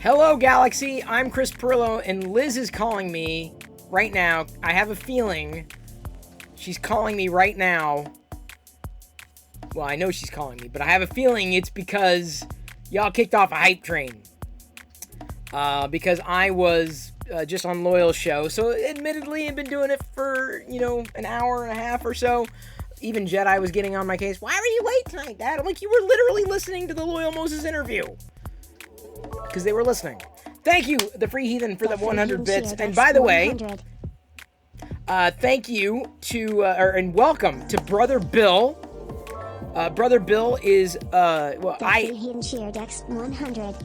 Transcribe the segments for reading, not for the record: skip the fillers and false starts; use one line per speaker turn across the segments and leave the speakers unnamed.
Hello, Galaxy. I'm Chris Perillo, and Liz is calling me right now. I have a feeling she's calling me right now. Well, I know she's calling me, but I have a feeling it's because y'all kicked off a hype train. Because I was just on Loyal's show. So, admittedly, I've been doing it for, an hour and a half or so. Even Jedi was getting on my case. Why were you late tonight, Dad? I'm like, you were literally listening to the Loyal Moses interview. Because they were listening. Thank you, the Free Heathen, for the 100 bits. And by the way, thank you to, and welcome to Brother Bill, Brother Bill is, well,
cheered X 100.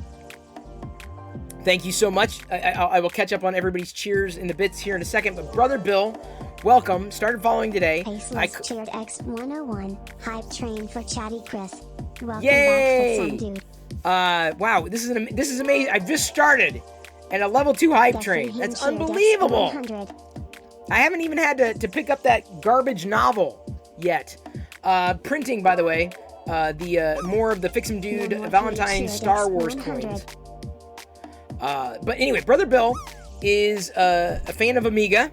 Thank you so much. I will catch up on everybody's cheers in the bits here in a second. But Brother Bill, welcome. Started following today.
Faceless cheered X 101. Hype train for Chatty Chris. Welcome
Yay!
back, dude.
Wow, this is amazing. I've just started at a level 2 hype train. That's unbelievable. I haven't even had to pick up that garbage novel yet. Printing, by the way, the more of the Fix'em Dude Valentines Star Wars coins. But anyway, Brother Bill is a fan of Amiga,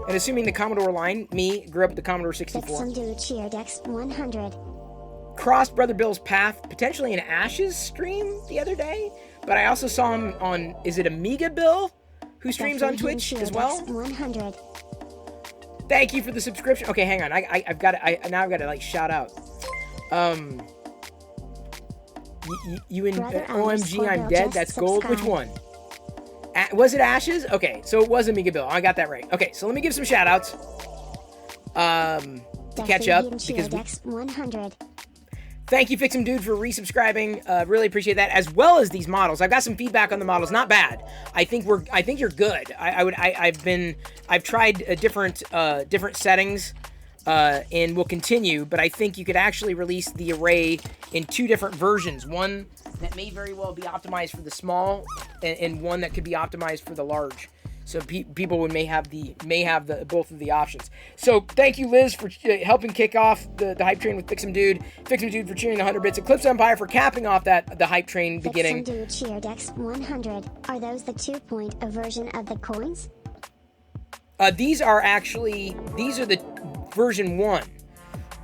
and assuming the Commodore line, me, grew up with the Commodore 64.
Fix'em Dude cheered X 100.
Crossed Brother Bill's path, potentially in Ash's stream the other day, but I also saw him on, is it Amiga Bill, who streams on Twitch as well?
100.
Thank you for the subscription. Okay, hang on, I've got to, now I've got to like shout out. You in OMG, I'm dead. That's gold. Which one? Was it Ashes? Okay, so it was Amiga Bill. I got that right. Okay, so let me give some shout outs. To catch up because
100.
Thank you, Fix'em Dude, for resubscribing. Really appreciate that, as well as these models. I've got some feedback on the models. Not bad. I think you're good. I've tried different settings, and will continue. But I think you could actually release the array in 2 different versions. One that may very well be optimized for the small, and one that could be optimized for the large. So people may have both of the options. So thank you, Liz, for helping kick off the hype train with Fix'em Dude. Fix'em Dude for cheering the 100 bits. Eclipse Empire for capping off the hype train beginning.
Fix'em Dude cheered X 100. Are those the 2.0 version of the coins?
These are the version 1.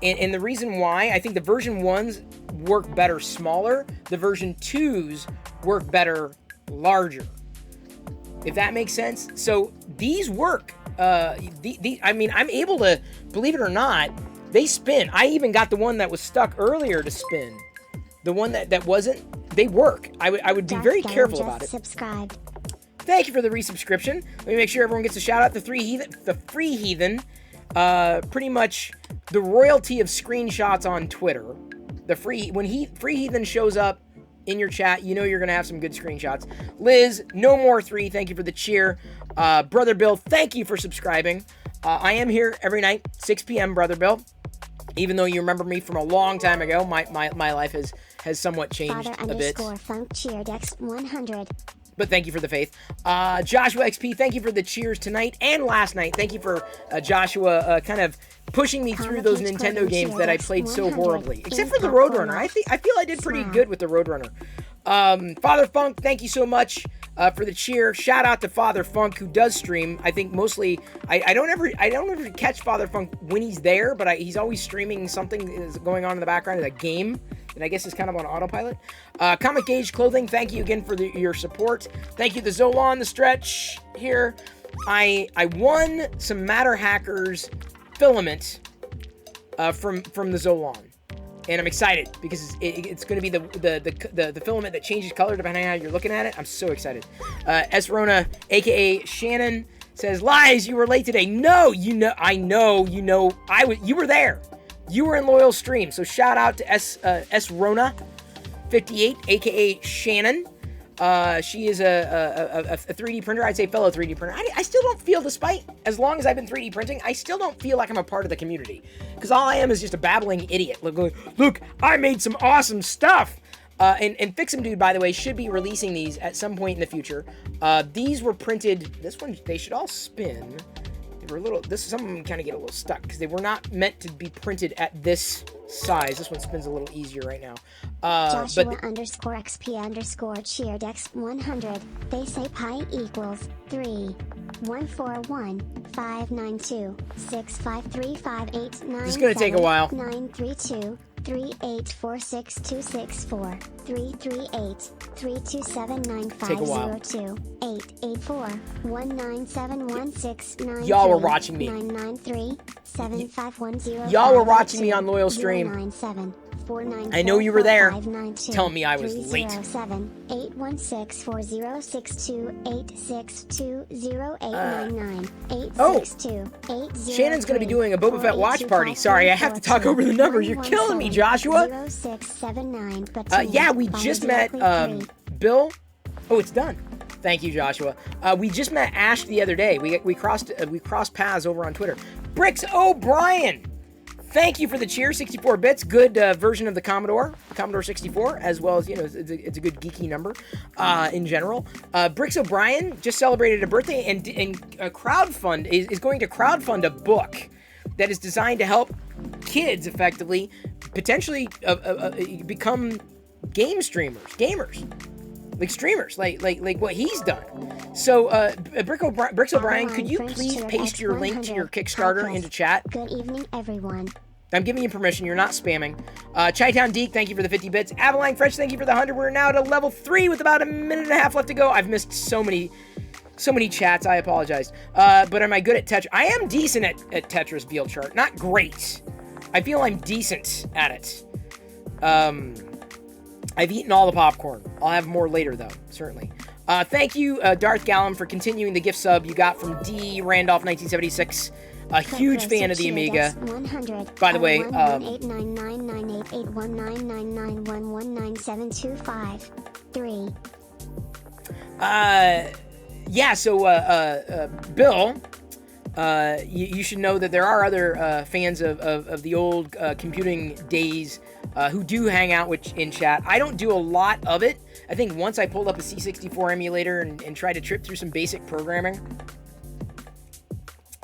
And the reason why, I think the version 1s work better smaller. The version 2s work better larger. If that makes sense. So these work. I mean, I'm able to, believe it or not, they spin. I even got the one that was stuck earlier to spin. The one that wasn't, they work. I would be very careful about it.
Subscribed.
Thank you for the resubscription. Let me make sure everyone gets a shout out. The free heathen, pretty much the royalty of screenshots on Twitter. When free heathen shows up in your chat, you know you're gonna have some good screenshots. Liz, no more 3. Thank you for the cheer. Brother Bill, thank you for subscribing. I am here every night, 6 p.m. Brother Bill. Even though you remember me from a long time ago, my life has somewhat changed a bit.
Funk cheered X 100.
But thank you for the faith. Joshua XP, thank you for the cheers tonight and last night. Thank you for Joshua kind of pushing me through those Nintendo games that I played so horribly. Except for the Roadrunner. I feel I did pretty good with the Roadrunner. Father Funk, thank you so much for the cheer. Shout out to Father Funk, who does stream. I think mostly I don't ever catch Father Funk when he's there, but he's always streaming something is going on in the background of a game that I guess is kind of on autopilot. Comic Gauge Clothing, thank you again for your support. Thank you to Zola on the stretch here. I won some Matter Hackers filament from the Zolan. And I'm excited because it's going to be the filament that changes color depending on how you're looking at it. I'm so excited. S. Rona, a.k.a. Shannon, says, Lies, you were late today. No, you were there. You were in Loyal Stream. So shout out to S. Rona 58, a.k.a. Shannon. She is a 3D printer. I'd say fellow 3D printer. I still don't feel, despite as long as I've been 3D printing, I still don't feel like I'm a part of the community. Because all I am is just a babbling idiot. Look, I made some awesome stuff. And Fix'em Dude, by the way, should be releasing these at some point in the future. These were printed. This one, they should all spin. They were some of them kind of get a little stuck because they were not meant to be printed at this size. This one spins a little easier right now.
Joshua underscore XP underscore cheered X 100. They say pi equals 3 141 592 65358 9.
This is gonna take a while.
932 3846264 338 3279502 884 19716
Y'all were watching me.
993 7510.
Y'all were watching me on Loyal Stream.
097
I know you were there telling me I was late.
816-406-286-2089-862-862-802.
Shannon's going to be doing a Boba Fett watch party. Sorry, I have to talk over the numbers. You're killing me, Joshua. Yeah, we just met Bill. Oh, it's done. Thank you, Joshua. We just met Ash the other day. We crossed paths over on Twitter. Bricks O'Brien. Thank you for the cheer, 64 bits. Good version of the Commodore 64, as well as, you know, it's a good geeky number in general. Bricks O'Brien just celebrated a birthday and a crowdfund is going to crowdfund a book that is designed to help kids effectively, potentially become gamers, like streamers, like what he's done. So, Bricks O'Brien, could you please paste your link to your Kickstarter into chat?
Good evening, everyone.
I'm giving you permission. You're not spamming. Chi-Town Deke, thank you for the 50 bits. Avaline Fresh, thank you for the 100. We're now at level 3 with about a minute and a half left to go. I've missed so many chats. I apologize. But am I good at Tetris? I am decent at Tetris Veal Chart. Not great. I feel I'm decent at it. I've eaten all the popcorn. I'll have more later, though, certainly. Thank you, Darth Gallum, for continuing the gift sub you got from D. Randolph 1976. A huge fan of the Amiga. By the way, yeah, so, Bill, you should know that there are other fans of the old computing days who do hang out in chat. I don't do a lot of it. I think once I pulled up a C64 emulator and tried to trip through some basic programming.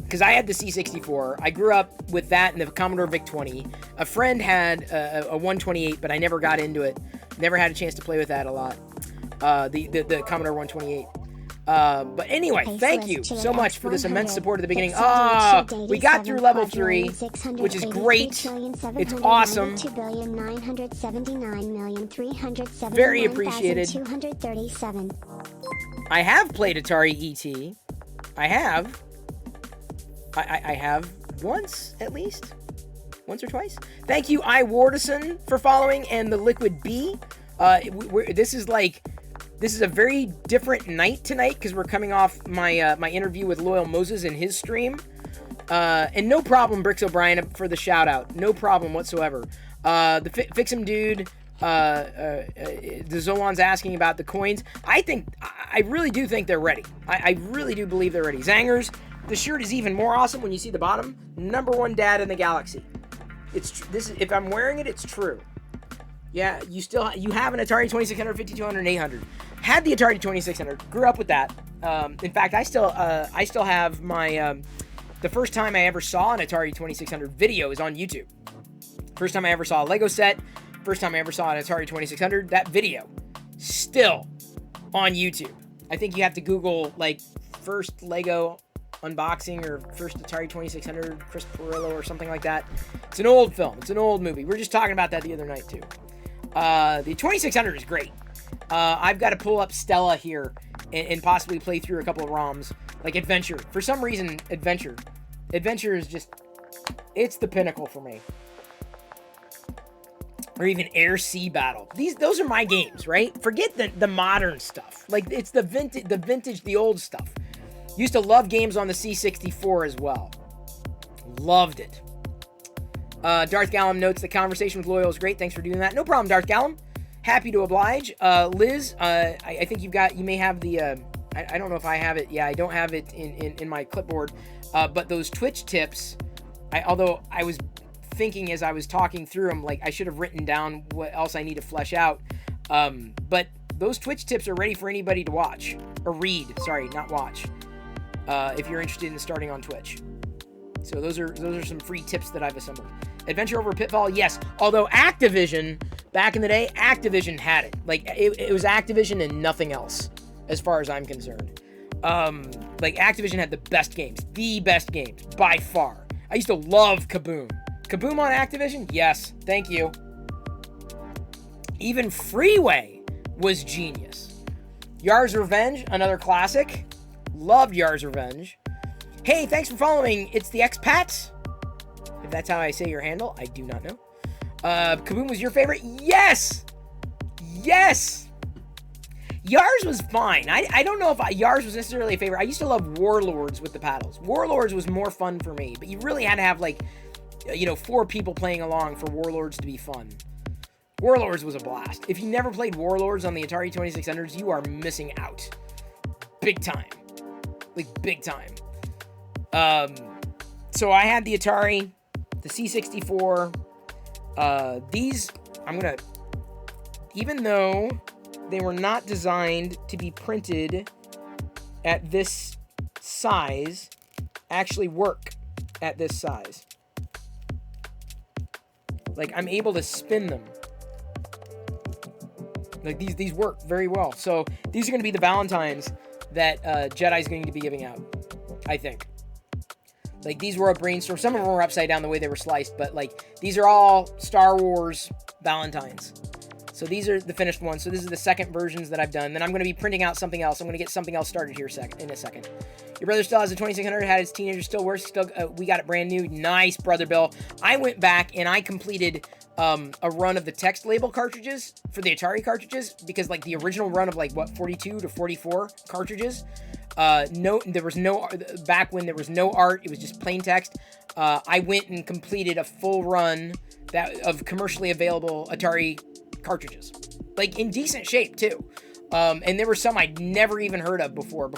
Because I had the C64. I grew up with that and the Commodore VIC-20. A friend had a 128, but I never got into it. Never had a chance to play with that a lot. The Commodore 128. But anyway, thank you so much for this immense support at the beginning. We got through level 3, which is great. It's awesome. Very appreciated. I have played Atari ET. I have. I have once, at least. Once or twice. Thank you, I Wardison, for following, and the Liquid B. This is a very different night tonight because we're coming off my interview with Loyal Moses in his stream. And no problem, Bricks O'Brien, for the shout out. No problem whatsoever. The Fix'em dude, the Zolan's asking about the coins. I really do think they're ready. I really do believe they're ready. Zangers, the shirt is even more awesome when you see the bottom. #1 dad in the galaxy. If I'm wearing it, it's true. Yeah, you have an Atari 2600, 5200, and 800. Had the Atari 2600. Grew up with that. In fact, I still have my the first time I ever saw an Atari 2600 video is on YouTube. First time I ever saw a Lego set. First time I ever saw an Atari 2600. That video still on YouTube. I think you have to Google like first Lego unboxing or first Atari 2600 Chris Perillo or something like that. It's an old film. It's an old movie. We were just talking about that the other night too. The 2600 is great. I've got to pull up Stella here and possibly play through a couple of ROMs. Like Adventure. For some reason, Adventure is just, it's the pinnacle for me. Or even Air Sea Battle. Those are my games, right? Forget the modern stuff. Like, it's the vintage, the old stuff. Used to love games on the C64 as well. Loved it. Darth Gallum notes the conversation with Loyal is great. Thanks for doing that. No problem, Darth Gallum. Happy to oblige. Liz, I think you may have the, I don't know if I have it. Yeah, I don't have it in my clipboard. But those Twitch tips, although I was thinking as I was talking through them, like I should have written down what else I need to flesh out. But those Twitch tips are ready for anybody to watch. Or read, sorry, not watch. If you're interested in starting on Twitch. So those are some free tips that I've assembled. Adventure over Pitfall, yes. Although Activision, back in the day, Activision had it. Like, it was Activision and nothing else, as far as I'm concerned. Like, Activision had the best games. The best games, by far. I used to love Kaboom. Kaboom on Activision? Yes, thank you. Even Freeway was genius. Yar's Revenge, another classic. Loved Yar's Revenge. Hey, thanks for following. It's the Expats. If that's how I say your handle, I do not know. Kaboom was your favorite? Yes! Yes! Yars was fine. I don't know if Yars was necessarily a favorite. I used to love Warlords with the paddles. Warlords was more fun for me, but you really had to have, like, 4 people playing along for Warlords to be fun. Warlords was a blast. If you never played Warlords on the Atari 2600s, you are missing out. Big time. Like, big time. So I had the Atari, the C64. These, even though they were not designed to be printed at this size, actually work at this size. Like, I'm able to spin them. Like, these work very well. So these are going to be the Valentines that Jedi's going to be giving out, I think. Like, these were a brainstorm. Some of them were upside down the way they were sliced, but, like, these are all Star Wars Valentines. So these are the finished ones. So this is the second versions that I've done. Then I'm going to be printing out something else. I'm going to get something else started here in a second. Your brother still has a 2600, had his teenager, still works. We got it brand new. Nice, Brother Bill. I went back and I completed a run of the text label cartridges for the Atari cartridges, because, like, the original run of, like, 42 to 44 cartridges, there was no, back when there was no art, it was just plain text. I went and completed a full run of commercially available Atari cartridges, like, in decent shape too. And there were some I'd never even heard of before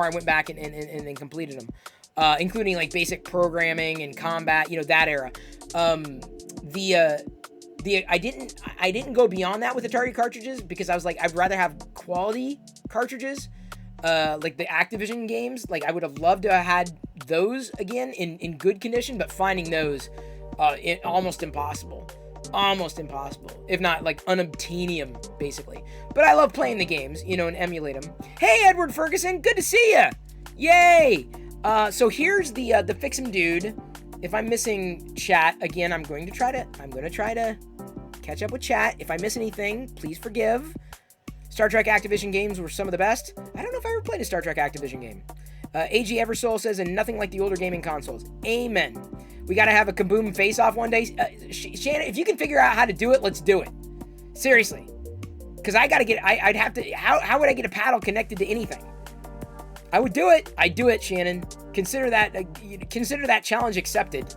I went back and completed them, including, like, basic programming and combat, that era. I didn't go beyond that with Atari cartridges, because I was like, I'd rather have quality cartridges, like the Activision games. Like, I would have loved to have had those again in good condition, but finding those, almost impossible. Almost impossible, if not, like, unobtainium, basically. But I love playing the games, and emulate them. Hey, Edward Ferguson, good to see ya! Yay! So here's the Fix'em Dude. If I'm missing chat, again, I'm going to try to catch up with chat. If I miss anything, please forgive. Star Trek Activision games were some of the best. I don't know if I ever played a Star Trek Activision game. AG Eversoul says, and nothing like the older gaming consoles. Amen. We gotta have a Kaboom face-off one day. Shannon, if you can figure out how to do it, let's do it. Seriously. Because I gotta get, I'd have to, how would I get a paddle connected to anything? I would do it. I'd do it, Shannon. Consider that challenge accepted.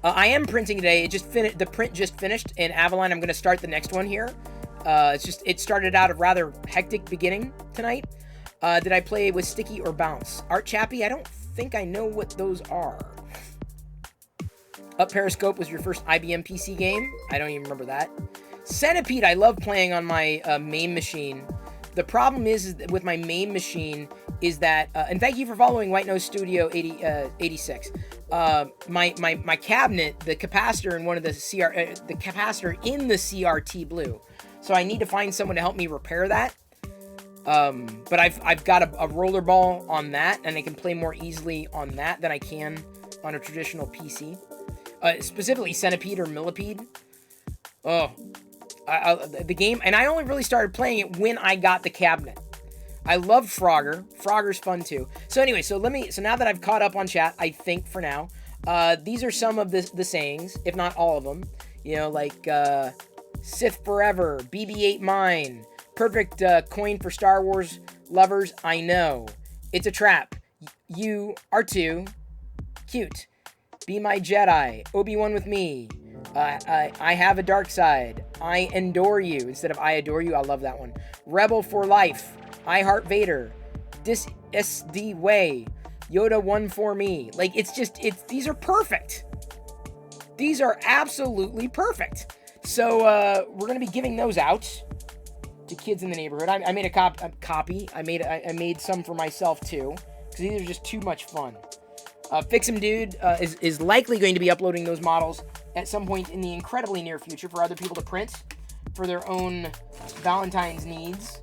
I am printing today. The print just finished in Avalon. I'm gonna start the next one here. It started out a rather hectic beginning tonight. Did I play with Sticky or Bounce? Art Chappie, I don't think I know what those are. Up Periscope was your first IBM PC game. I don't even remember that. Centipede, I love playing on my main machine. The problem is with my main machine is that, and thank you for following White Nose Studio 86. My cabinet, the capacitor in one of the the capacitor in the CRT blew. So I need to find someone to help me repair that. But I've got a rollerball on that, and I can play more easily on that than I can on a traditional PC. Specifically Centipede or Millipede. Oh, the game, and I only really started playing it when I got the cabinet. I love Frogger. Frogger's fun too. So anyway, so now that I've caught up on chat, I think for now, these are some of the sayings, if not all of them. Like Sith Forever, BB-8 Mine, perfect coin for Star Wars lovers. I know it's a trap. You are too cute. Be my Jedi. Obi-Wan with me. I have a dark side. I adore you instead of I adore you. I love that one. Rebel for life. I heart Vader. This SD way. Yoda one for me. Like, these are perfect. These are absolutely perfect. So we're gonna be giving those out to kids in the neighborhood. I made a copy. I made some for myself too, because these are just too much fun. Fix'em Dude is likely going to be uploading those models at some point in the incredibly near future for other people to print for their own Valentine's needs.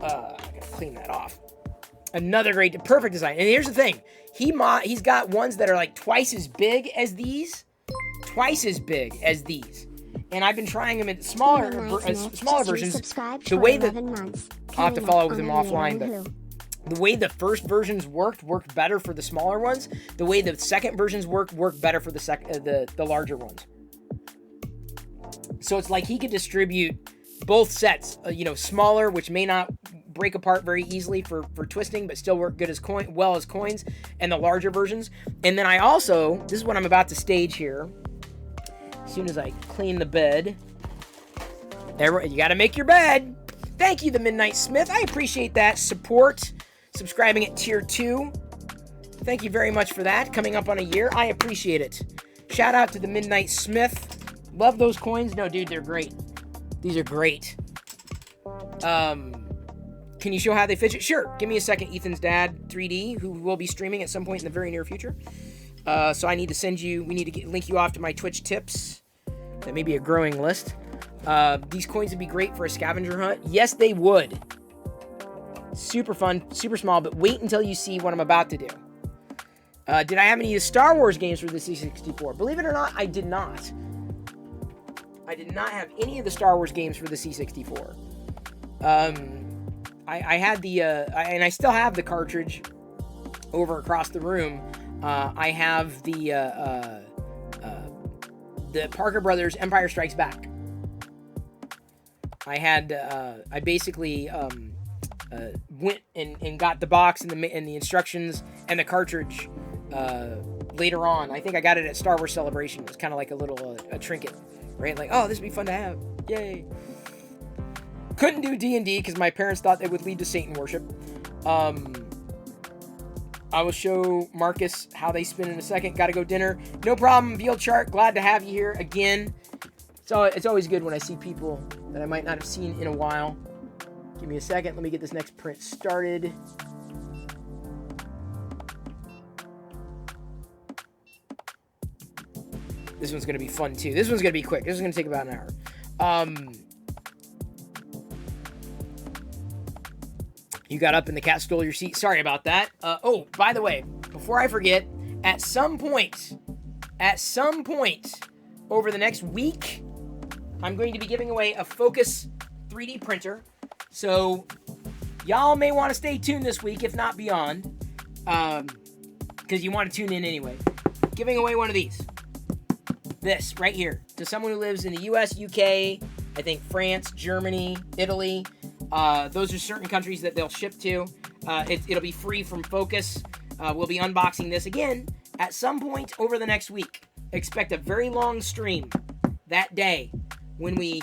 I gotta clean that off. Another great, perfect design. And here's the thing. He's got ones that are like twice as big as these. Twice as big as these. And I've been trying them in smaller versions. The way that I'll have to follow with him offline, but The way the first versions worked better for the smaller ones. The way the second versions worked better for the larger ones. So it's like he could distribute both sets, smaller, which may not break apart very easily for twisting, but still work good as as coins, and the larger versions. And then I also, this is what I'm about to stage here. As soon as I clean the bed, you got to make your bed. Thank you, the Midnight Smith. I appreciate that support. Subscribing at tier 2. Thank you very much for that. Coming up on a year. I appreciate it. Shout out to the Midnight Smith. Love those coins. No, dude, they're great. These are great. Can you show how they fidget? Sure. Give me a second, Ethan's dad, 3D, who will be streaming at some point in the very near future. So I need to we need to link you off to my Twitch tips. That may be a growing list. These coins would be great for a scavenger hunt. Yes, they would. Super fun, super small, but wait until you see what I'm about to do. Did I have any of the Star Wars games for the C64? Believe it or not, I did not. I did not have any of the Star Wars games for the C64. I had and I still have the cartridge over across the room. I have the Parker Brothers Empire Strikes Back. I basically went and got the box and the instructions and the cartridge later on. I think I got it at Star Wars Celebration. It was kind of like a little a trinket, right? Like, oh, this would be fun to have. Yay. Couldn't do D&D because my parents thought it would lead to Satan worship. I will show Marcus how they spin in a second. Gotta go dinner. No problem, Veal Chart. Glad to have you here again. So it's always good when I see people that I might not have seen in a while. Give me a second. Let me get this next print started. This one's going to be fun, too. This one's going to be quick. This is going to take about an hour. You got up and the cat stole your seat. Sorry about that. Oh, by the way, before I forget, at some point over the next week, I'm going to be giving away a Focus 3D printer. So y'all may want to stay tuned this week, if not beyond, because you want to tune in anyway. Giving away one of these. This right here to someone who lives in the US, UK, I think France, Germany, Italy. Those are certain countries that they'll ship to. It'll be free from Focus. We'll be unboxing this again at some point over the next week. Expect a very long stream that day when we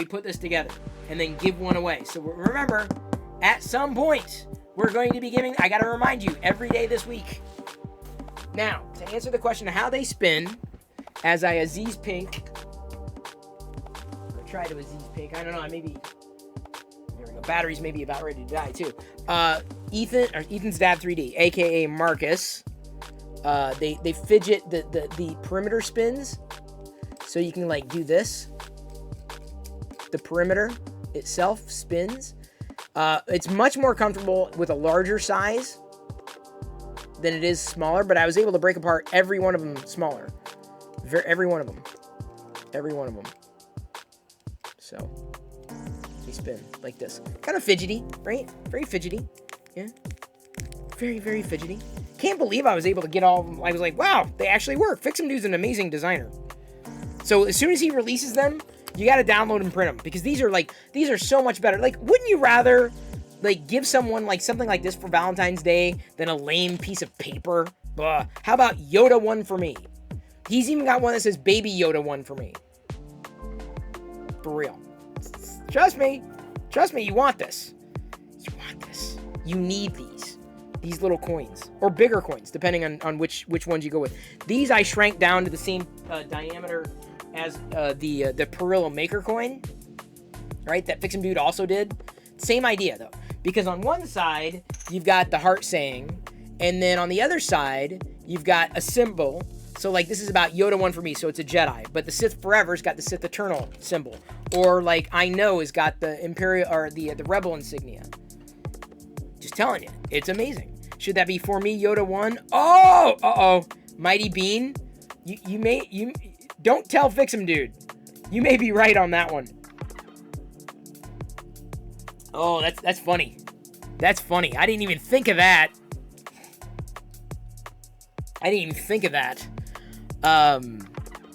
put this together, and then give one away. So remember, at some point, we're going to be giving, I gotta remind you, every day this week. Now, to answer the question of how they spin, as I Aziz Pink, or try to Aziz Pink, I don't know, maybe, there we go, batteries may be about ready to die too. Ethan's dad 3D, aka Marcus, they fidget the perimeter spins, so you can like do this. The perimeter itself spins. It's much more comfortable with a larger size than it is smaller, but I was able to break apart every one of them smaller. Every one of them. So, they spin like this. Kind of fidgety, right? Very fidgety. Yeah. Very, very fidgety. Can't believe I was able to get all of them. I was like, wow, they actually work. Fix'em Dude's an amazing designer. So, as soon as he releases them, you got to download and print them, because these are so much better. Like, wouldn't you rather like give someone like something like this for Valentine's Day than a lame piece of paper? Blah. How about Yoda one for me? He's even got one that says Baby Yoda one for me. For real. Trust me, you want this. You need these little coins, or bigger coins, depending on which ones you go with. These I shrank down to the same diameter as the Perillo Maker coin, right? That Fix'em Dude also did. Same idea though, because on one side you've got the heart saying, and then on the other side you've got a symbol. So like this is about Yoda one for me, so it's a Jedi, but the Sith Forever's got the Sith Eternal symbol, or like I know has got the Imperial or the Rebel insignia. Just telling you, it's amazing. Should that be for me, Yoda one? Oh, Mighty Bean, you don't tell Fix'em Dude. You may be right on that one. Oh, that's funny. That's funny. I didn't even think of that.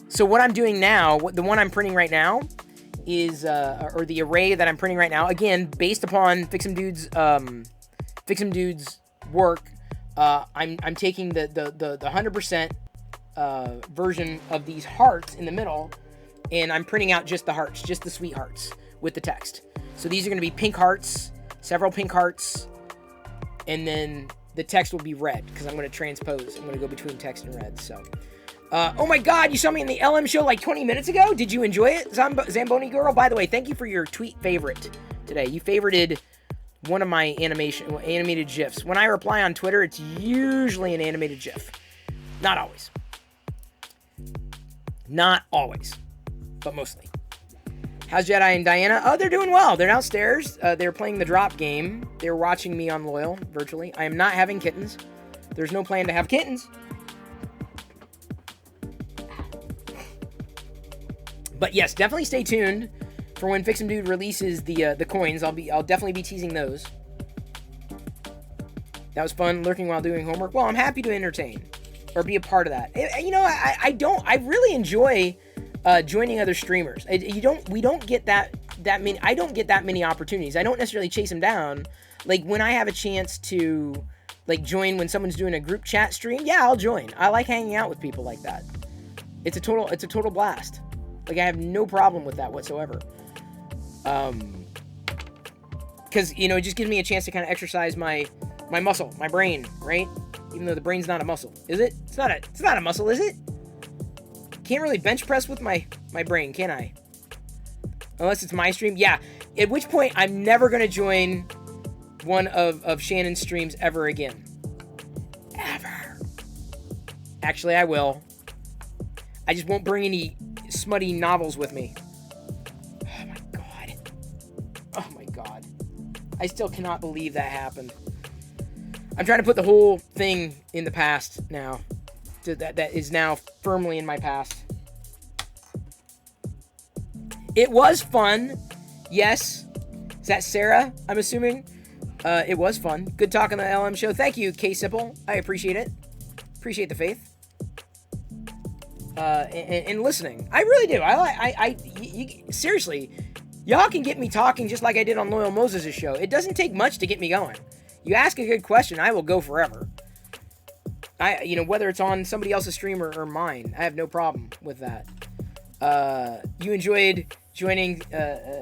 So what I'm doing now, the one I'm printing right now, is or the array that I'm printing right now. Again, based upon Fix'em Dude's work, I'm taking the 100% version of these hearts in the middle, and I'm printing out just the hearts, just the sweet hearts with the text. So these are going to be pink hearts, several pink hearts, and then the text will be red because I'm going to transpose. I'm going to go between text and red. So, oh my God, you saw me in the LM show like 20 minutes ago. Did you enjoy it, Zamboni girl? By the way, thank you for your tweet favorite today. You favorited one of my animated GIFs. When I reply on Twitter, it's usually an animated GIF. Not always. Not always, but mostly. How's Jedi and Diana? Oh, they're doing well. They're downstairs. They're playing the drop game. They're watching me on Loyal virtually. I am not having kittens. There's no plan to have kittens. But yes, definitely stay tuned for when Fix'em Dude releases the coins. I'll definitely be teasing those. That was fun, lurking while doing homework. Well, I'm happy to entertain or be a part of that. You know, I really enjoy joining other streamers. We don't get that many. I don't get that many opportunities. I don't necessarily chase them down. Like when I have a chance to like join when someone's doing a group chat stream, yeah, I'll join. I like hanging out with people like that. It's a total blast. Like I have no problem with that whatsoever. Because you know, it just gives me a chance to kind of exercise my muscle, my brain, right? Even though the brain's not a muscle, is it? It's not a muscle, is it? Can't really bench press with my brain, can I? Unless it's my stream. Yeah. At which point, I'm never going to join one of Shannon's streams ever again. Ever. Actually, I will. I just won't bring any smutty novels with me. Oh, my God. Oh, my God. I still cannot believe that happened. I'm trying to put the whole thing in the past now. That is now firmly in my past. It was fun. Yes. Is that Sarah, I'm assuming? It was fun. Good talk on the LM show. Thank you, K Sipple. I appreciate it. Appreciate the faith. And listening. I really do. Seriously, y'all can get me talking just like I did on Loyal Moses' show. It doesn't take much to get me going. You ask a good question, I will go forever. Whether it's on somebody else's stream or mine, I have no problem with that. You enjoyed joining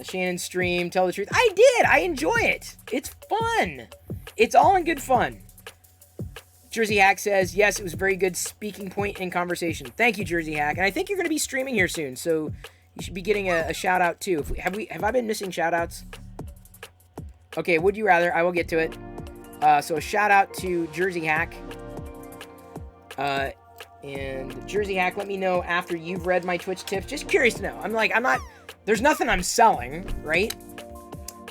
Shannon's stream, tell the truth. I did. I enjoy it. It's fun. It's all in good fun. Jersey Hack says, yes, it was a very good speaking point in conversation. Thank you, Jersey Hack. And I think you're going to be streaming here soon, so you should be getting a shout out too. Have I been missing shout outs? Okay, would you rather? I will get to it. So a shout out to Jersey Hack. And Jersey Hack, let me know after you've read my Twitch tips. Just curious to know. I'm not, there's nothing I'm selling, right?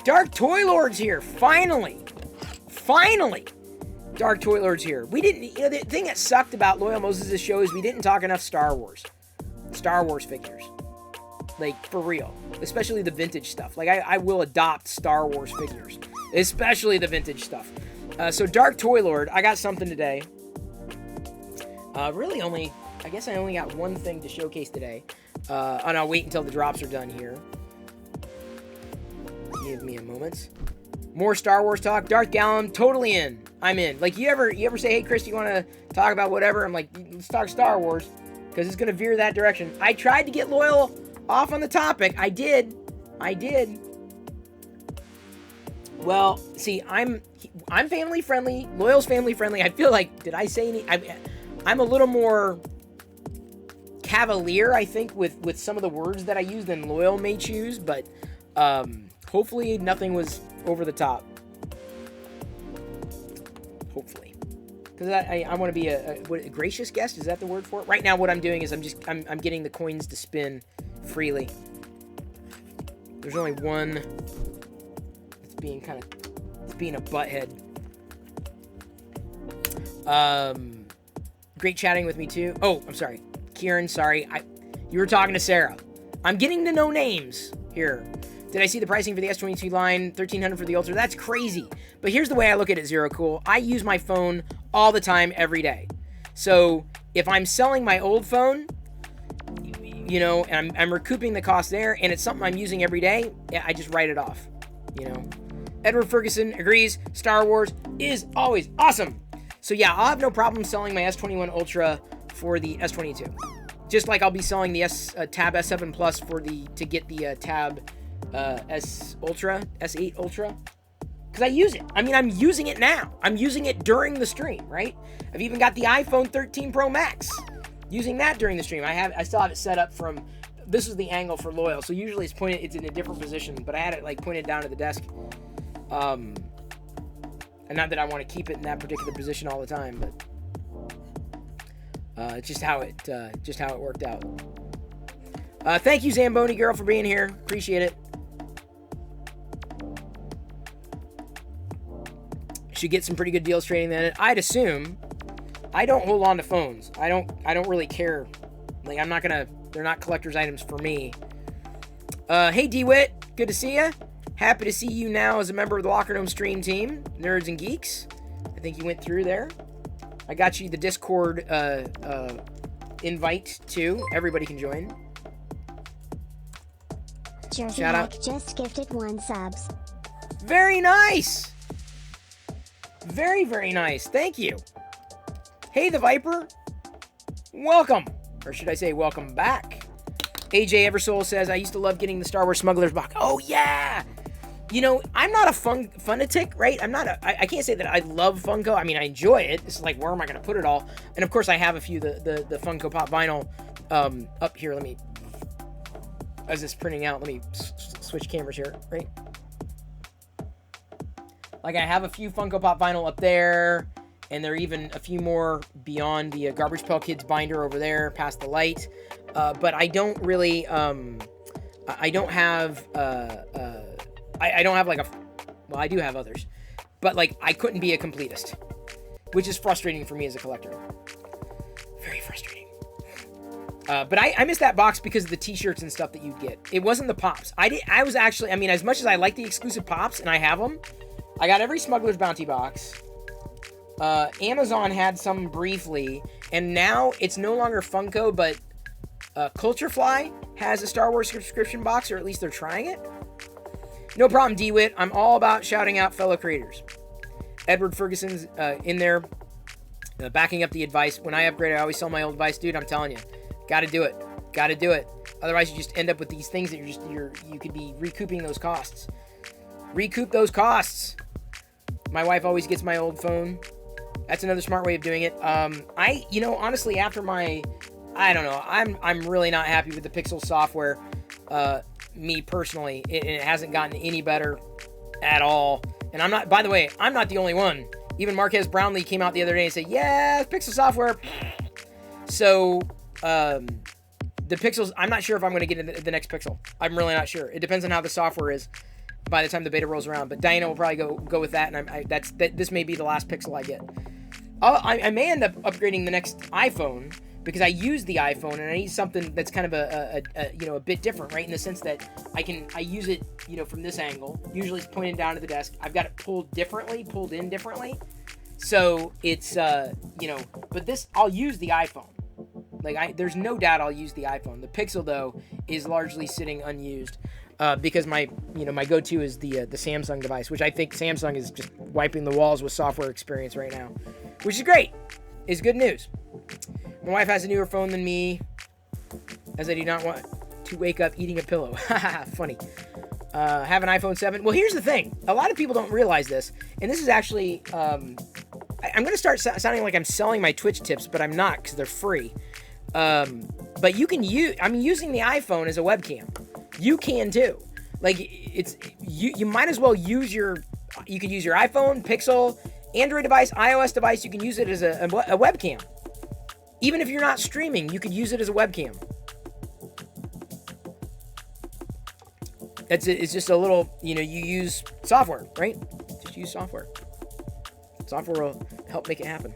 Dark Toy Lord's here. Finally. Dark Toy Lord's here. We didn't, the thing that sucked about Loyal Moses' show is we didn't talk enough Star Wars figures. Like, for real. Especially the vintage stuff. Like, I will adopt Star Wars figures. Especially the vintage stuff. So Dark Toy Lord, I got something today. I guess I only got one thing to showcase today. And I'll wait until the drops are done here. Give me a moment. More Star Wars talk. Darth Gallum, totally in. I'm in. Like, you ever say, hey, Chris, you want to talk about whatever? I'm like, let's talk Star Wars. Because it's going to veer that direction. I tried to get Loyal off on the topic. I did. Well, see, I'm family friendly. Loyal's family friendly. I feel like, did I say any? I'm a little more cavalier, I think, with some of the words that I use than Loyal may choose, but hopefully nothing was over the top. Hopefully. Because I want to be a gracious guest, is that the word for it? Right now what I'm doing is I'm getting the coins to spin freely. There's only one that's being a butthead. Great chatting with me too. Oh, I'm sorry. Kieran, sorry. You were talking to Sarah. I'm getting to know names here. Did I see the pricing for the S22 line? $1,300 for the Ultra. That's crazy. But here's the way I look at it, Zero Cool. I use my phone all the time, every day. So if I'm selling my old phone, you know, and I'm recouping the cost there, and it's something I'm using every day, I just write it off, you know. Edward Ferguson agrees. Star Wars is always awesome. So yeah, I'll have no problem selling my S21 Ultra for the S22. Just like I'll be selling the Tab S7 Plus to get the Tab S Ultra, S8 Ultra. Because I use it. I mean, I'm using it now. I'm using it during the stream, right? I've even got the iPhone 13 Pro Max. Using that during the stream. I still have it set up from, this is the angle for Loyal. So usually it's in a different position, but I had it like pointed down to the desk. And not that I want to keep it in that particular position all the time, but it's just how it worked out. Thank you, Zamboni girl, for being here. Appreciate it. Should get some pretty good deals trading then. I'd assume. I don't hold on to phones. I don't really care. Like, they're not collector's items for me. Hey DeWitt, good to see you. Happy to see you now as a member of the Locker Room stream team, Nerds and Geeks. I think you went through there. I got you the Discord invite too. Everybody can join.
Jersey
Shout out.
Mike just gifted 1 sub.
Very nice. Very, very nice. Thank you. Hey, the Viper. Welcome. Or should I say welcome back. AJ Eversoul says, I used to love getting the Star Wars Smuggler's box. Oh, yeah. You know, I'm not a fanatic, right? I can't say that I love Funko. I mean, I enjoy it. It's like, where am I going to put it all? And, of course, I have a few, the Funko Pop vinyl up here. Let me, as it's printing out, let me switch cameras here, right? Like, I have a few Funko Pop vinyl up there, and there are even a few more beyond the Garbage Pail Kids binder over there, past the light. But I don't really, I don't have, I don't have like well, I do have others, but like, I couldn't be a completist, which is frustrating for me as a collector. Very frustrating. But I missed that box because of the t-shirts and stuff that you'd get. It wasn't the Pops. I was actually, I mean, as much as I like the exclusive Pops, and I have them, I got every Smuggler's Bounty box. Amazon had some briefly, and now it's no longer Funko, but Culturefly has a Star Wars subscription box, or at least they're trying it. No problem, DeWitt. I'm all about shouting out fellow creators. Edward Ferguson's in there, backing up the advice. When I upgrade, I always sell my old device. Dude, I'm telling you, gotta do it. Gotta do it. Otherwise, you just end up with these things that you could be recouping those costs. Recoup those costs. My wife always gets my old phone. That's another smart way of doing it. You know, honestly, after my, I don't know, I'm really not happy with the Pixel software. Me personally, it hasn't gotten any better at all. And I'm not, by the way, I'm not the only one. Even Marquez Brownlee came out the other day and said, yeah, Pixel software. So, the Pixels, I'm not sure if I'm going to get the next Pixel. I'm really not sure. It depends on how the software is by the time the beta rolls around. But Diana will probably go with that, and this may be the last Pixel I get. I may end up upgrading the next iPhone, because I use the iPhone and I need something that's kind of a bit different, right? In the sense that I use it, you know, from this angle. Usually it's pointed down to the desk. I've got it pulled in differently. So it's, but this, I'll use the iPhone. Like, there's no doubt I'll use the iPhone. The Pixel, though, is largely sitting unused. Because my go-to is the Samsung device, which I think Samsung is just wiping the walls with software experience right now, which is great. It's good news. My wife has a newer phone than me, as I do not want to wake up eating a pillow. Funny. Have an iPhone 7. Well, here's the thing. A lot of people don't realize this, and this is actually, I'm going to start sounding like I'm selling my Twitch tips, but I'm not, because they're free. But you can use, I'm using the iPhone as a webcam. You can too. Like, it's, you might as well use you could use your iPhone, Pixel, Android device, iOS device. You can use it as a webcam. Even if you're not streaming, you could use it as a webcam. It's just a little, you use software, right? Just use software. Software will help make it happen.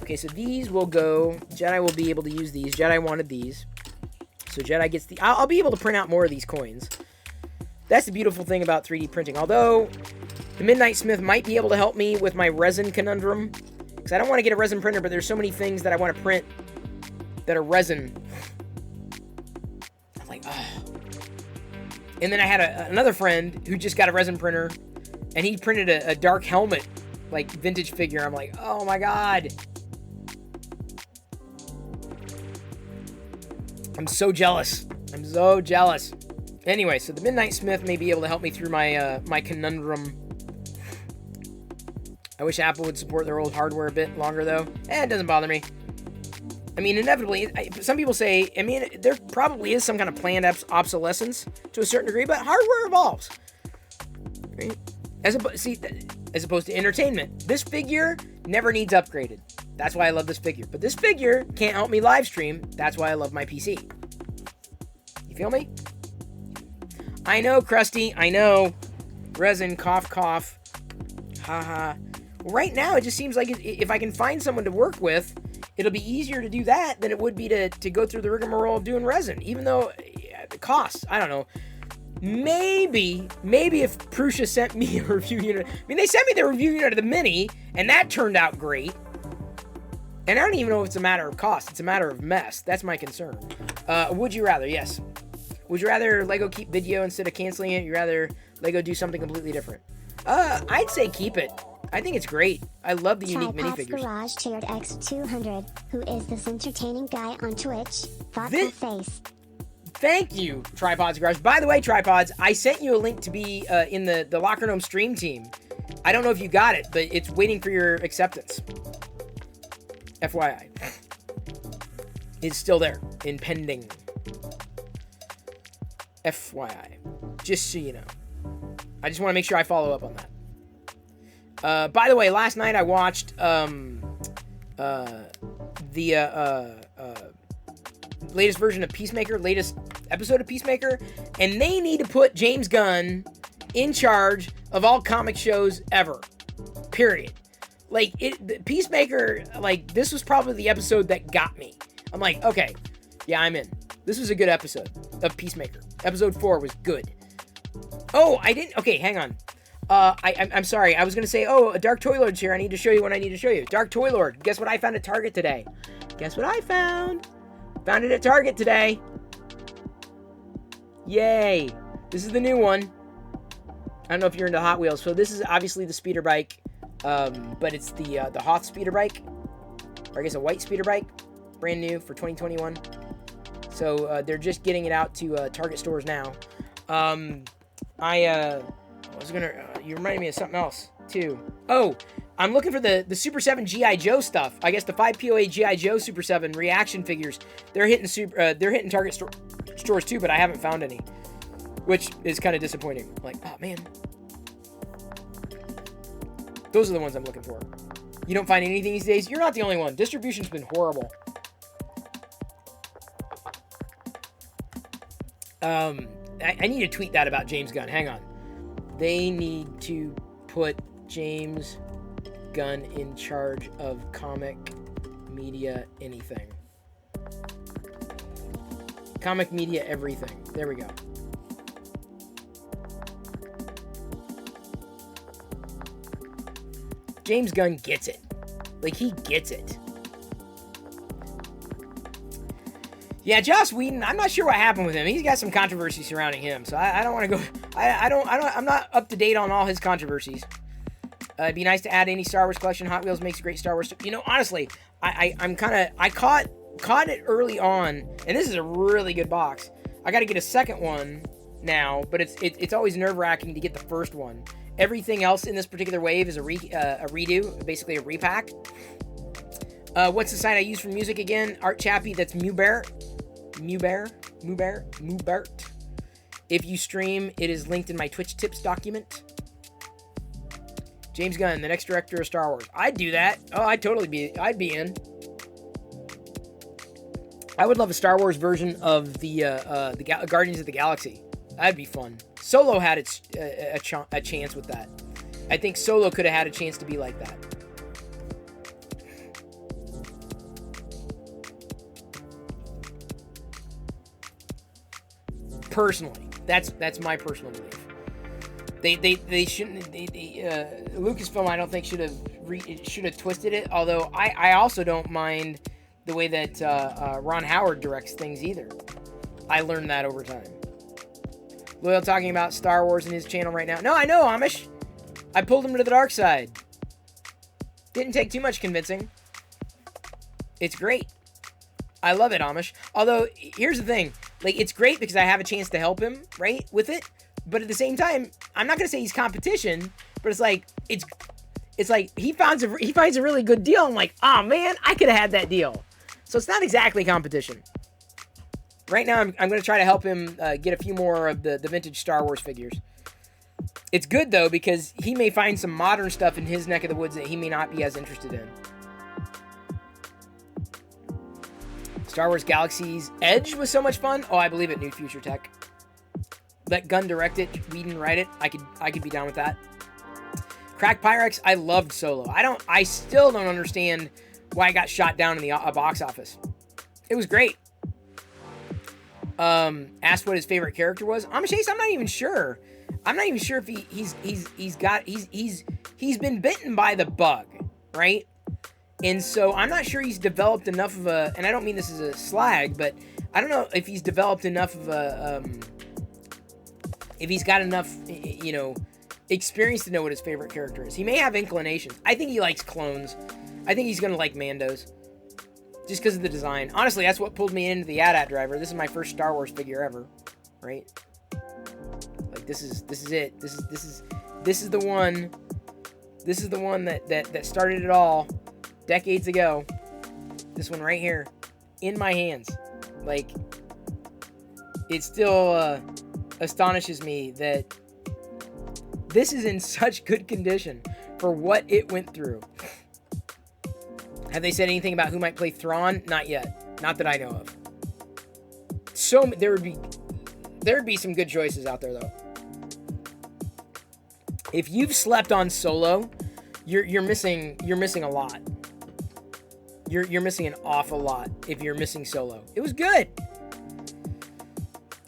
Okay, so these will go, Jedi will be able to use these. Jedi wanted these. So Jedi gets I'll be able to print out more of these coins. That's the beautiful thing about 3D printing. Although, the Midnight Smith might be able to help me with my resin conundrum. Because I don't want to get a resin printer, but there's so many things that I want to print that are resin. I'm like, oh. And then I had another friend who just got a resin printer, and he printed a Dark Helmet, like, vintage figure. I'm like, oh my god. I'm so jealous. I'm so jealous. Anyway, so the Midnight Smith may be able to help me through my my conundrum. I wish Apple would support their old hardware a bit longer, though. It doesn't bother me. I mean, inevitably, some people say, I mean, there probably is some kind of planned obsolescence to a certain degree, but hardware evolves. Right? As opposed to entertainment. This figure never needs upgraded. That's why I love this figure. But this figure can't help me live stream. That's why I love my PC. You feel me? I know, Krusty. I know. Resin, cough, cough. Haha. Right now, it just seems like if I can find someone to work with, it'll be easier to do that than it would be to go through the rigmarole of doing resin. Even though the costs, I don't know. Maybe if Prusa sent me a review unit. I mean, they sent me the review unit of the Mini, and that turned out great. And I don't even know if it's a matter of cost. It's a matter of mess. That's my concern. Would you rather? Yes. Would you rather Lego keep video instead of canceling it? You'd rather Lego do something completely different? I'd say keep it. I think it's great. I love the unique minifigures.
Garage Chaired X200, who is this entertaining guy on Twitch? Thoughtful face.
Thank you, Tripods Garage. By the way, Tripods, I sent you a link to be in the Locker Gnome stream team. I don't know if you got it, but it's waiting for your acceptance. FYI. It's still there, in pending. FYI. Just so you know. I just want to make sure I follow up on that. By the way, last night I watched latest version of Peacemaker, latest episode of Peacemaker, and they need to put James Gunn in charge of all comic shows ever. Period. Like, Peacemaker, like, this was probably the episode that got me. I'm like, okay, yeah, I'm in. This was a good episode of Peacemaker. Episode 4 was good. Oh, I didn't, okay, hang on. I'm sorry, I was gonna say, oh, a Dark Toy Lord's here, I need to show you what I need to show you. Dark Toy Lord, guess what I found at Target today? Guess what I found? Found it at Target today. Yay. This is the new one. I don't know if you're into Hot Wheels. So this is obviously the speeder bike, but it's the Hoth speeder bike, or I guess a white speeder bike, brand new for 2021. So they're just getting it out to Target stores now. I was gonna. You reminded me of something else too. Oh, I'm looking for the Super 7 G.I. Joe stuff. I guess the 5POA G.I. Joe Super 7 reaction figures. They're hitting Target stores too, but I haven't found any, which is kind of disappointing. Like, oh man, those are the ones I'm looking for. You don't find anything these days. You're not the only one. Distribution's been horrible. I need to tweet that about James Gunn. Hang on. They need to put James Gunn in charge of comic media anything. Comic media everything. There we go. James Gunn gets it. Like, he gets it. Yeah, Joss Whedon, I'm not sure what happened with him. He's got some controversy surrounding him, so I don't want to go... I'm not up to date on all his controversies. It'd be nice to add any Star Wars collection. Hot Wheels makes a great Star Wars... You know, honestly, I caught it early on, and this is a really good box. I got to get a second one now, but it's always nerve-wracking to get the first one. Everything else in this particular wave is a redo, basically a repack. What's the site I use for music again? Art Chappie, that's Mubert. If you stream, it is linked in my Twitch tips document. James Gunn, the next director of Star Wars. I'd do that. Oh, I'd be in. I would love a Star Wars version of the Guardians of the Galaxy. That'd be fun. Solo had a chance with that. I think Solo could have had a chance to be like that. Personally, that's my personal belief. They shouldn't. Lucasfilm, I don't think should have twisted it. Although I also don't mind the way that Ron Howard directs things either. I learned that over time. Loyal talking about Star Wars in his channel right now. No, I know, Amish. I pulled him to the dark side. Didn't take too much convincing. It's great. I love it, Amish. Although, here's the thing. Like, it's great because I have a chance to help him, right, with it. But at the same time, I'm not going to say he's competition, but it's like, he finds a really good deal. I'm like, oh, man, I could have had that deal. So it's not exactly competition. Right now, I'm going to try to help him get a few more of the vintage Star Wars figures. It's good, though, because he may find some modern stuff in his neck of the woods that he may not be as interested in. Star Wars Galaxy's Edge was so much fun. Oh, I believe it, New Future Tech. Let Gunn direct it, Whedon write it. I could be down with that. Crack Pyrex, I loved Solo. I still don't understand why I got shot down in the box office. It was great. Asked what his favorite character was. Amish Ace, I'm not even sure. I'm not even sure if he's been bitten by the bug, right? And so I'm not sure he's developed enough of a, and I don't mean this as a slag, but I don't know if he's developed enough of a, if he's got enough, experience to know what his favorite character is. He may have inclinations. I think he likes clones. I think he's going to like Mandos. Just because of the design. Honestly, that's what pulled me into the AT-AT driver. This is my first Star Wars figure ever. Right? Like, this is it. This is the one. This is the one that started it all decades ago. This one right here. In my hands. Like, it still astonishes me that this is in such good condition for what it went through. Have they said anything about who might play Thrawn? Not yet. Not that I know of. So there would be some good choices out there, though. If you've slept on Solo, you're missing a lot. You're missing an awful lot if you're missing Solo. It was good.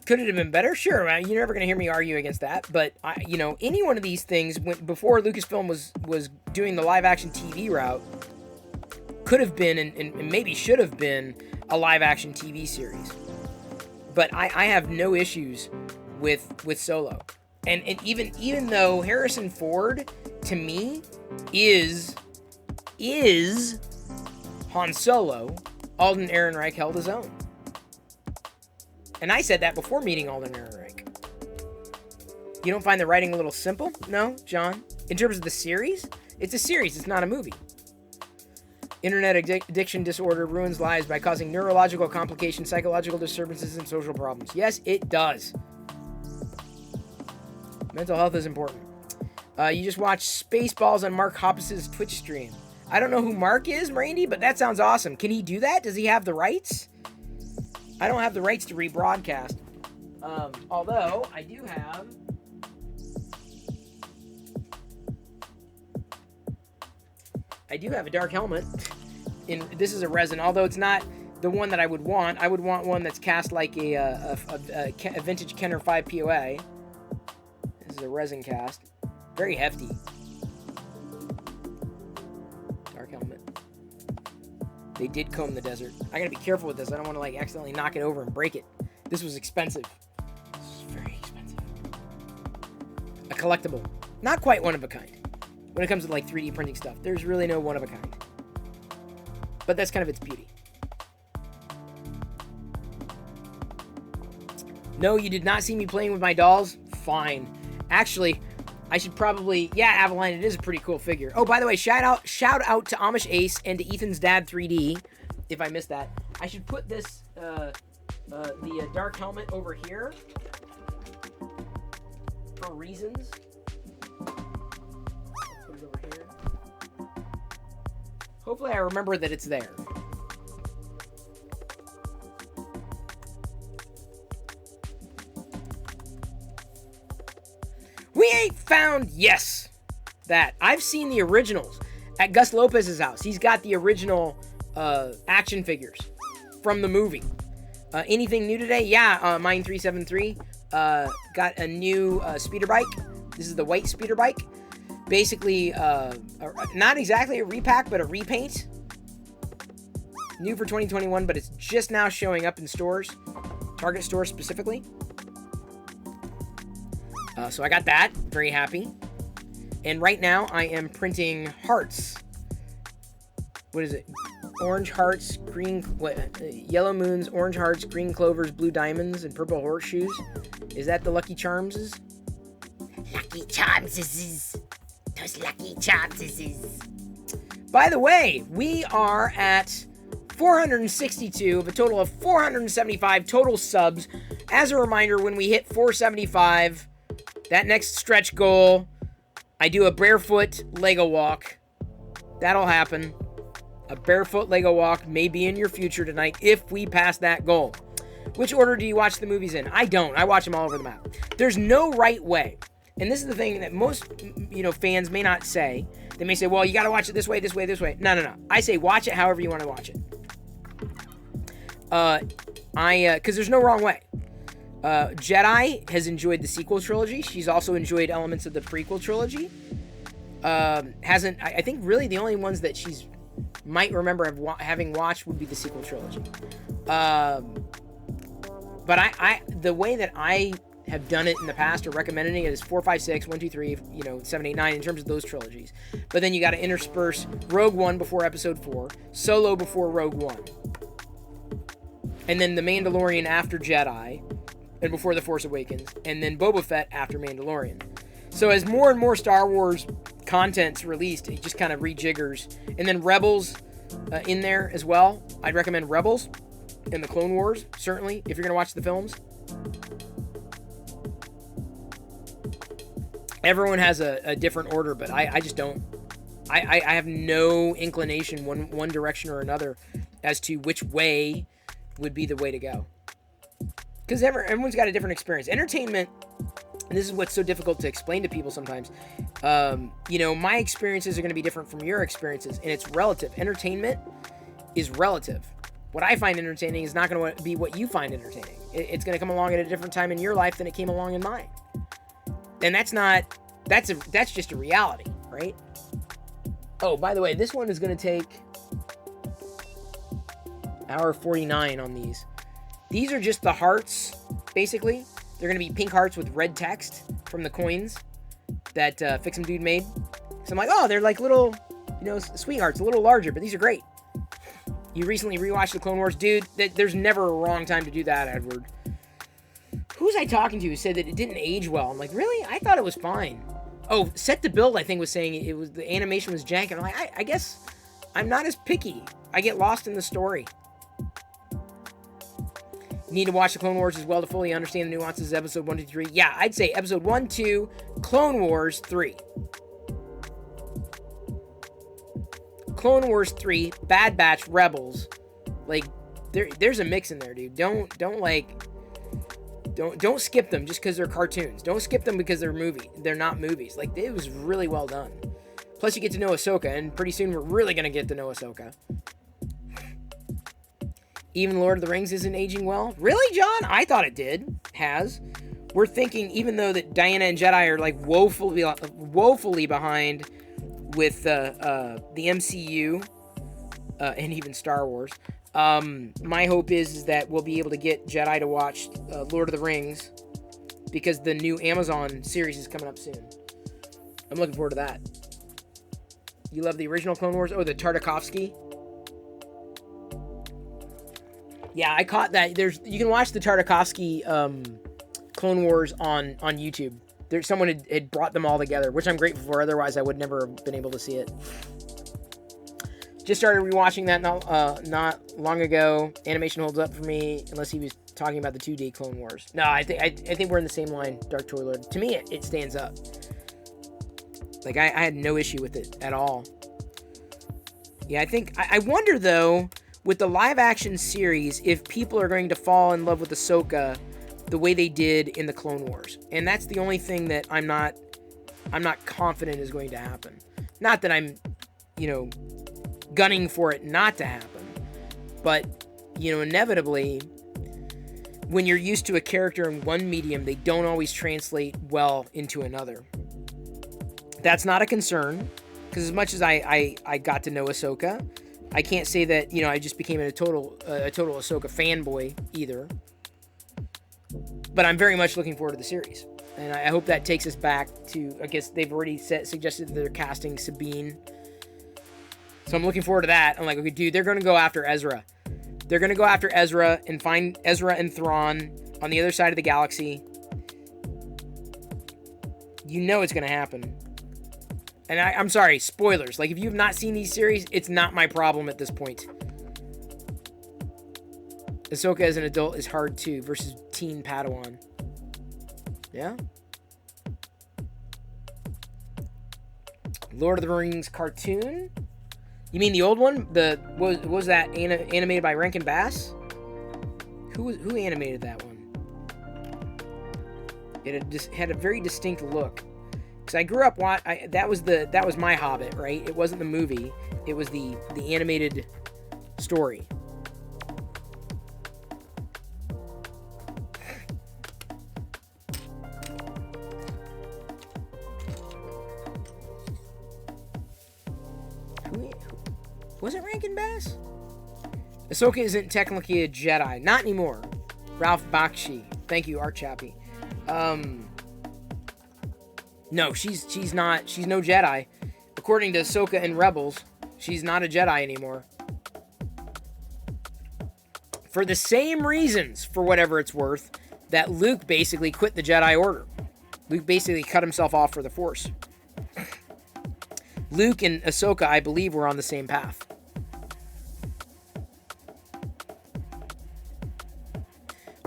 Could it have been better? Sure. You're never going to hear me argue against that. But any one of these things, before Lucasfilm was doing the live action TV route, could have been and maybe should have been a live action TV series. But I have no issues with Solo. And even though Harrison Ford to me is Han Solo, Alden Ehrenreich held his own. And I said that before meeting Alden Ehrenreich. You don't find the writing a little simple? No, John. In terms of the series, it's a series, it's not a movie. Internet addiction disorder ruins lives by causing neurological complications, psychological disturbances, and social problems. Yes, it does. Mental health is important. You just watched Spaceballs on Mark Hoppus's Twitch stream. I don't know who Mark is, Randy, but that sounds awesome. Can he do that? Does he have the rights? I don't have the rights to rebroadcast. Although, I do have... a dark helmet. This is a resin, although it's not the one that I would want. I would want one that's cast like a vintage Kenner 5 POA. This is a resin cast. Very hefty. Dark helmet. They did comb the desert. I gotta be careful with this. I don't want to accidentally knock it over and break it. This was expensive. This is very expensive. A collectible. Not quite one of a kind. When it comes to 3D printing stuff, there's really no one of a kind. But that's kind of its beauty. No, you did not see me playing with my dolls? Fine. Actually, I should probably... Yeah, Avaline, it is a pretty cool figure. Oh, by the way, shout out to Amish Ace and to Ethan's dad 3D, if I missed that. I should put this, the dark helmet over here for reasons. Hopefully I remember that it's there. We ain't found, yes, that. I've seen the originals at Gus Lopez's house. He's got the original action figures from the movie. Anything new today? Yeah, Mine 373 got a new speeder bike This is the white speeder bike. Basically, not exactly a repack, but a repaint. New for 2021, but it's just now showing up in stores. Target stores specifically. So I got that. Very happy. And right now, I am printing hearts. What is it? Orange hearts, yellow moons, orange hearts, green clovers, blue diamonds, and purple horseshoes. Is that the Lucky Charmses? Lucky Charmses. Those Lucky Charmses. By the way, we are at 462 of a total of 475 total subs. As a reminder, when we hit 475, that next stretch goal, I do a barefoot Lego walk. That'll happen. A barefoot Lego walk may be in your future tonight if we pass that goal. Which order do you watch the movies in? I don't. I watch them all over the map. There's no right way. And this is the thing that most, fans may not say. They may say, well, you got to watch it this way, this way, this way. No. I say watch it however you want to watch it. Because there's no wrong way. Jedi has enjoyed the sequel trilogy. She's also enjoyed elements of the prequel trilogy. I think really the only ones that she's might remember having watched would be the sequel trilogy. But the way that I have done it in the past or recommending it is 4, 5, 6, 1, 2, 3, 7, 8, 9 in terms of those trilogies. But then you got to intersperse Rogue One before Episode 4, Solo before Rogue One, and then The Mandalorian after Jedi, and before The Force Awakens, and then Boba Fett after Mandalorian. So as more and more Star Wars content's released, it just kind of rejiggers. And then Rebels in there as well. I'd recommend Rebels and the Clone Wars, certainly, if you're going to watch the films. Everyone has a different order, but I just don't. I have no inclination one direction or another as to which way would be the way to go. Because everyone's got a different experience. Entertainment, and this is what's so difficult to explain to people sometimes. My experiences are going to be different from your experiences, and it's relative. Entertainment is relative. What I find entertaining is not going to be what you find entertaining. It's going to come along at a different time in your life than it came along in mine. And that's just a reality, right? Oh, by the way, this one is going to take hour 49 on these. These are just the hearts, basically. They're going to be pink hearts with red text from the coins that Fix'em Dude made. So I'm like, oh, they're like little, sweethearts, a little larger, but these are great. You recently rewatched the Clone Wars? Dude, there's never a wrong time to do that, Edward. Who was I talking to who said that it didn't age well? I'm like, really? I thought it was fine. Oh, Set to Build, I think, was saying the animation was jank. And I'm like, I guess I'm not as picky. I get lost in the story. Need to watch the Clone Wars as well to fully understand the nuances of episode 1, 2, 3. Yeah, I'd say episode 1, 2, Clone Wars 3. Clone Wars 3, Bad Batch, Rebels. Like, there's a mix in there, dude. Don't skip them just because they're cartoons. Don't skip them because they're not movies. Like, it was really well done. Plus, you get to know Ahsoka, and pretty soon we're really going to get to know Ahsoka. Even Lord of the Rings isn't aging well. Really, John? I thought it has. We're thinking, even though that Diana and Jedi are like woefully behind with the MCU and even Star Wars, my hope is that we'll be able to get Jedi to watch Lord of the Rings because the new Amazon series is coming up soon. I'm looking forward to that. You love the original Clone Wars? Oh, the Tartakovsky. Yeah, I caught that. You can watch the Tartakovsky Clone Wars on YouTube. Someone had brought them all together, which I'm grateful for. Otherwise, I would never have been able to see it. Just started rewatching that not long ago. Animation holds up for me, unless he was talking about the 2D Clone Wars. No, I think we're in the same line, Dark Toy Lord. To me, it stands up. Like, I had no issue with it at all. Yeah, I wonder, though, with the live-action series, if people are going to fall in love with Ahsoka the way they did in the Clone Wars. And that's the only thing that I'm not confident is going to happen. Not that I'm, gunning for it not to happen. But, inevitably, when you're used to a character in one medium, they don't always translate well into another. That's not a concern, because as much as I got to know Ahsoka, I can't say that, I just became a total Ahsoka fanboy either. But I'm very much looking forward to the series. And I hope that takes us back to, I guess they've already suggested that they're casting Sabine. So I'm looking forward to that. I'm like, okay, dude, they're going to go after Ezra. They're going to go after Ezra and find Ezra and Thrawn on the other side of the galaxy. You know it's going to happen. And I'm sorry, spoilers. Like, if you've not seen these series, it's not my problem at this point. Ahsoka as an adult is hard too, versus teen Padawan. Yeah? Lord of the Rings cartoon? You mean the old one? Was that animated by Rankin Bass? Who animated that one? It had a very distinct look. Because I grew up that was my Hobbit, right? It wasn't the movie. It was the animated story. Was it Rankin Bass? Ahsoka isn't technically a Jedi. Not anymore. Ralph Bakshi. Thank you, Art Chappie. No, she's not. She's no Jedi. According to Ahsoka and Rebels, she's not a Jedi anymore. For the same reasons, for whatever it's worth, that Luke basically quit the Jedi Order. Luke basically cut himself off for the Force. Luke and Ahsoka, I believe, were on the same path.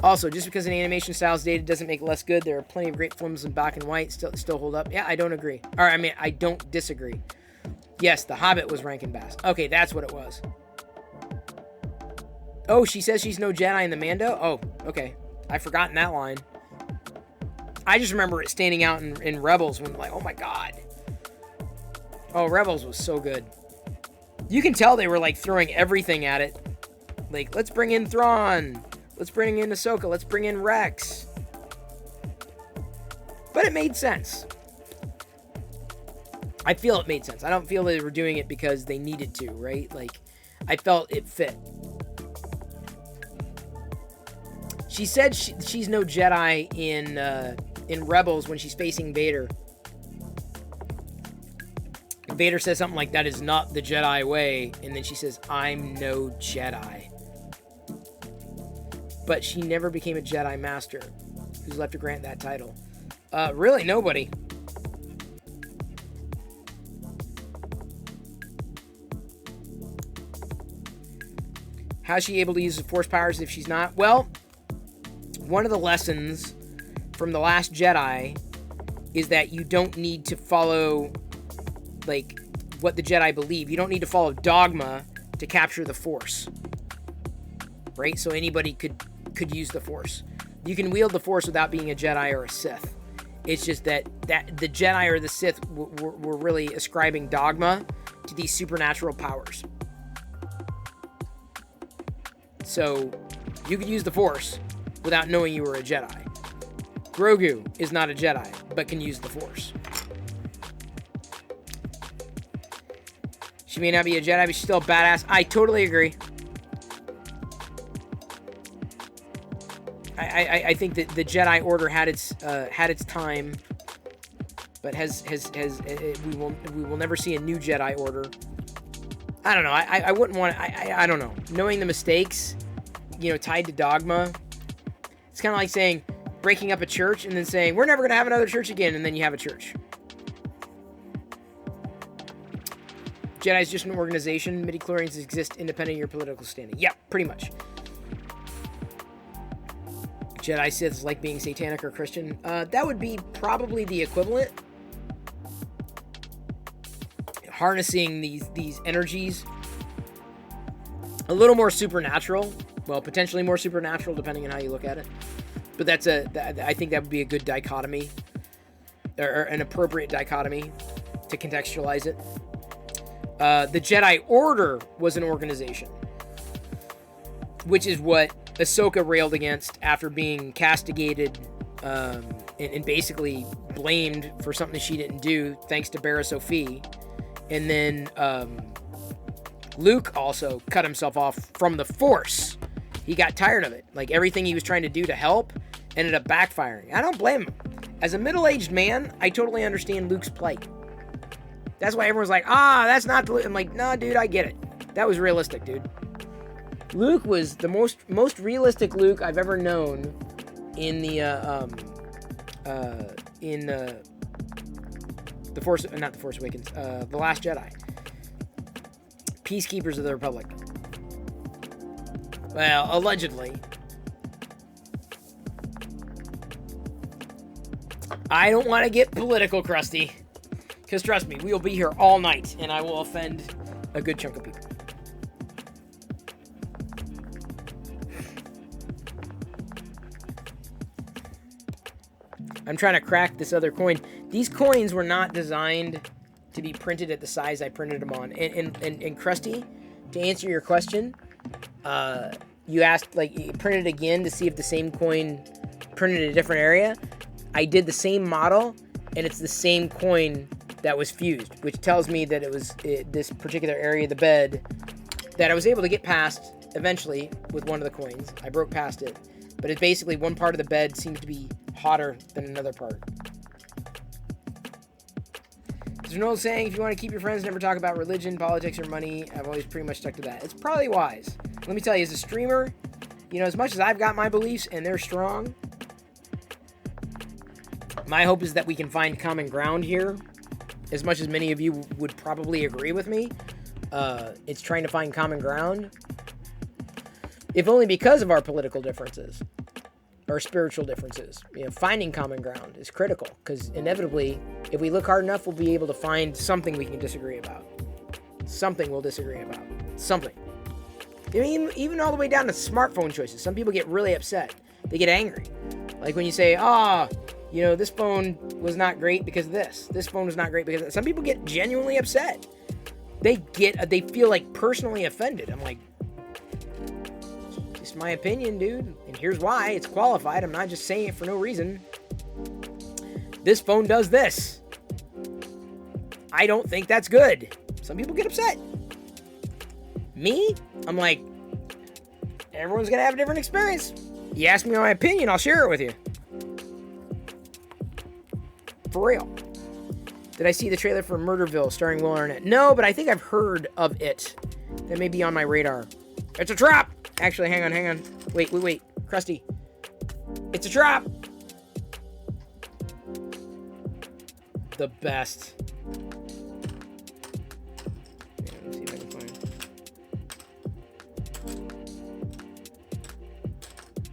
Also, just because an animation style is dated doesn't make it less good. There are plenty of great films in black and white still hold up. Yeah, I don't agree. Or, I don't disagree. Yes, The Hobbit was Rankin Bass. Okay, that's what it was. Oh, she says she's no Jedi in the Mando? Oh, okay. I've forgotten that line. I just remember it standing out in Rebels when, like, oh my god. Oh, Rebels was so good. You can tell they were, like, throwing everything at it. Like, let's bring in Thrawn. Let's bring in Ahsoka. Let's bring in Rex. But it made sense. I feel it made sense. I don't feel they were doing it because they needed to, right? Like, I felt it fit. She said she's no Jedi in Rebels when she's facing Vader. Vader says something like, that is not the Jedi way. And then she says, I'm no Jedi. But she never became a Jedi Master. Who's left to grant that title? Really, nobody. How's she able to use the Force powers if she's not? Well, one of the lessons from The Last Jedi is that you don't need to follow, like, what the Jedi believe. You don't need to follow dogma to capture the Force. Right? So anybody could use the Force. You can wield the Force without being a Jedi or a Sith. It's just that the Jedi or the Sith were really ascribing dogma to these supernatural powers. So you could use the Force without knowing you were a Jedi. Grogu is not a Jedi, but can use the Force. She may not be a Jedi, but she's still a badass. I totally agree. I think that the Jedi Order had its time, but we will never see a new Jedi Order. I don't know. I wouldn't want. I don't know. Knowing the mistakes, tied to dogma, it's kind of like saying breaking up a church and then saying we're never going to have another church again, and then you have a church. Jedi is just an organization. Midichlorians exist independent of your political standing. Yeah, pretty much. Jedi Sith is like being satanic or Christian. That would be probably the equivalent. Harnessing these energies. A little more supernatural. Well, potentially more supernatural, depending on how you look at it. But I think that would be a good dichotomy. Or an appropriate dichotomy to contextualize it. The Jedi Order was an organization. Which is what Ahsoka railed against after being castigated and basically blamed for something she didn't do, thanks to Barra Sophie. And then Luke also cut himself off from the Force. He got tired of it. Like, everything he was trying to do to help ended up backfiring. I don't blame him. As a middle-aged man, I totally understand Luke's plight. That's why everyone's like, that's not the Luke. I'm like, nah, dude, I get it. That was realistic, dude. Luke was the most realistic Luke I've ever known in the Force, not the Force Awakens, The Last Jedi. Peacekeepers of the Republic. Well, allegedly. I don't want to get political, Krusty. Because trust me, we will be here all night, and I will offend a good chunk of people. I'm trying to crack this other coin. These coins were not designed to be printed at the size I printed them on. And Krusty, to answer your question, you asked, like, you printed again to see if the same coin printed in a different area. I did the same model, and it's the same coin that was fused, which tells me that it was this particular area of the bed that I was able to get past eventually with one of the coins. I broke past it. But it's basically one part of the bed seems to be hotter than another part. There's an old saying, if you want to keep your friends, never talk about religion, politics, or money. I've always pretty much stuck to that. It's probably wise. Let me tell you, as a streamer, you know, as much as I've got my beliefs and they're strong, my hope is that we can find common ground here. As much as many of you would probably agree with me, it's trying to find common ground. If only because of our political differences, or spiritual differences. You know, finding common ground is critical, because inevitably, if we look hard enough, we'll be able to find something we can disagree about. Something we'll disagree about. Something. I mean, even all the way down to smartphone choices. Some people get really upset. They get angry. Like when you say, you know, this phone was not great because of this. This phone was not great because of that. Some people get genuinely upset. They feel like personally offended. I'm like, it's my opinion, dude. And here's why. It's qualified. I'm not just saying it for no reason. This phone does this. I don't think that's good. Some people get upset. Me? I'm like, everyone's going to have a different experience. You ask me my opinion, I'll share it with you. For real. Did I see the trailer for Murderville starring Will Arnett? No, but I think I've heard of it. That may be on my radar. It's a trap! Actually, hang on. Wait. Krusty. It's a trap! The best. Yeah, let's see if I can find it.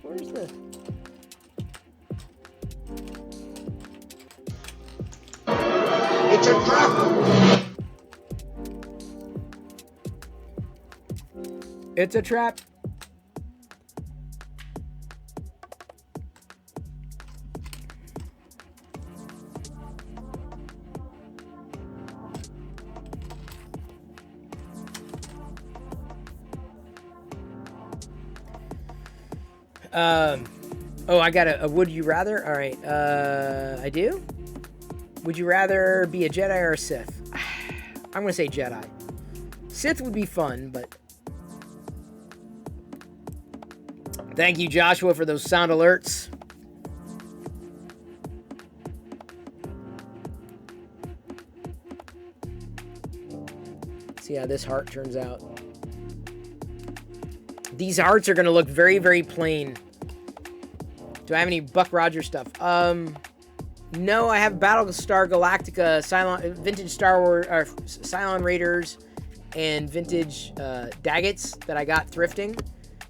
Where's this?
It's a trap!
It's a trap. I got a would you rather? All right. I do. Would you rather be a Jedi or a Sith? I'm going to say Jedi. Sith would be fun, but... Thank you, Joshua, for those sound alerts. See how this heart turns out. These hearts are going to look very, very plain. Do I have any Buck Rogers stuff? No, I have Battlestar Galactica, vintage Star Wars, or Cylon Raiders, and vintage Daggets that I got thrifting.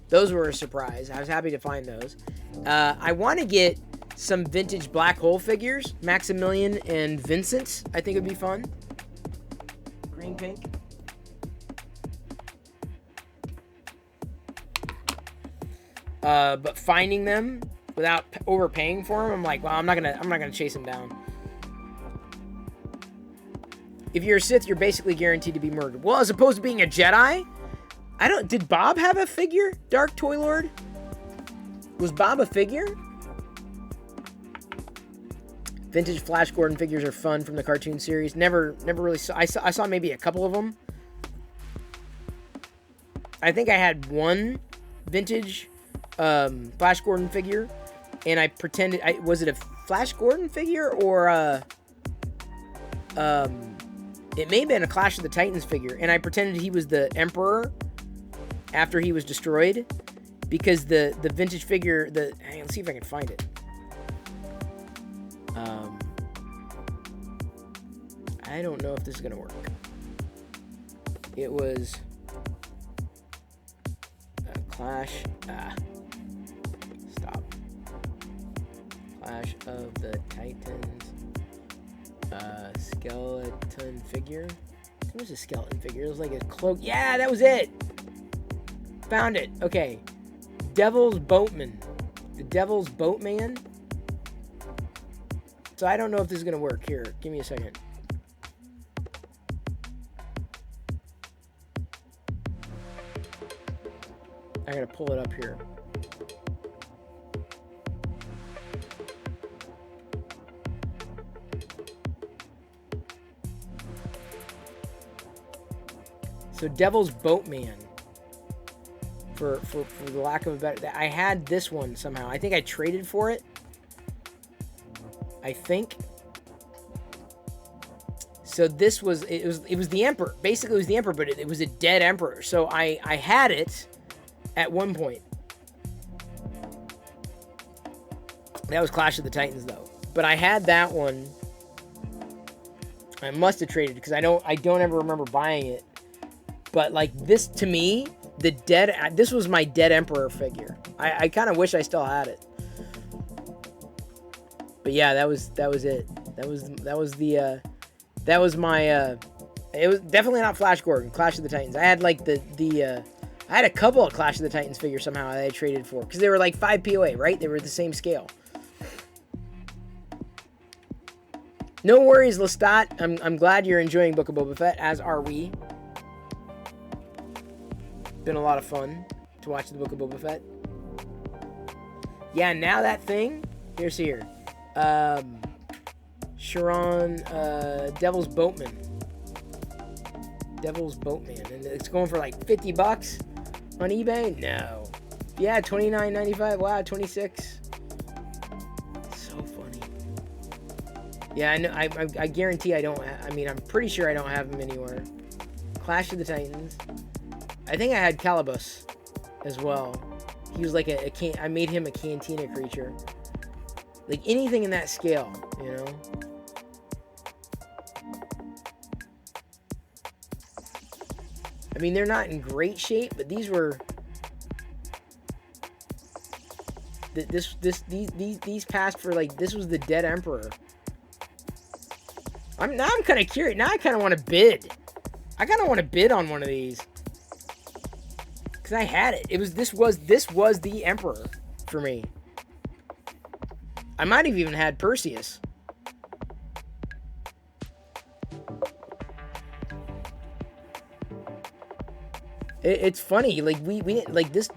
Those were a surprise. I was happy to find those. I want to get some vintage Black Hole figures. Maximilian and Vincent, I think would be fun. Green pink. But finding them without overpaying for them, I'm like, well, I'm not gonna chase them down. If you're a Sith, you're basically guaranteed to be murdered. Well, as opposed to being a Jedi, did Bob have a figure? Dark Toy Lord? Was Bob a figure? Vintage Flash Gordon figures are fun from the cartoon series. Never really saw. I saw maybe a couple of them. I think I had one vintage Flash Gordon figure, and I pretended. Was it a Flash Gordon figure or it may have been a Clash of the Titans figure, and I pretended he was the Emperor after he was destroyed, because the vintage figure, hang on, let's see if I can find it. I don't know if this is gonna work. It was a Clash. Stop. Clash of the Titans. Skeleton figure. It was a skeleton figure. It was like a cloak. Yeah, that was it. Found it. Okay. Devil's Boatman. The Devil's Boatman. So I don't know if this is gonna work. Here, give me a second. I gotta pull it up here. So Devil's Boatman. For the lack of a better, I had this one somehow. I think I traded for it. I think. So this was it was the Emperor. Basically, it was the Emperor, but it was a dead Emperor. So I had it at one point. That was Clash of the Titans, though. But I had that one. I must have traded because I don't ever remember buying it. But like this, to me, this was my dead Emperor figure. I kind of wish I still had it. But yeah, that was it. That was my. It was definitely not Flash Gordon. Clash of the Titans. I had like I had a couple of Clash of the Titans figures somehow that I traded for, because they were like 5 POA, right? They were the same scale. No worries, Lestat. I'm glad you're enjoying Book of Boba Fett, as are we. Been a lot of fun to watch the Book of Boba Fett. Yeah, now that thing. Here's here. Sharon, Devil's Boatman. Devil's Boatman. And it's going for like $50 on eBay? No. Yeah, $29.95. Wow, 26. So funny. Yeah, I know. I guarantee I don't. I'm pretty sure I don't have them anywhere. Clash of the Titans. I think I had Calibus as well. He was like I made him a Cantina creature. Like anything in that scale, you know? I mean, they're not in great shape, but these were... These passed for, like, this was the dead Emperor. Now I'm kind of curious. Now I kind of want to bid. I kind of want to bid on one of these. Because I had it. This was the Emperor for me. I might have even had Perseus. It's funny, like we didn't like this.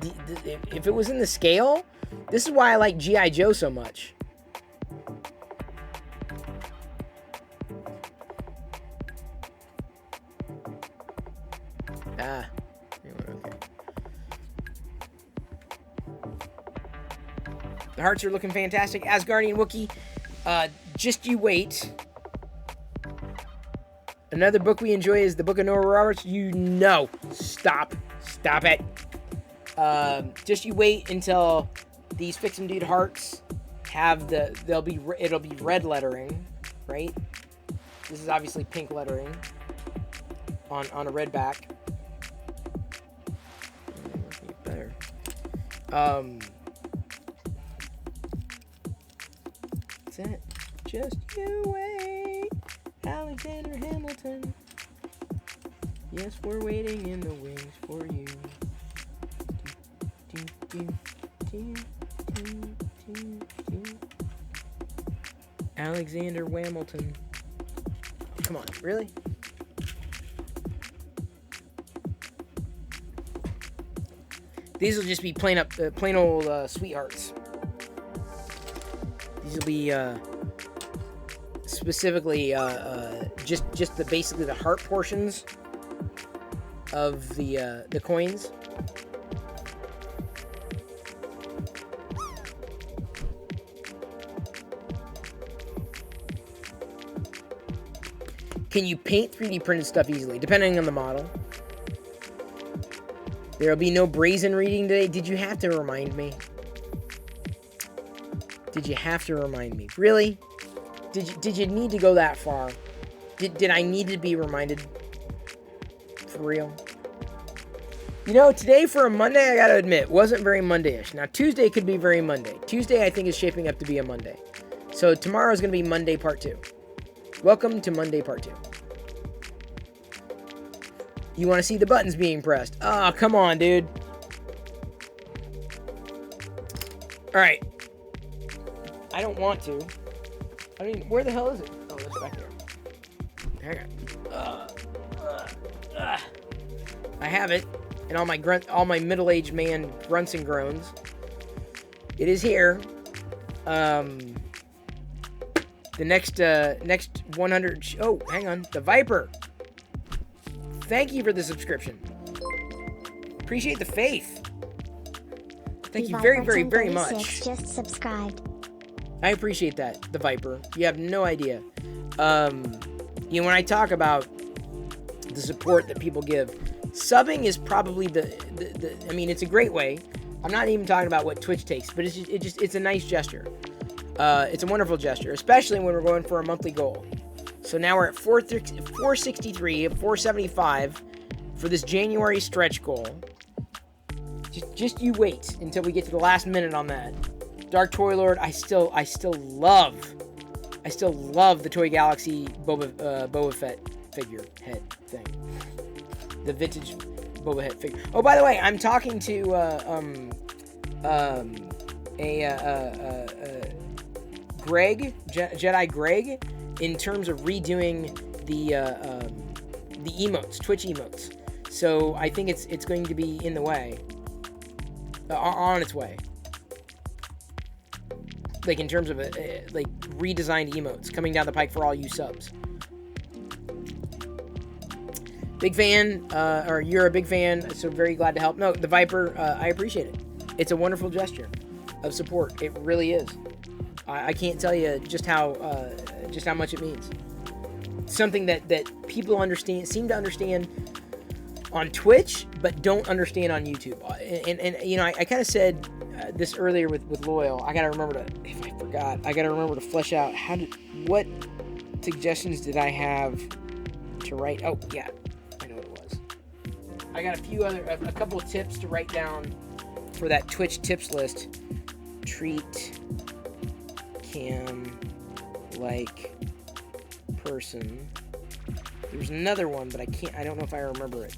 If it was in the scale, this is why I like G.I. Joe so much. Okay. The hearts are looking fantastic. Asgardian Wookiee, just you wait. Another book we enjoy is the Book of Nora Roberts. You know. Stop it. Just you wait until these Fix 'em Dude hearts have it'll be red lettering, right? This is obviously pink lettering on a red back. Better. What's that? Just you wait. Alexander Hamilton. Yes, we're waiting in the wings for you. Alexander Hamilton. Come on, really? These will just be plain old sweethearts. These will be specifically just basically the heart portions of the coins. Can you paint 3D printed stuff easily? Depending on the model. There'll be no brazen reading today. Did you have to remind me? Did you have to remind me? Really? Did you need to go that far? Did I need to be reminded? For real? You know, today for a Monday, I gotta admit, wasn't very Monday-ish. Now, Tuesday could be very Monday. Tuesday, I think, is shaping up to be a Monday. So tomorrow's gonna be Monday Part 2. Welcome to Monday Part 2. You want to see the buttons being pressed? Oh, come on, dude. Alright. I don't want to. I mean, where the hell is it? Oh, it's back there. Hang on. I have it. And all my middle-aged man grunts and groans. It is here. The next 100... Oh, hang on. The Viper. Thank you for the subscription. Appreciate the faith. Thank you very, very, very much.
Just subscribed.
I appreciate that, the Viper. You have no idea. You know, when I talk about the support that people give, subbing is probably I mean, it's a great way. I'm not even talking about what Twitch takes, but it's a nice gesture. It's a wonderful gesture, especially when we're going for a monthly goal. So now we're at 463, 475 for this January stretch goal. Just you wait until we get to the last minute on that. Dark Toy Lord, I still love the Toy Galaxy Boba Fett figure head thing. The vintage Boba Fett figure. Oh, by the way, I'm talking to Greg, Jedi Greg, in terms of redoing the emotes, Twitch emotes. So I think it's going to be in the way, on its way. Like in terms of like redesigned emotes coming down the pike for all you subs. Big fan, or you're a big fan, so very glad to help. No, the Viper, I appreciate it. It's a wonderful gesture of support. It really is. I can't tell you just how much it means. Something that people seem to understand on Twitch, but don't understand on YouTube. And you know, I kind of said this earlier with Loyal. I gotta remember to flesh out what suggestions did I have to write. Oh yeah, I know what it was. I got a couple of tips to write down for that Twitch tips list. Treat cam like person. There's another one, but I don't know if I remember it.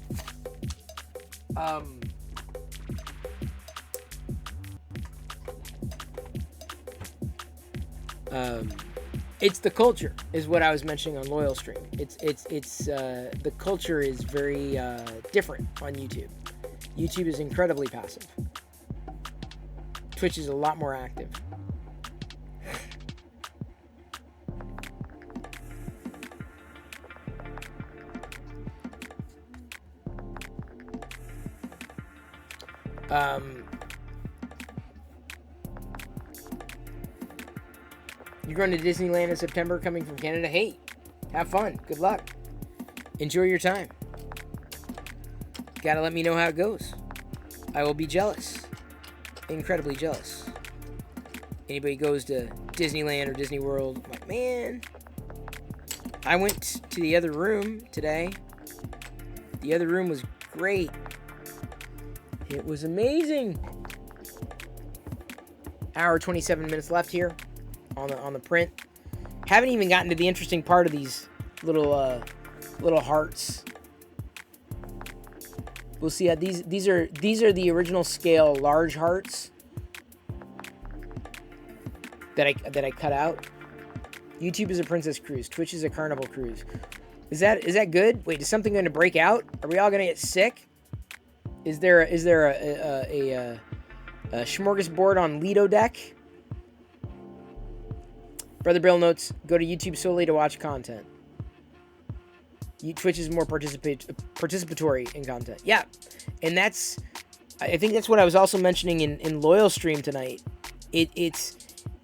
It's the culture is what I was mentioning on Loyal Stream. It's the culture is very different on YouTube. YouTube is incredibly passive. Twitch is a lot more active. You're going to Disneyland in September coming from Canada? Hey, have fun. Good luck. Enjoy your time. Gotta let me know how it goes. I will be jealous. Incredibly jealous. Anybody goes to Disneyland or Disney World, I'm like, man. I went to the other room today. The other room was great. It was amazing. Hour 27 minutes left here on the print. Haven't even gotten to the interesting part of these little hearts. We'll see how these are the original scale large hearts that I cut out. YouTube is a princess cruise. Twitch is a carnival cruise. Is that good? Wait, is something going to break out? Are we all going to get sick? Is there a smorgasbord on Lido deck? Brother Bill notes, go to YouTube solely to watch content. Twitch is more participatory in content. Yeah, and I think that's what I was also mentioning in Loyal Stream tonight. It's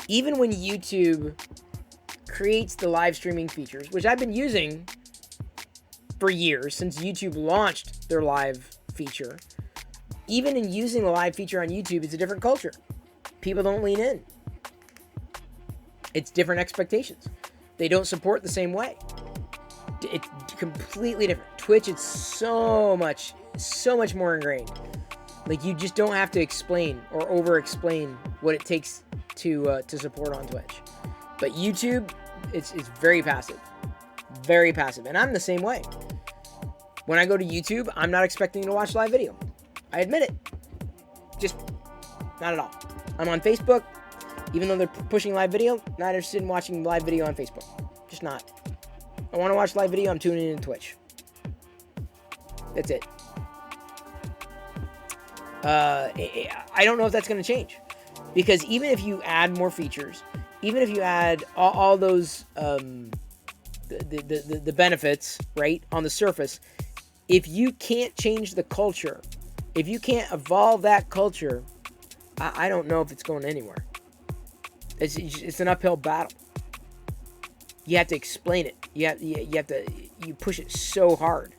even when YouTube creates the live streaming features, which I've been using for years since YouTube launched their live feature. Even in using the live feature on YouTube, it's a different culture. People don't lean in. It's different expectations. They don't support the same way. It's completely different. Twitch, it's so much more ingrained. Like, you just don't have to explain or over-explain what it takes to support on Twitch. But YouTube, it's very passive. Very passive. And I'm the same way. When I go to YouTube, I'm not expecting to watch live video. I admit it. Just not at all. I'm on Facebook. Even though they're pushing live video, not interested in watching live video on Facebook. Just not. I want to watch live video, I'm tuning in to Twitch. That's it. I don't know if that's going to change. Because even if you add more features, even if you add all those the benefits, right, on the surface, if you can't change the culture, if you can't evolve that culture, I don't know if it's going anywhere. It's an uphill battle. You have to explain it. You push it so hard.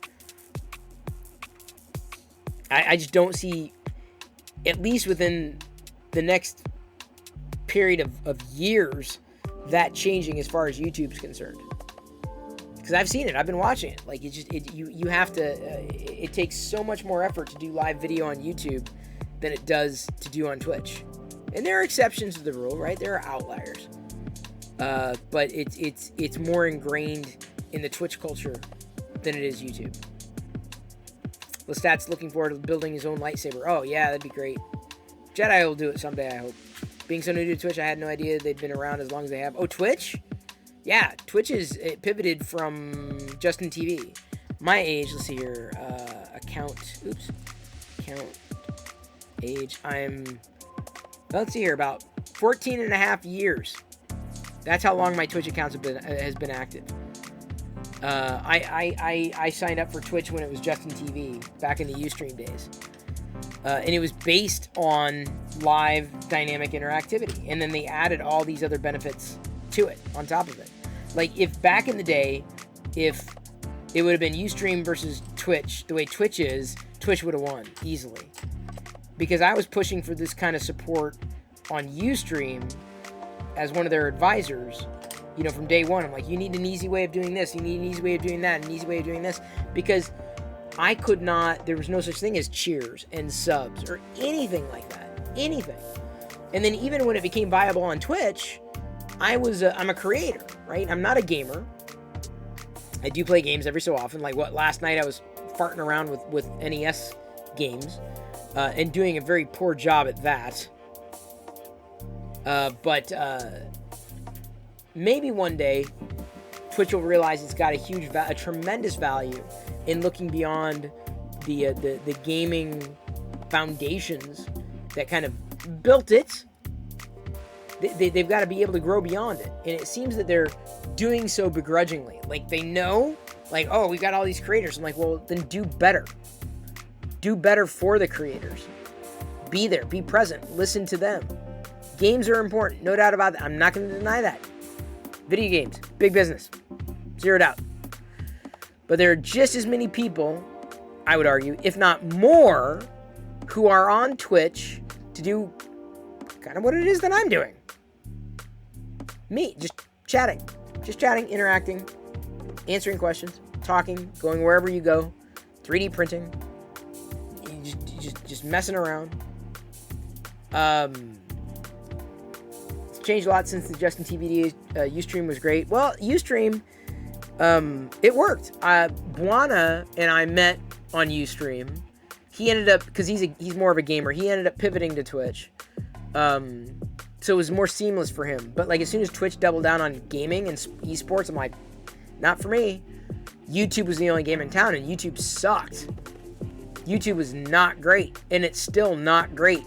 I just don't see, at least within the next period of years, that changing as far as YouTube's concerned. Because I've seen it, I've been watching it. Like, you have to. It takes so much more effort to do live video on YouTube than it does to do on Twitch. And there are exceptions to the rule, right? There are outliers. But it's more ingrained in the Twitch culture than it is YouTube. Lestat's looking forward to building his own lightsaber. Oh, yeah, that'd be great. Jedi will do it someday, I hope. Being so new to Twitch, I had no idea they'd been around as long as they have. Oh, Twitch? Yeah, Twitch it pivoted from Justin TV. My age, let's see here. Account age. Let's see here, about 14 and a half years. That's how long my Twitch account has been active. I signed up for Twitch when it was Justin TV, back in the Ustream days. And it was based on live dynamic interactivity. And then they added all these other benefits to it, on top of it. Like, if back in the day, if it would have been Ustream versus Twitch, the way Twitch is, Twitch would have won, easily. Because I was pushing for this kind of support on Ustream as one of their advisors, from day one. I'm like, you need an easy way of doing this, you need an easy way of doing that, an easy way of doing this. Because I could not, there was no such thing as cheers and subs or anything like that. Anything. And then even when it became viable on Twitch, I'm a creator, right? I'm not a gamer. I do play games every so often. Like last night I was farting around with NES games and doing a very poor job at that. But maybe one day Twitch will realize it's got a tremendous value in looking beyond the gaming foundations that kind of built it. They've got to be able to grow beyond it. And it seems that they're doing so begrudgingly. Like, they know, like, oh, we got all these creators. I'm like, well, then do better. Do better for the creators. Be there. Be present. Listen to them. Games are important. No doubt about that. I'm not going to deny that. Video games. Big business. Zero doubt. But there are just as many people, I would argue, if not more, who are on Twitch to do kind of what it is that I'm doing. Me, just chatting, interacting, answering questions, talking, going wherever you go, 3D printing, just messing around. It's changed a lot since the Justin TV Ustream was great. Well, Ustream, it worked. Buana and I met on Ustream. He ended up, because he's more of a gamer, he ended up pivoting to Twitch. So it was more seamless for him. But like, as soon as Twitch doubled down on gaming and esports, I'm like, not for me. YouTube was the only game in town, and YouTube sucked. YouTube was not great, and it's still not great.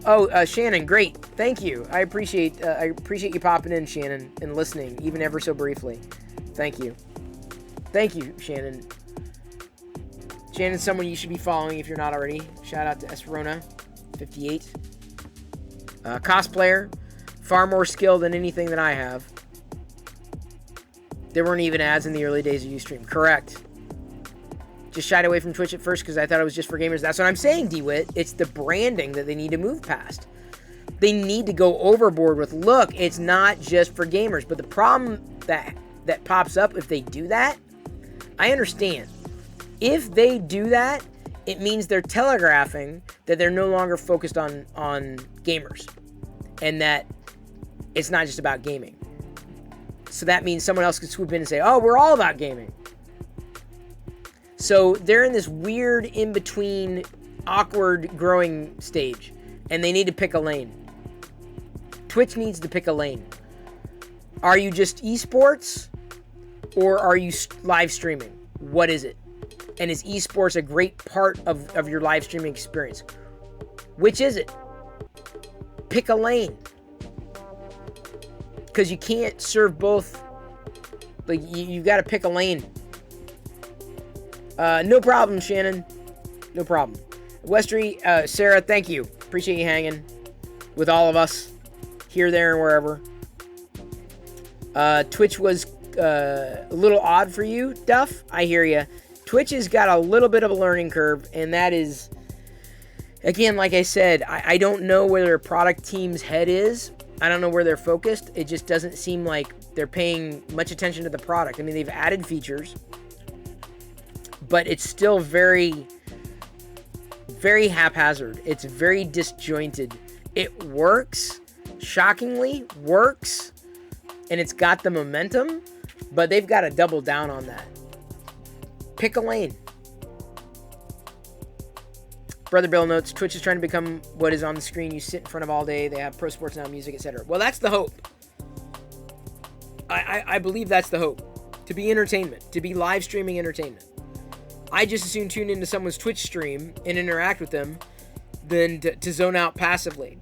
Oh, Shannon, great. Thank you. I appreciate you popping in, Shannon, and listening, even ever so briefly. Thank you. Thank you, Shannon. Shannon's someone you should be following if you're not already. Shout out to Esperona58. Cosplayer. Far more skill than anything that I have. There weren't even ads in the early days of Ustream. Correct. Just shied away from Twitch at first because I thought it was just for gamers. That's what I'm saying, DeWitt. It's the branding that they need to move past. They need to go overboard with, look, it's not just for gamers. But the problem that pops up if they do that, I understand. If they do that, it means they're telegraphing that they're no longer focused on gamers. And that it's not just about gaming. So that means someone else could swoop in and say, oh, we're all about gaming. So they're in this weird in-between, awkward growing stage. And they need to pick a lane. Twitch needs to pick a lane. Are you just esports? Or are you live streaming? What is it? And is esports a great part of your live streaming experience? Which is it? Pick a lane. Because you can't serve both. Like, you got to pick a lane. No problem, Shannon. No problem. Westry, Sarah, thank you. Appreciate you hanging with all of us. Here, there, and wherever. Twitch was a little odd for you, Duff. I hear you. Twitch has got a little bit of a learning curve, and that is, again, like I said, I don't know where their product team's head is. I don't know where they're focused. It just doesn't seem like they're paying much attention to the product. I mean, they've added features, but it's still very, very haphazard. It's very disjointed. It works, shockingly works, and it's got the momentum, but they've got to double down on that. Pick a lane. Brother Bill notes, Twitch is trying to become what is on the screen you sit in front of all day. They have pro sports now, music, etc. Well, that's the hope. I believe that's the hope. To be entertainment. To be live streaming entertainment. I just as soon tune into someone's Twitch stream and interact with them than to zone out passively.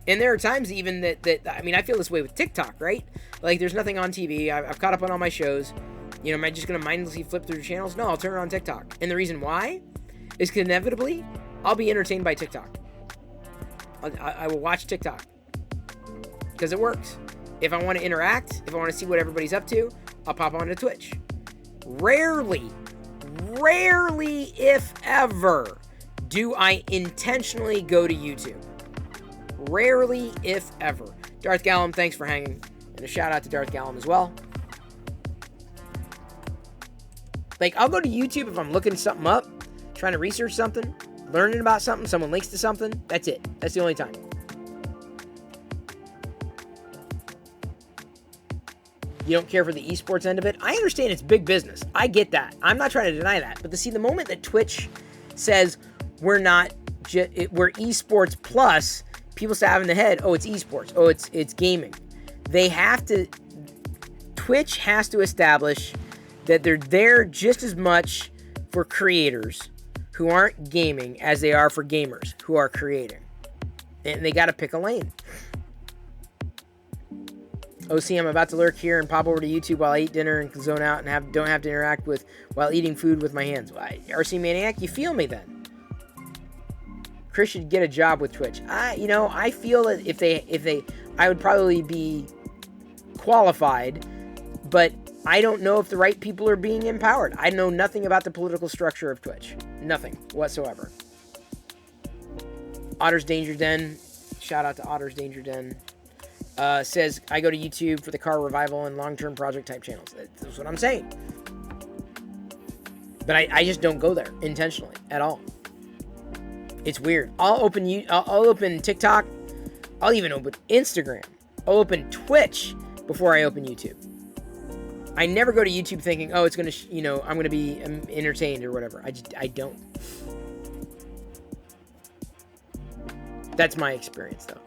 And there are times even that I mean, I feel this way with TikTok, right? Like, there's nothing on TV. I've caught up on all my shows. You know, am I just going to mindlessly flip through channels? No, I'll turn it on TikTok. And the reason why is because inevitably, I'll be entertained by TikTok. I will watch TikTok. Because it works. If I want to interact, if I want to see what everybody's up to, I'll pop onto Twitch. Rarely, if ever, do I intentionally go to YouTube. Rarely, if ever. Darth Gallum, thanks for hanging. And a shout out to Darth Gallum as well. Like, I'll go to YouTube if I'm looking something up, trying to research something, learning about something, someone links to something. That's it. That's the only time. You don't care for the esports end of it? I understand it's big business. I get that. I'm not trying to deny that. But the moment that Twitch says we're esports plus, people start having the head, oh, it's esports. Oh, it's gaming. Twitch has to establish that they're there just as much for creators who aren't gaming as they are for gamers who are creating. And they got to pick a lane. OC, I'm about to lurk here and pop over to YouTube while I eat dinner and zone out and don't have to interact with while eating food with my hands. RC Maniac, you feel me then? Chris should get a job with Twitch. I feel that if I would probably be qualified, but I don't know if the right people are being empowered. I know nothing about the political structure of Twitch. Nothing whatsoever. Otter's Danger Den. Shout out to Otter's Danger Den. Says, I go to YouTube for the car revival and long-term project type channels. That's what I'm saying. But I just don't go there intentionally at all. It's weird. I'll open TikTok. I'll even open Instagram. I'll open Twitch before I open YouTube. I never go to YouTube thinking, oh, it's going to, I'm going to be entertained or whatever. I don't. That's my experience, though.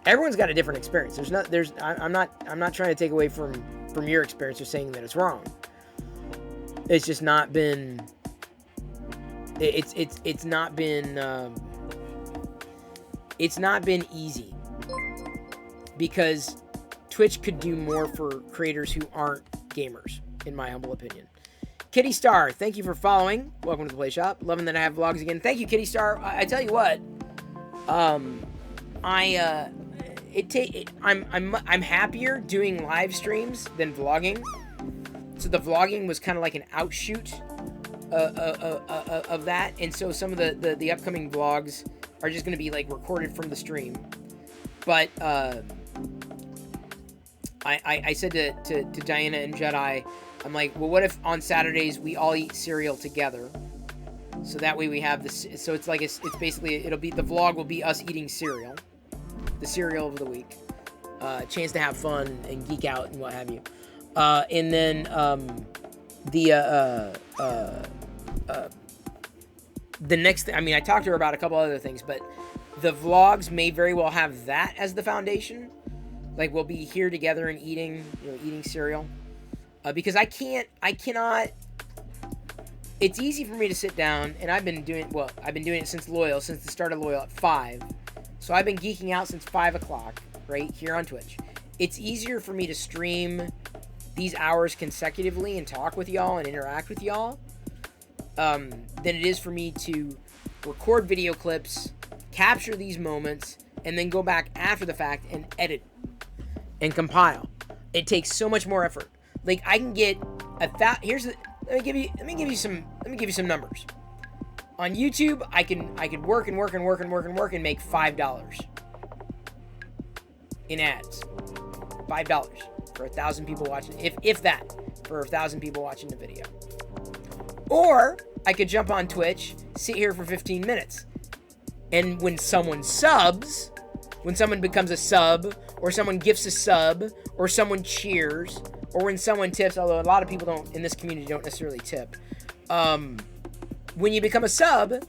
Everyone's got a different experience. I'm not trying to take away from your experience or saying that it's wrong. It's just not been. It's not been it's not been easy because Twitch could do more for creators who aren't gamers, in my humble opinion. Kitty Star, thank you for following. Welcome to the Play Shop. Loving that I have vlogs again. Thank you, Kitty Star. I tell you what, I'm happier doing live streams than vlogging. So the vlogging was kind of like an outshoot of that, and so some of the upcoming vlogs are just going to be like recorded from the stream. But I said to Diana and Jedi, I'm like, well, what if on Saturdays we all eat cereal together? So that way we have this. So it's like it's basically it'll be the vlog will be us eating cereal, the cereal of the week, chance to have fun and geek out and what have you, and then the next thing. I mean, I talked to her about a couple other things, but the vlogs may very well have that as the foundation. Like we'll be here together and eating cereal. Because I cannot, it's easy for me to sit down, and I've been doing it since the start of Loyal at 5. So I've been geeking out since 5 o'clock, right, here on Twitch. It's easier for me to stream these hours consecutively and talk with y'all and interact with y'all than it is for me to record video clips, capture these moments, and then go back after the fact and edit and compile. It takes so much more effort. Like I can get let me give you some numbers. On YouTube, I could work and make $5 in ads. $5 for 1,000 people watching, if that, for 1,000 people watching the video. Or I could jump on Twitch, sit here for 15 minutes, and when someone subs, when someone becomes a sub, or someone gifts a sub, or someone cheers, or when someone tips, although a lot of people in this community don't necessarily tip. When you become a sub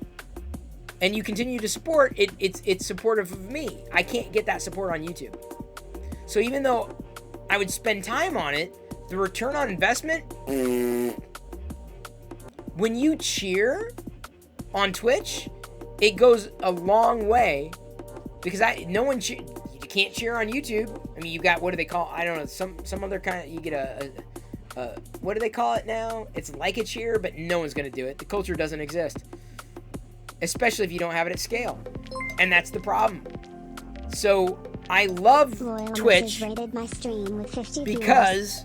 and you continue to support, it's supportive of me. I can't get that support on YouTube. So even though I would spend time on it, the return on investment, when you cheer on Twitch, it goes a long way because you can't cheer on YouTube. I mean, you got, what do they call, I don't know, some other kind of, you get a what do they call it now? It's like a cheer, but no one's going to do it. The culture doesn't exist. Especially if you don't have it at scale. And that's the problem. So, I love Twitch
my stream with 50
because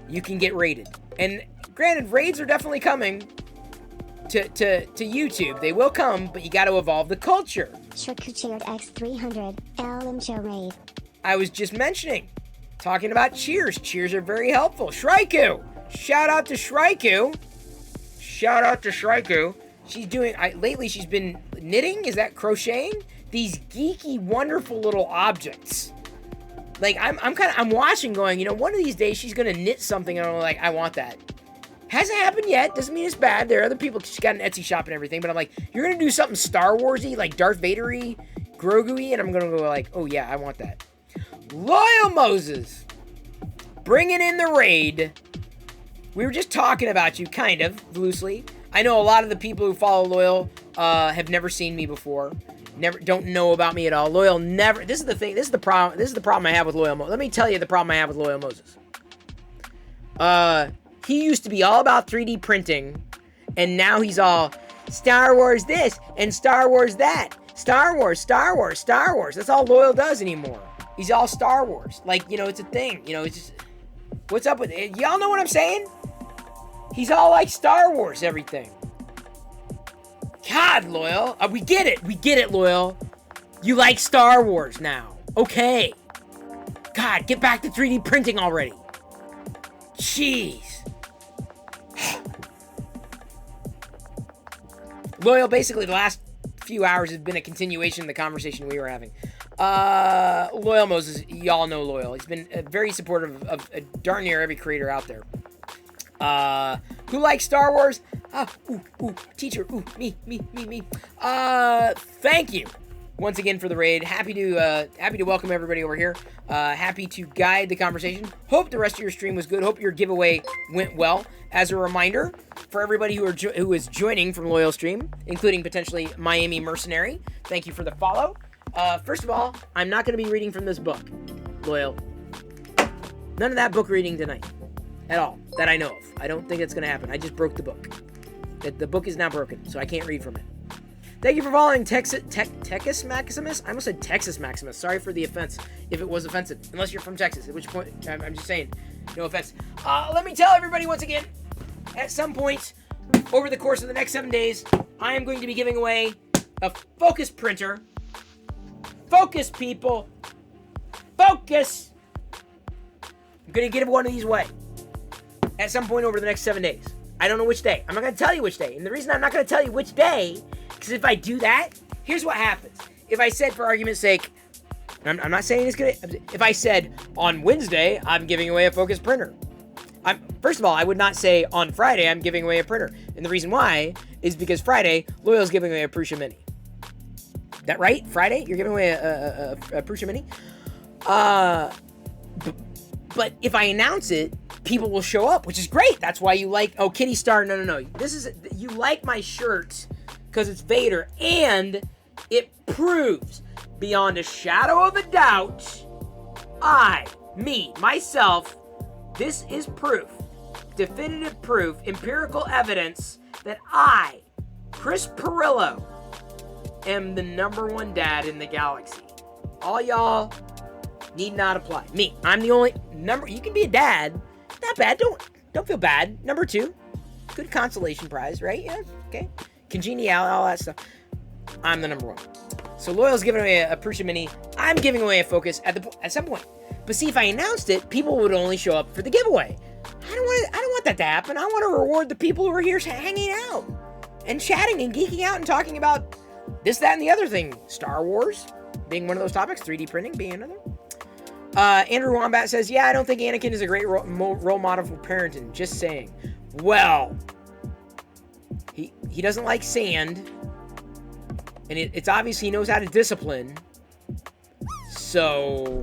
you can get rated. And granted, raids are definitely coming to YouTube. They will come, but you got to evolve the culture.
Shriku X300, LM raid. I
was just talking about cheers. Cheers are very helpful. Shraiku! Shout out to Shraiku. She's doing, lately she's been knitting, is that crocheting? These geeky, wonderful little objects. Like, I'm watching going, one of these days she's gonna knit something and I'm like, I want that. Hasn't happened yet, doesn't mean it's bad. There are other people, she's got an Etsy shop and everything, but I'm like, you're gonna do something Star Wars-y, like Darth Vader-y, Grogu-y, and I'm gonna go like, oh yeah, I want that. Loyal Moses, bringing in the raid. We were just talking about you, kind of, loosely. I know a lot of the people who follow Loyal have never seen me before. Don't know about me at all. Loyal never, this is the thing, this is the problem I have with Loyal Moses. Let me tell you the problem I have with Loyal Moses. He used to be all about 3D printing, and now he's all Star Wars this and Star Wars that. Star Wars. That's all Loyal does anymore. He's all Star Wars. Like, it's a thing. It's just, what's up with it? Y'all know what I'm saying? He's all like Star Wars everything. God, Loyal. We get it, Loyal. You like Star Wars now. Okay. God, get back to 3D printing already. Jeez. Loyal, basically, the last few hours has been a continuation of the conversation we were having. Loyal Moses, y'all know Loyal. He's been very supportive of darn near every creator out there. Who likes Star Wars? Teacher, me. Thank you. once again for the raid. Happy to welcome everybody over here. Happy to guide the conversation. Hope the rest of your stream was good. Hope your giveaway went well. As a reminder, for everybody who is joining from Loyal Stream, including potentially Miami Mercenary, thank you for the follow. First of all, I'm not going to be reading from this book, Loyal. None of that book reading tonight. At all. That I know of. I don't think it's going to happen. I just broke the book. The book is now broken, so I can't read from it. Thank you for following Texas Maximus. I almost said Texas Maximus. Sorry for the offense if it was offensive. Unless you're from Texas, at which point, I'm just saying, no offense. Let me tell everybody once again, at some point over the course of the next 7 days, I am going to be giving away a Focus printer. Focus, people. Focus. I'm going to give one of these away at some point over the next 7 days. I don't know which day. I'm not going to tell you which day. And the reason I'm not going to tell you which day, because if I do that, here's what happens. If I said, for argument's sake, I'm not saying it's going to, if I said, on Wednesday, I'm giving away a Focus printer. First of all, I would not say, on Friday, I'm giving away a printer. And the reason why is because Friday, Loyal's giving away a Prusa Mini. That right? Friday, you're giving away a Prusa Mini? But if I announce it, people will show up, which is great. That's why you like, oh, Kitty Star, no. You like my shirt because it's Vader, and it proves beyond a shadow of a doubt, myself, this is proof, definitive proof, empirical evidence that I, Chris Pirillo, am the #1 dad in the galaxy. All y'all need not apply. Me, I'm the only number. You can be a dad. Not bad. Don't feel bad. #2, good consolation prize, right? Yeah. Okay. Congeniality, all that stuff. I'm the #1. So Loyal's giving away a Prusa Mini. I'm giving away a Focus at some point. But see, if I announced it, people would only show up for the giveaway. I don't want that to happen. I want to reward the people who are here hanging out and chatting and geeking out and talking about this, that, and the other thing. Star Wars being one of those topics. 3D printing being another. Andrew Wombat says, yeah, I don't think Anakin is a great role model for parenting. Just saying. Well, he doesn't like sand. And it's obvious he knows how to discipline. So,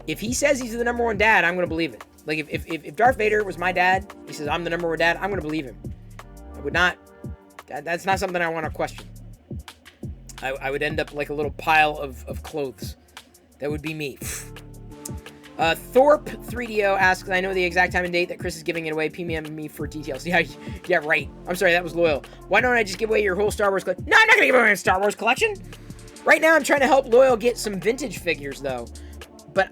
if he says he's the #1 dad, I'm going to believe it. Like, if Darth Vader was my dad, he says I'm the #1 dad, I'm going to believe him. I would not... That's not something I want to question. I would end up like a little pile of clothes. That would be me. Thorpe 3DO asks, I know the exact time and date that Chris is giving it away. PM me for details. Yeah, right. I'm sorry, that was Loyal. Why don't I just give away your whole Star Wars collection? No, I'm not going to give away a Star Wars collection. Right now, I'm trying to help Loyal get some vintage figures, though. But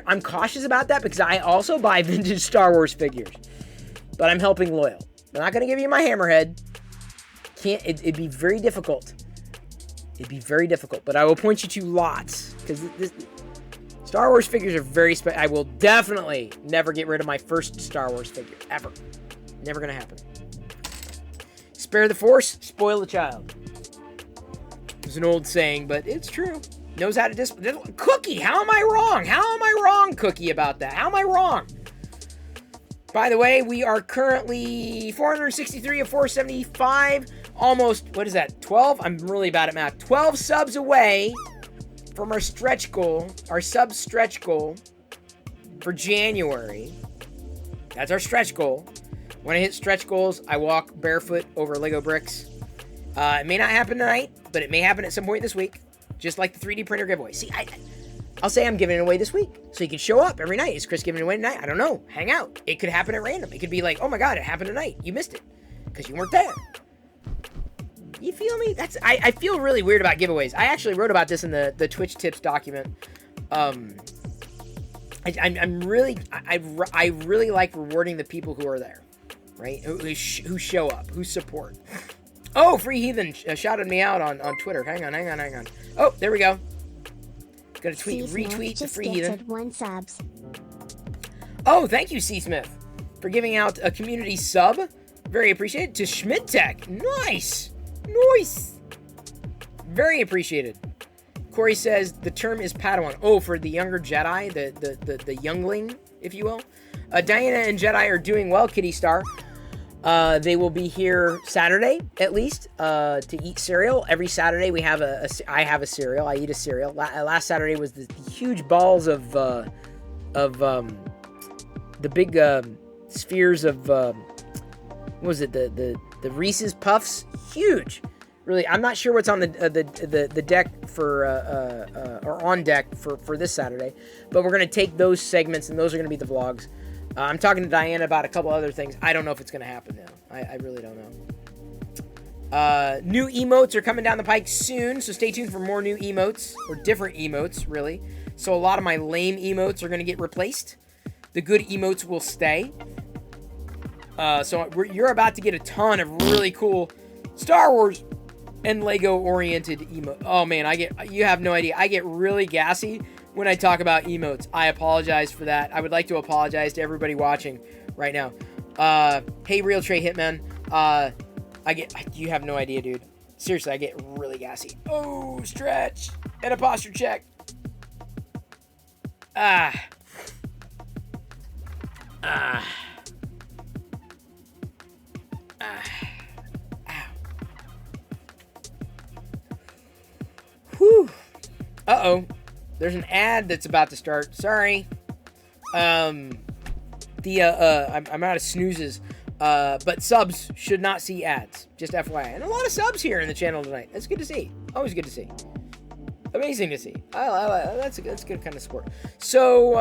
I'm cautious about that because I also buy vintage Star Wars figures. But I'm helping Loyal. I'm not going to give you my Hammerhead. It'd be very difficult. It'd be very difficult. But I will point you to lots. Because Star Wars figures are very special. I will definitely never get rid of my first Star Wars figure. Ever. Never going to happen. Spare the Force, spoil the child. It's an old saying, but it's true. Knows how to discipline. Cookie, how am I wrong? How am I wrong, Cookie, about that? How am I wrong? By the way, we are currently 463 of 475. Almost, what is that, 12? I'm really bad at math. 12 subs away from our stretch goal, our sub stretch goal for January. That's our stretch goal. When I hit stretch goals, I walk barefoot over Lego bricks. It may not happen tonight, but it may happen at some point this week. Just like the 3D printer giveaway. See, I'll say I'm giving it away this week. So you can show up every night. Is Chris giving it away tonight? I don't know. Hang out. It could happen at random. It could be like, oh my God, it happened tonight. You missed it. Because you weren't there. You feel me? I feel really weird about giveaways. I actually wrote about this in the Twitch tips document. I really like rewarding the people who are there. Right? Who show up. Who support. Oh, Free Heathen shouted me out on Twitter. Hang on. Oh, there we go. Gonna retweet the Free Heathen.
1 subs.
Oh, thank you, C. Smith, for giving out a community sub. Very appreciated. To Schmidt Tech. Nice. Very appreciated. Corey says the term is Padawan. Oh, for the younger Jedi, the youngling, if you will. Diana and Jedi are doing well, Kitty Star. They will be here Saturday, at least, to eat cereal. Every Saturday I have a cereal. I eat a cereal. Last Saturday was the huge balls of the big spheres of what was it? The Reese's Puffs. Huge. Really, I'm not sure what's on the deck for or on deck for this Saturday, but we're gonna take those segments and those are gonna be the vlogs. I'm talking to Diana about a couple other things. I don't know if it's gonna happen now. I really don't know. New emotes are coming down the pike soon, so stay tuned for more new emotes or different emotes, really. So a lot of my lame emotes are gonna get replaced. The good emotes will stay. So you're about to get a ton of really cool Star Wars and Lego oriented emote. Oh man, you have no idea. I get really gassy when I talk about emotes. I apologize for that. I would like to apologize to everybody watching right now. Hey, Real Trey Hitman. You have no idea, dude. Seriously, I get really gassy. Oh, stretch and a posture check. Ow. Whew. Uh-oh. There's an ad that's about to start. Sorry. I'm out of snoozes. But subs should not see ads. Just FYI. And a lot of subs here in the channel tonight. That's good to see. Always good to see. Amazing to see. That's a good kind of sport. So,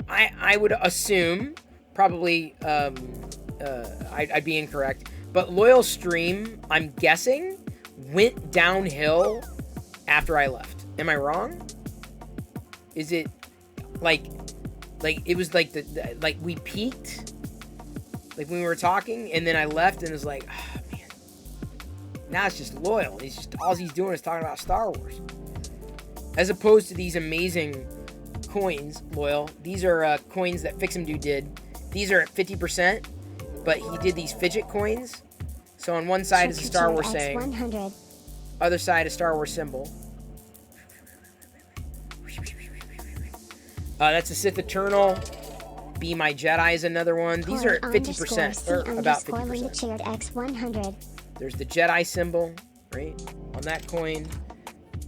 I would assume, probably, I'd be incorrect, but Loyal Stream, I'm guessing, went downhill after I left. Am I wrong? Is it like it was like like we peaked, like when we were talking, and then I left and it was like, oh man, now it's just Loyal. He's just all he's doing is talking about Star Wars, as opposed to these amazing coins. Loyal. These are coins that Fix 'em Dude did. These are at 50%, but he did these fidget coins. So on one side is a Star Wars saying, 100. Other side a Star Wars symbol. That's a Sith Eternal. Be My Jedi is another one. These are at 50%, or about 50%. There's the Jedi symbol, right, on that coin.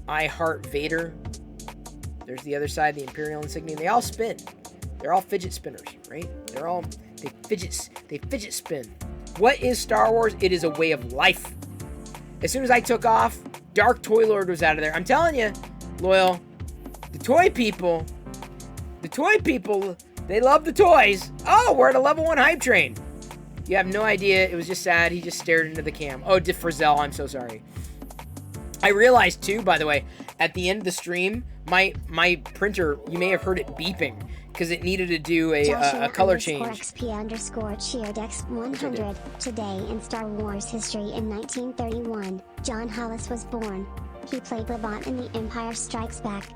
I Heart Vader. There's the other side, the Imperial insignia. They all spin. They're all fidget spinners, right? They fidget spin. What is Star Wars? It is a way of life. As soon as I took off, Dark Toy Lord was out of there. I'm telling you, Loyal, the toy people, they love the toys. Oh, we're at a level 1 hype train. You have no idea. It was just sad. He just stared into the cam. Oh, Frizzell, I'm so sorry. I realized too, by the way, at the end of the stream, my printer, you may have heard it beeping because it needed to do a color change.
XP_cheered X100. Today in Star Wars history in 1931, John Hollis was born. He played Lobot in The Empire Strikes Back.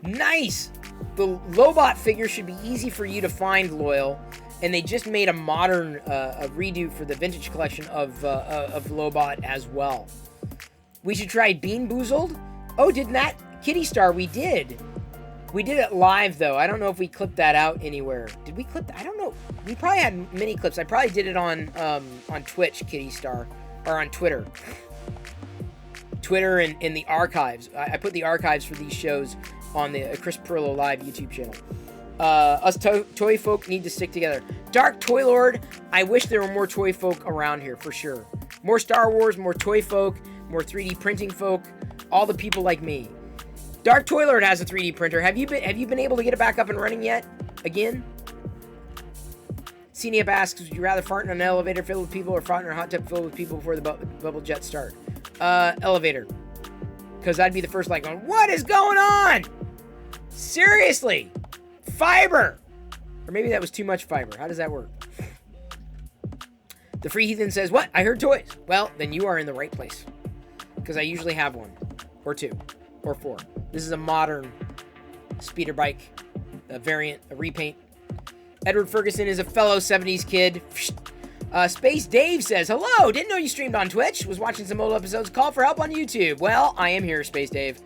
Nice! The Lobot figure should be easy for you to find, Loyal. And they just made a modern a redo for the vintage collection of Lobot as well. We should try Bean Boozled. Oh, didn't that Kitty Star? We did. We did it live though. I don't know if we clipped that out anywhere. Did we clip? I don't know. We probably had mini clips. I probably did it on Twitch, Kitty Star, or on Twitter. Twitter and in the archives. I put the archives for these shows on the Chris Perillo Live YouTube channel. Us toy folk need to stick together. Dark Toy Lord, I wish there were more toy folk around here, for sure. More Star Wars, more toy folk, more 3D printing folk, all the people like me. Dark Toy Lord has a 3D printer. Have you been able to get it back up and running yet? Again? CNEP asks, would you rather fart in an elevator filled with people or fart in a hot tub filled with people before the bubble jets start? Elevator. Because I'd be the first like going, what is going on? Seriously? Fiber! Or maybe that was too much fiber. How does that work? The Free Heathen says, what? I heard toys. Well, then you are in the right place. Because I usually have one. Or two. Or four. This is a modern speeder bike. A variant. A repaint. Edward Ferguson is a fellow 70s kid. Space Dave says, hello, didn't know you streamed on Twitch. Was watching some old episodes. Call for help on YouTube. Well, I am here, Space Dave.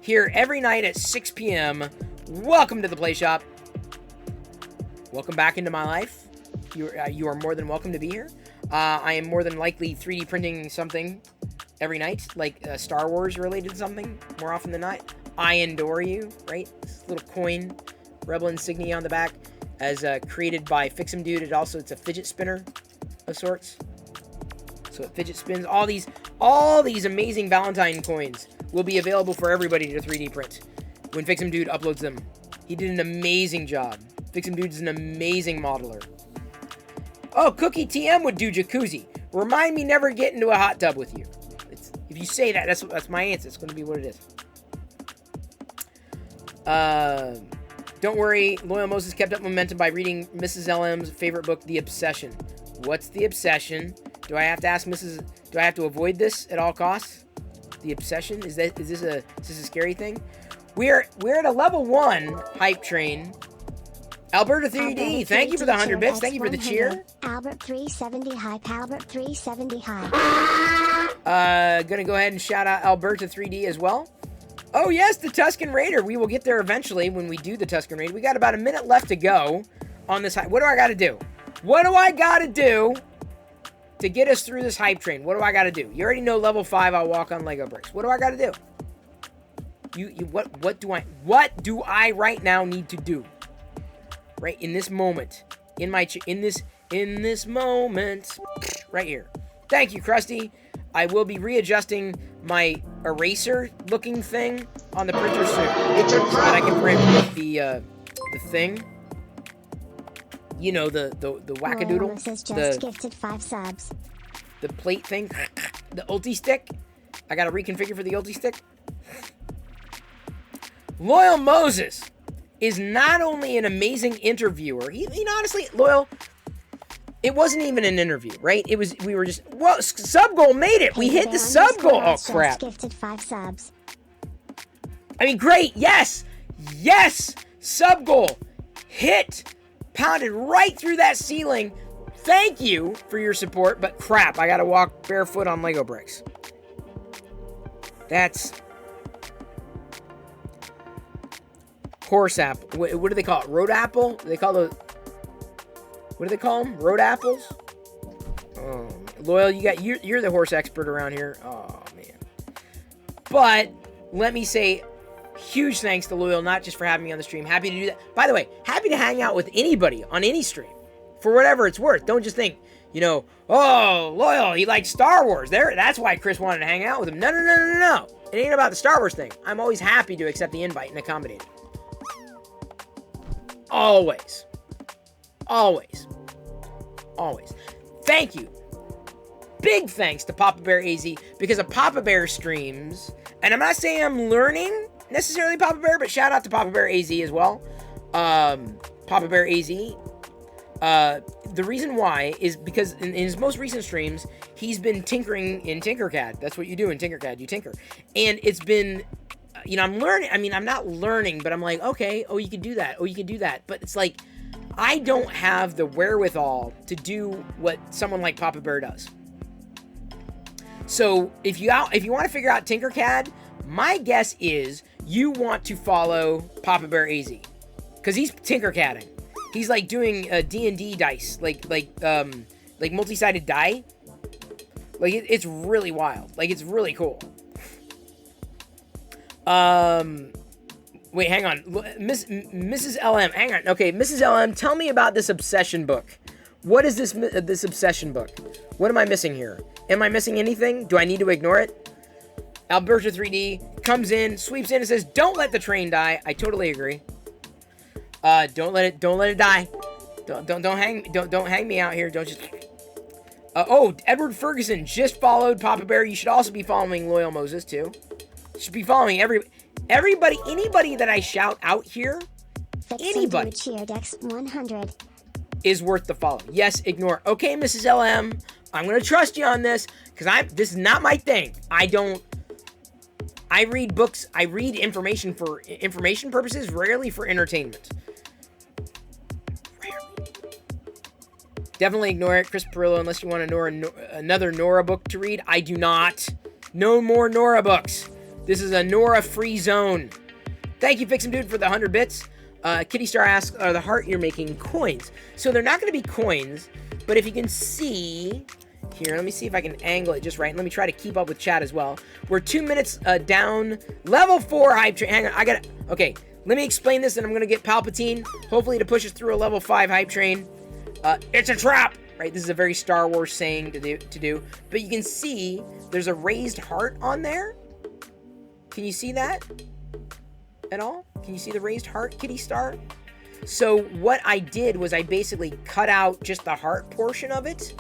Here every night at 6 p.m. Welcome to the Play Shop. Welcome back into my life. You are more than welcome to be here. I am more than likely 3D printing something every night, like Star Wars related something, more often than not. I adore you, right? This little coin, Rebel insignia on the back, as created by Fix'em Dude. It's a fidget spinner of sorts. So it fidget spins. All these amazing Valentine coins will be available for everybody to 3D print when Fix'em Dude uploads them. He did an amazing job. Fix'em Dude is an amazing modeler. Oh, Cookie TM would do jacuzzi. Remind me never get into a hot tub with you. If you say that, that's my answer. It's going to be what it is. Don't worry. Loyal Moses kept up momentum by reading Mrs. LM's favorite book, The Obsession. What's The Obsession? Do I have to ask Mrs. Do I have to avoid this at all costs? The Obsession? Is this a scary thing? We're at a level 1 hype train. Alberta 3D, thank you for the 100 bits. Thank you for the cheer.
Albert 370 hype. Albert 370 hype.
Gonna go ahead and shout out Alberta 3D as well. Oh yes, the Tusken Raider. We will get there eventually when we do the Tusken Raider. We got about a minute left to go on this hype. What do I gotta do? What do I gotta do to get us through this hype train? What do I gotta do? You already know level 5 I'll walk on Lego bricks. What do I gotta do? What do I right now need to do? Right in this moment, in this moment, right here. Thank you, Krusty. I will be readjusting my eraser-looking thing on the printer soon, so that I can print with the thing. You know, the wackadoodle.
Just gifted 5 subs.
The plate thing, the ulti stick. I gotta reconfigure for the ulti stick. Loyal Moses is not only an amazing interviewer, he honestly, Loyal, it wasn't even an interview, right? Sub goal made it. We hit the sub goal. Oh, crap.
Gifted 5 subs.
I mean, great. Yes. Sub goal. Hit. Pounded right through that ceiling. Thank you for your support, but crap, I gotta walk barefoot on Lego bricks. That's... horse apple. What do they call it? Road apple? They call those... What do they call them? Road apples? Oh, Loyal, you're the horse expert around here. Oh, man. But let me say huge thanks to Loyal, not just for having me on the stream. Happy to do that. By the way, happy to hang out with anybody on any stream for whatever it's worth. Don't just think, oh, Loyal, he likes Star Wars. That's why Chris wanted to hang out with him. No. It ain't about the Star Wars thing. I'm always happy to accept the invite and accommodate it. Always. Thank you. Big thanks to Papa Bear AZ, because of Papa Bear streams, and I'm not saying I'm learning necessarily Papa Bear, but shout out to Papa Bear AZ as well. Papa Bear AZ. The reason why is because in his most recent streams, he's been tinkering in Tinkercad. That's what you do in Tinkercad. You tinker. And it's been... I'm learning. I mean, I'm not learning, but I'm like, okay, oh, you can do that. Oh, you can do that. But it's like, I don't have the wherewithal to do what someone like Papa Bear does. So if you want to figure out Tinkercad, my guess is you want to follow Papa Bear AZ, because he's Tinkercadding. He's like doing D&D dice, like multi-sided die. Like it's really wild. Like it's really cool. Wait, hang on. Mrs. LM, hang on. Okay, Mrs. LM, tell me about this obsession book. What is this obsession book? What am I missing here? Am I missing anything? Do I need to ignore it? Alberta 3D comes in, sweeps in, and says, "Don't let the train die." I totally agree. Don't let it die. Don't hang me out here. Don't just... oh, Edward Ferguson just followed Papa Bear. You should also be following Loyal Moses, too. You should be following anybody that I shout out here. Anybody is worth the follow. Yes, ignore. Okay, Mrs. LM, I'm going to trust you on this, because this is not my thing. I read books, I read information for information purposes, rarely for entertainment. Rarely. Definitely ignore it, Chris Perillo, unless you want another Nora book to read. I do not. No more Nora books. This is a Nora-free zone. Thank you, Fix'em Dude, for the 100 bits. Kitty Star asks, are the heart you're making coins? So they're not going to be coins, but if you can see here, let me see if I can angle it just right. Let me try to keep up with chat as well. We're 2 minutes down. Level 4 hype train. Hang on, okay, let me explain this, and I'm going to get Palpatine, hopefully to push us through a level 5 hype train. It's a trap! Right, this is a very Star Wars saying to do. But you can see there's a raised heart on there. Can you see that at all? Can you see the raised heart, Kitty Star? So what I did was I basically cut out just the heart portion of it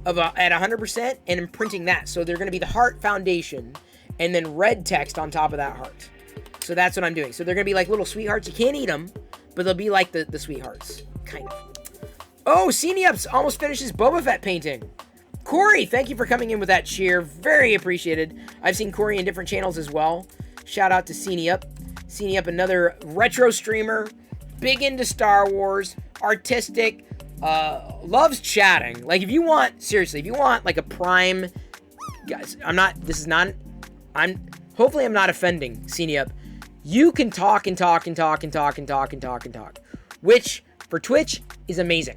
at 100% and I'm printing that. So they're going to be the heart foundation and then red text on top of that heart. So that's what I'm doing. So they're going to be like little sweethearts. You can't eat them, but they'll be like the sweethearts, kind of. Oh, Ceniups almost finishes Boba Fett painting. Corey, thank you for coming in with that cheer. Very appreciated. I've seen Corey in different channels as well. Shout out to Ceniup. Ceniup, another retro streamer, big into Star Wars, artistic, loves chatting. Like, if you want, seriously, if you want like a prime, guys, hopefully I'm not offending Ceniup. You can talk and talk and talk and talk and talk and talk and talk, which for Twitch is amazing.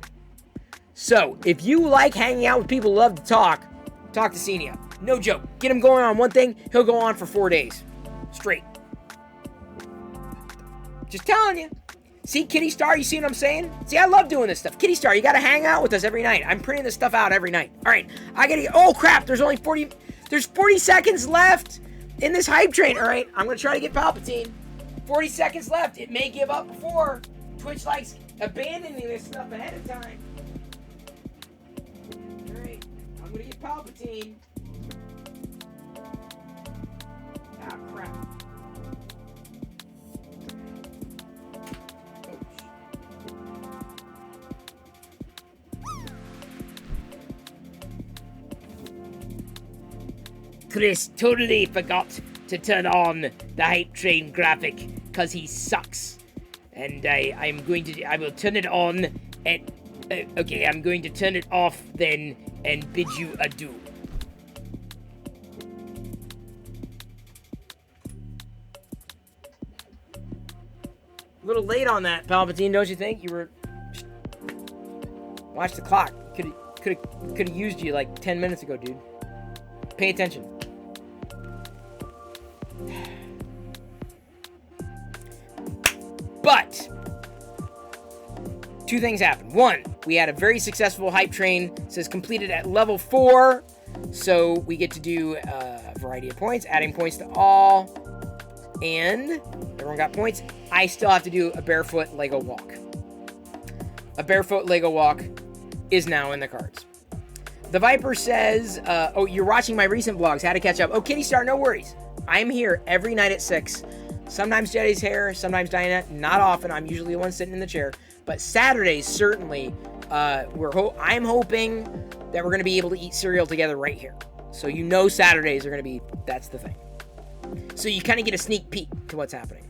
So, if you like hanging out with people who love to talk to Ceniup. No joke. Get him going on one thing, he'll go on for 4 days. Straight. Just telling you. See, Kitty Star, you see what I'm saying? See, I love doing this stuff. Kitty Star, you gotta hang out with us every night. I'm printing this stuff out every night. Alright, I gotta get, oh crap, there's 40 seconds left in this hype train. Alright, I'm gonna try to get Palpatine. 40 seconds left. It may give up before. Twitch likes abandoning this stuff ahead of time. Alright, I'm gonna get Palpatine. Ah, crap. Chris totally forgot to turn on the hype train graphic because he sucks. And I will turn it on and okay, I'm going to turn it off then and bid you adieu. A little late on that, Palpatine, don't you think? You were... Watch the clock. Could have used you like 10 minutes ago, dude. Pay attention. But two things happened. One, we had a very successful hype train. It says completed at level 4. So we get to do a variety of points, adding points to all. And everyone got points. I still have to do a barefoot Lego walk. A barefoot Lego walk is now in the cards. The Viper says, oh, you're watching my recent vlogs. How to catch up. Oh, Kitty Star, no worries. I'm here every night at 6. Sometimes Jedi's hair, sometimes Diana. Not often. I'm usually the one sitting in the chair. But Saturdays, certainly, I'm hoping that we're going to be able to eat cereal together right here. So you know Saturdays are going to be, that's the thing. So you kind of get a sneak peek to what's happening.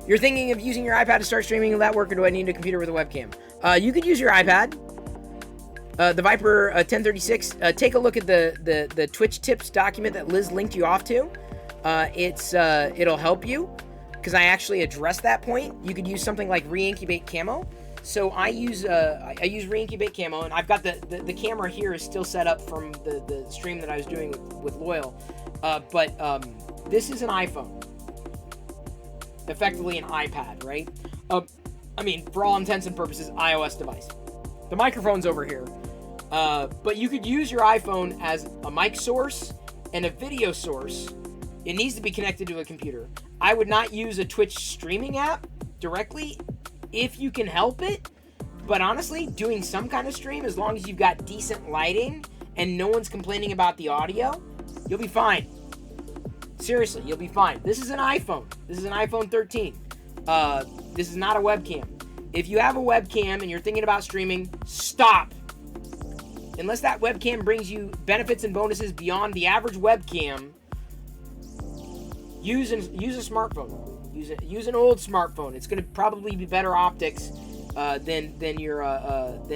You're thinking of using your iPad to start streaming. Will that work, or do I need a computer with a webcam? You could use your iPad. The Viper 1036. Take a look at the Twitch tips document that Liz linked you off to. It'll help you because I actually addressed that point. You could use something like Reincubate Camo. So I use Reincubate Camo, and I've got the camera here is still set up from the stream that I was doing with Loyal. But this is an iPhone. Effectively an iPad, right? I mean, for all intents and purposes, iOS device. The microphone's over here. But you could use your iPhone as a mic source and a video source. It needs to be connected to a computer. I would not use a Twitch streaming app directly if you can help it. But honestly, doing some kind of stream, as long as you've got decent lighting and no one's complaining about the audio, you'll be fine. Seriously, you'll be fine. This is an iPhone. This is an iPhone 13. This is not a webcam. If you have a webcam and you're thinking about streaming, stop. Unless that webcam brings you benefits and bonuses beyond the average webcam, use a smartphone. Use an old smartphone. It's going to probably be better optics than your average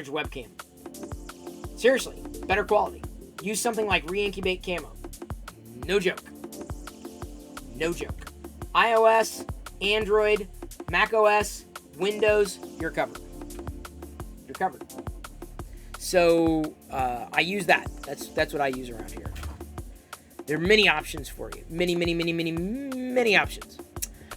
webcam. Seriously, better quality. Use something like Reincubate Camo. No joke. No joke. iOS, Android, Mac OS, Windows, you're covered. You're covered. So I use that. That's what I use around here. There are many options for you. Many options.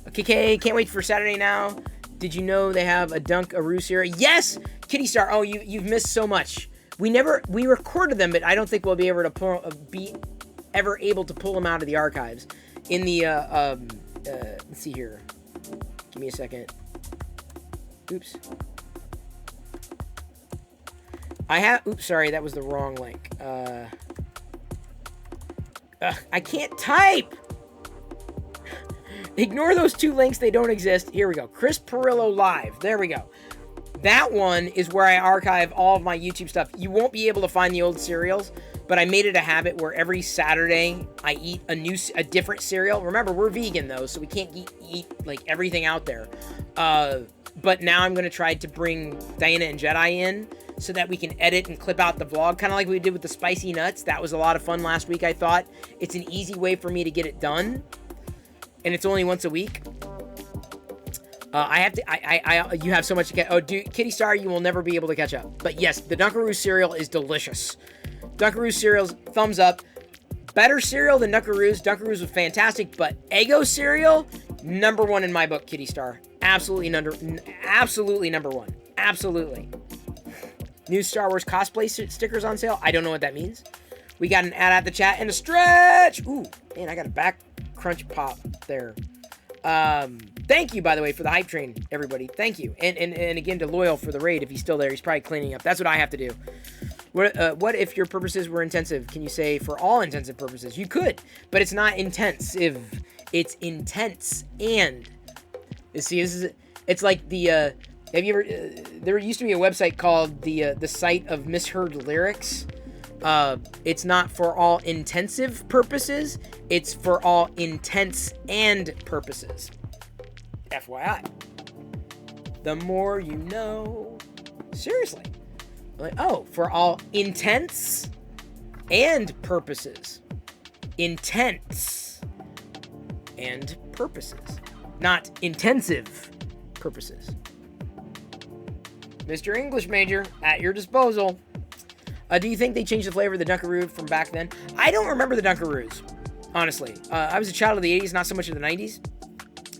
Okay, can't wait for Saturday now. Did you know they have a Dunkaroo cereal? Yes, Kitty Star. Oh, you've missed so much. We recorded them, but I don't think we'll be able to pull them out of the archives. In the let's see here. Give me a second. Oops. Oops, sorry, that was the wrong link. I can't type! Ignore those 2 links, they don't exist. Here we go. Chris Perillo Live. There we go. That one is where I archive all of my YouTube stuff. You won't be able to find the old cereals, but I made it a habit where every Saturday I eat a different cereal. Remember, we're vegan though, so we can't eat like everything out there. But now I'm going to try to bring Diana and Jedi in so that we can edit and clip out the vlog, kind of like we did with the spicy nuts. That was a lot of fun last week, I thought. It's an easy way for me to get it done, and it's only once a week. You have so much to get. Oh, dude, Kitty Star, you will never be able to catch up. But yes, the Dunkaroo cereal is delicious. Dunkaroo cereals, thumbs up. Better cereal than Dunkaroos. Dunkaroos was fantastic, but Eggo cereal, number 1 in my book, Kitty Star. Absolutely number 1. Absolutely. New Star Wars cosplay stickers on sale. I don't know what that means. We got an ad at the chat and a stretch. Ooh, man, I got a back crunch pop there. Thank you, by the way, for the hype train, everybody. Thank you. And again, to Loyal for the raid. If he's still there, he's probably cleaning up. That's what I have to do. What if your purposes were intensive? Can you say for all intensive purposes? You could, but it's not intensive. It's intense. And you see, it's like the have you ever there used to be a website called the site of misheard lyrics. It's not for all intensive purposes. It's for all intense and purposes. FYI. The more you know. Seriously. Like, oh, for all intents and purposes. Intense and purposes. Not intensive purposes. Mr. English Major, at your disposal. Do you think they changed the flavor of the Dunkaroo from back then? I don't remember the Dunkaroos, honestly. I was a child of the 80s, not so much of the 90s.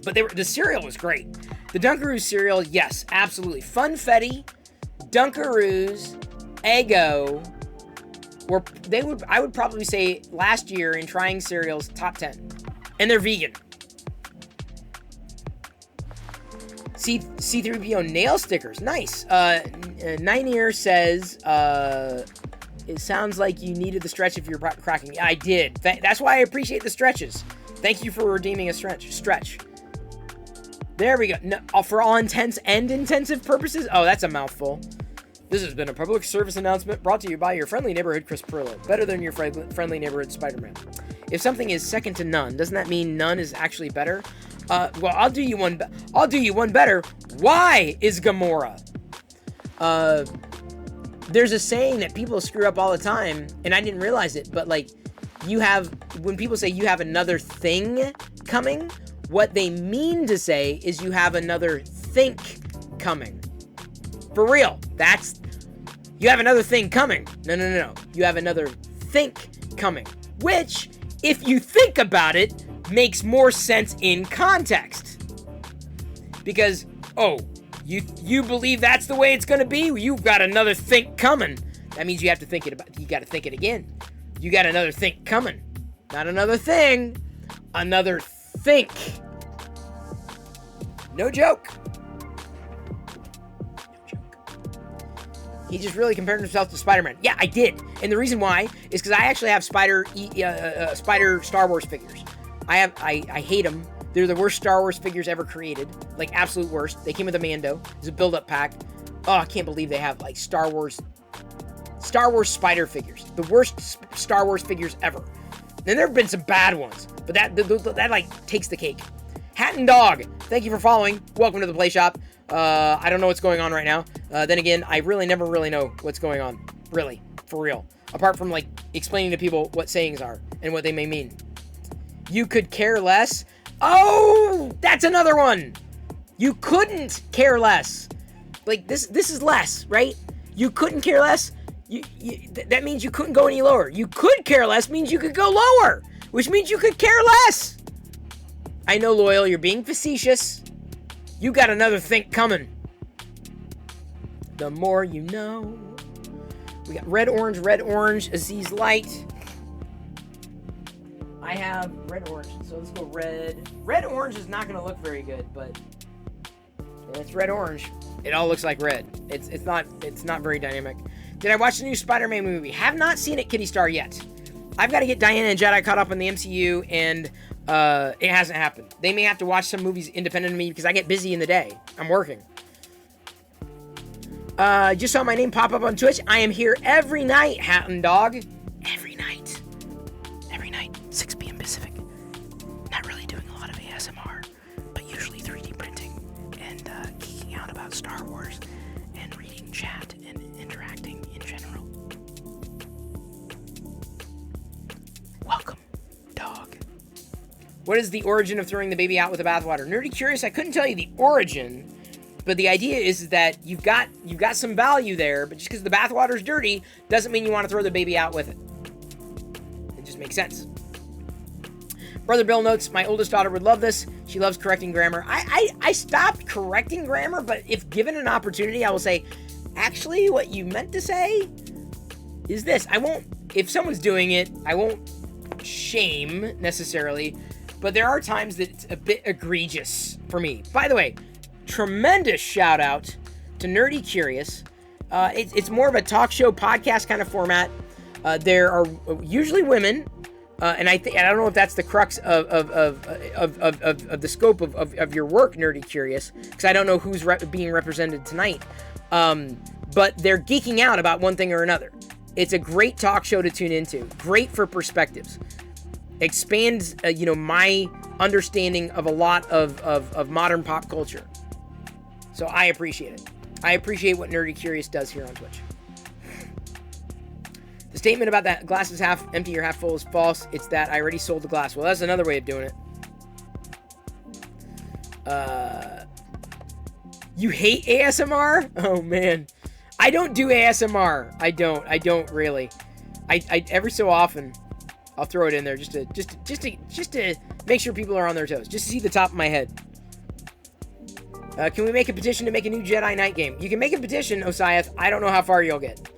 But the cereal was great. The Dunkaroo cereal, yes, absolutely. Funfetti, Dunkaroos, Eggo, I would probably say last year in trying cereals, top 10. And they're vegan. C3PO nail stickers, nice. Nine Ear says, it sounds like you needed the stretch if you're cracking. I did. That's why I appreciate the stretches. Thank you for redeeming a stretch. There we go. No, for all intents and intensive purposes? Oh, that's a mouthful. This has been a public service announcement brought to you by your friendly neighborhood Chris Perillo. Better than your friendly neighborhood Spider-Man. If something is second to none, doesn't that mean none is actually better? Well, I'll do you one better. Why is Gamora? There's a saying that people screw up all the time, and I didn't realize it, but like, when people say you have another thing coming, what they mean to say is you have another think coming. For real. You have another thing coming. No. You have another think coming. Which, if you think about it, makes more sense in context. Because, oh, you believe that's the way it's going to be? You've got another think coming. That means you have to think it about. You got to think it again. You got another think coming. Not another thing. Another think. No joke. He just really compared himself to Spider-Man. Yeah, I did. And the reason why is because I actually have Spider Star Wars figures. I hate them. They're the worst Star Wars figures ever created. Like, absolute worst. They came with a Mando. It's a build-up pack. Oh, I can't believe they have, like, Star Wars Spider figures. The worst Star Wars figures ever. And there have been some bad ones. But that like, takes the cake. Hat and Dog, thank you for following. Welcome to the Play Shop. I don't know what's going on right now. Then again, I really never really know what's going on. Really. For real. Apart from, like, explaining to people what sayings are and what they may mean. You could care less. Oh, that's another one. You couldn't care less. Like, this is less, right? You couldn't care less. That means you couldn't go any lower. You could care less means you could go lower, which means you could care less. I know, Loyal, you're being facetious. You got another think coming. The more you know. We got red, orange, Aziz Light. I have red, orange, so let's go red. Red, orange is not going to look very good, but it's red, orange. It all looks like red. It's not very dynamic. Did I watch the new Spider-Man movie? Have not seen it, Kitty Star, yet. I've got to get Diana and Jedi caught up in the MCU, and it hasn't happened. They may have to watch some movies independent of me because I get busy in the day. I'm working. Just saw my name pop up on Twitch. I am here every night, Hatton Dog. Every night. Every night, 6 p.m. Pacific. Not really doing a lot of ASMR, but usually 3D printing and geeking out about Star Wars and reading chat and interacting in general. Welcome, dog. What is the origin of throwing the baby out with the bathwater? Nerdy Curious, I couldn't tell you the origin. But the idea is that you've got some value there, but just because the bathwater's dirty doesn't mean you want to throw the baby out with it. It just makes sense. Brother Bill notes, my oldest daughter would love this. She loves correcting grammar. I stopped correcting grammar, but if given an opportunity, I will say, actually, what you meant to say is this. I won't, if someone's doing it, I won't shame necessarily, but there are times that it's a bit egregious for me. By the way, tremendous shout out to Nerdy Curious. It's more of a talk show podcast kind of format. There are usually women, and I don't know if that's the crux of the scope of your work, Nerdy Curious, because I don't know who's being represented tonight. But they're geeking out about one thing or another. It's a great talk show to tune into. Great for perspectives. Expands, my understanding of a lot of modern pop culture. So I appreciate it. I appreciate what Nerdy Curious does here on Twitch. The statement about that glass is half empty or half full is false. It's that I already sold the glass. Well, that's another way of doing it. You hate ASMR? Oh, man. I don't do ASMR. I don't really. I every so often, I'll throw it in there just to make sure people are on their toes. Just to see the top of my head. Can we make a petition to make a new Jedi Knight game? You can make a petition, Osiath. I don't know how far you'll get.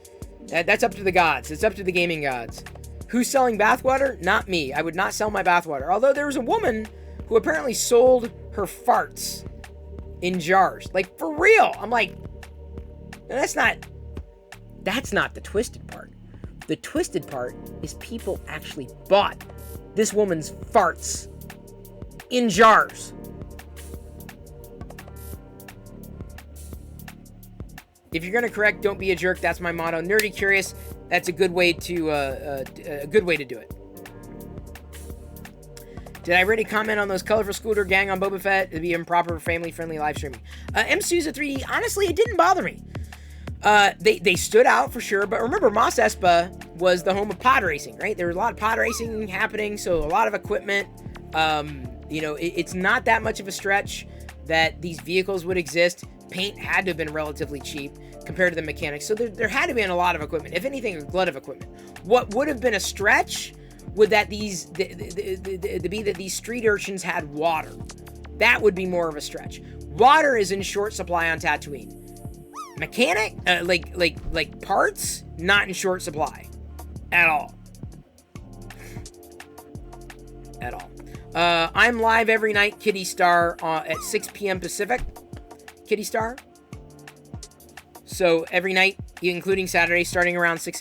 That's up to the gods. It's up to the gaming gods. Who's selling bathwater? Not me. I would not sell my bathwater. Although there was a woman who apparently sold her farts in jars. Like, for real. I'm like, that's not the twisted part. The twisted part is people actually bought this woman's farts in jars. If you're gonna correct, don't be a jerk. That's my motto. Nerdy Curious. That's a good way to do it. Did I already comment on those colorful scooter gang on Boba Fett? It'd be improper family-friendly live streaming. M-Souza 3D. Honestly, it didn't bother me. They stood out for sure. But remember, Mos Espa was the home of pod racing, right? There was a lot of pod racing happening, so a lot of equipment. It's not that much of a stretch that these vehicles would exist. Paint had to have been relatively cheap compared to the mechanics. So there had to be a lot of equipment. If anything, a glut of equipment. What would have been a stretch would that be that these street urchins had water. That would be more of a stretch. Water is in short supply on Tatooine. Mechanic, like parts, not in short supply. At all. At all. I'm live every night, Kitty Star, at 6 p.m. Pacific. Kitty Star. So every night, including Saturday, starting around 6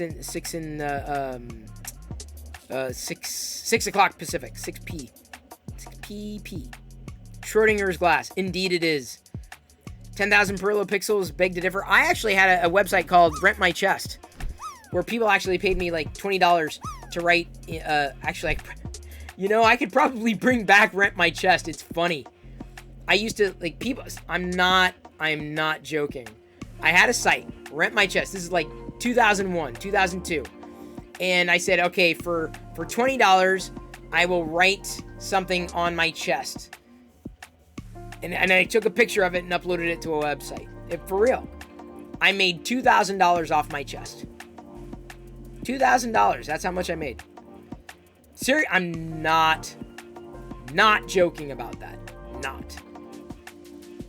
o'clock Pacific, 6 p.p. Schrodinger's glass. Indeed it is. 10,000 Perillo pixels, beg to differ. I actually had a website called Rent My Chest, where people actually paid me like $20 to write. I could probably bring back Rent My Chest. It's funny. I used to, like, people, I'm not joking. I had a site, Rent My Chest. This is like 2001, 2002. And I said, okay, for $20, I will write something on my chest. And I took a picture of it and uploaded it to a website. For real. I made $2,000 off my chest. $2,000. That's how much I made. Seriously, I'm not joking about that. Not.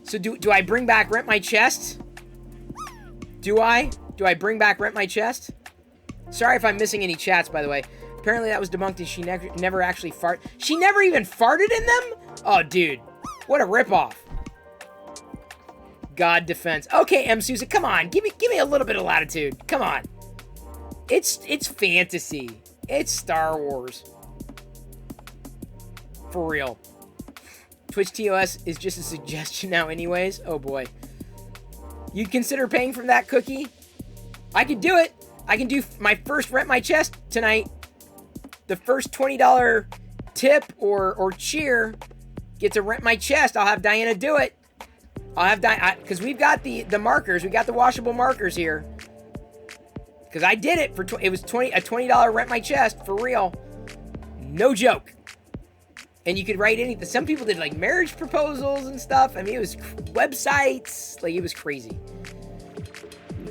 So do I bring back Rent My Chest? Do I? Do I bring back Rent My Chest? Sorry if I'm missing any chats, by the way. Apparently that was debunked and she never actually farted. She never even farted in them? Oh, dude. What a ripoff. God defense. Okay, M. Susan, come on. Give me a little bit of latitude. Come on. It's fantasy. It's Star Wars. For real. Twitch TOS is just a suggestion now anyways. Oh boy. You'd consider paying for that cookie? I could do it. I can do my first Rent My Chest tonight. The first $20 tip or cheer gets to Rent My Chest. I'll have Diana do it. I'll have because we've got the markers. We got the washable markers here. Because I did it for it was a $20 Rent My Chest for real. No joke. And you could write anything. Some people did like marriage proposals and stuff. I mean, it was websites. Like, it was crazy.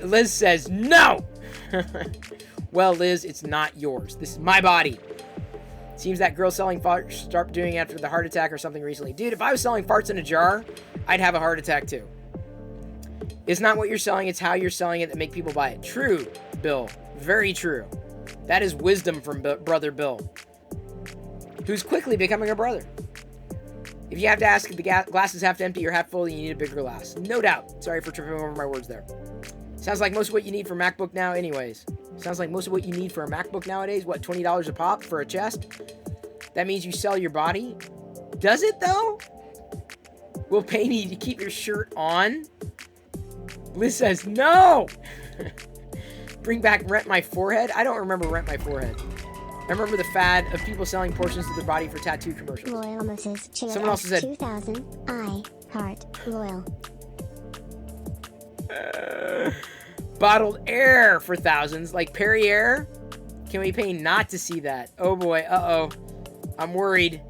Liz says, no! Well, Liz, it's not yours. This is my body. Seems that girl selling farts started doing after the heart attack or something recently. Dude, if I was selling farts in a jar, I'd have a heart attack too. It's not what you're selling, it's how you're selling it that make people buy it. True, Bill. Very true. That is wisdom from Brother Bill, who's quickly becoming a brother. If you have to ask if the glass is half empty or half full, you need a bigger glass. No doubt. Sorry for tripping over my words there. Sounds like most of what you need for MacBook now anyways. Sounds like most of what you need for a MacBook nowadays. What, $20 a pop for a chest? That means you sell your body? Does it though? Will pay me to keep your shirt on? Liz says, no! Bring back Rent My Forehead? I don't remember Rent My Forehead. I remember the fad of people selling portions of their body for tattoo commercials.
Loyal Mrs.
Someone else said
2000. I heart loyal.
Bottled air for thousands, like Perrier. Can we pay not to see that? Oh boy, uh-oh. I'm worried.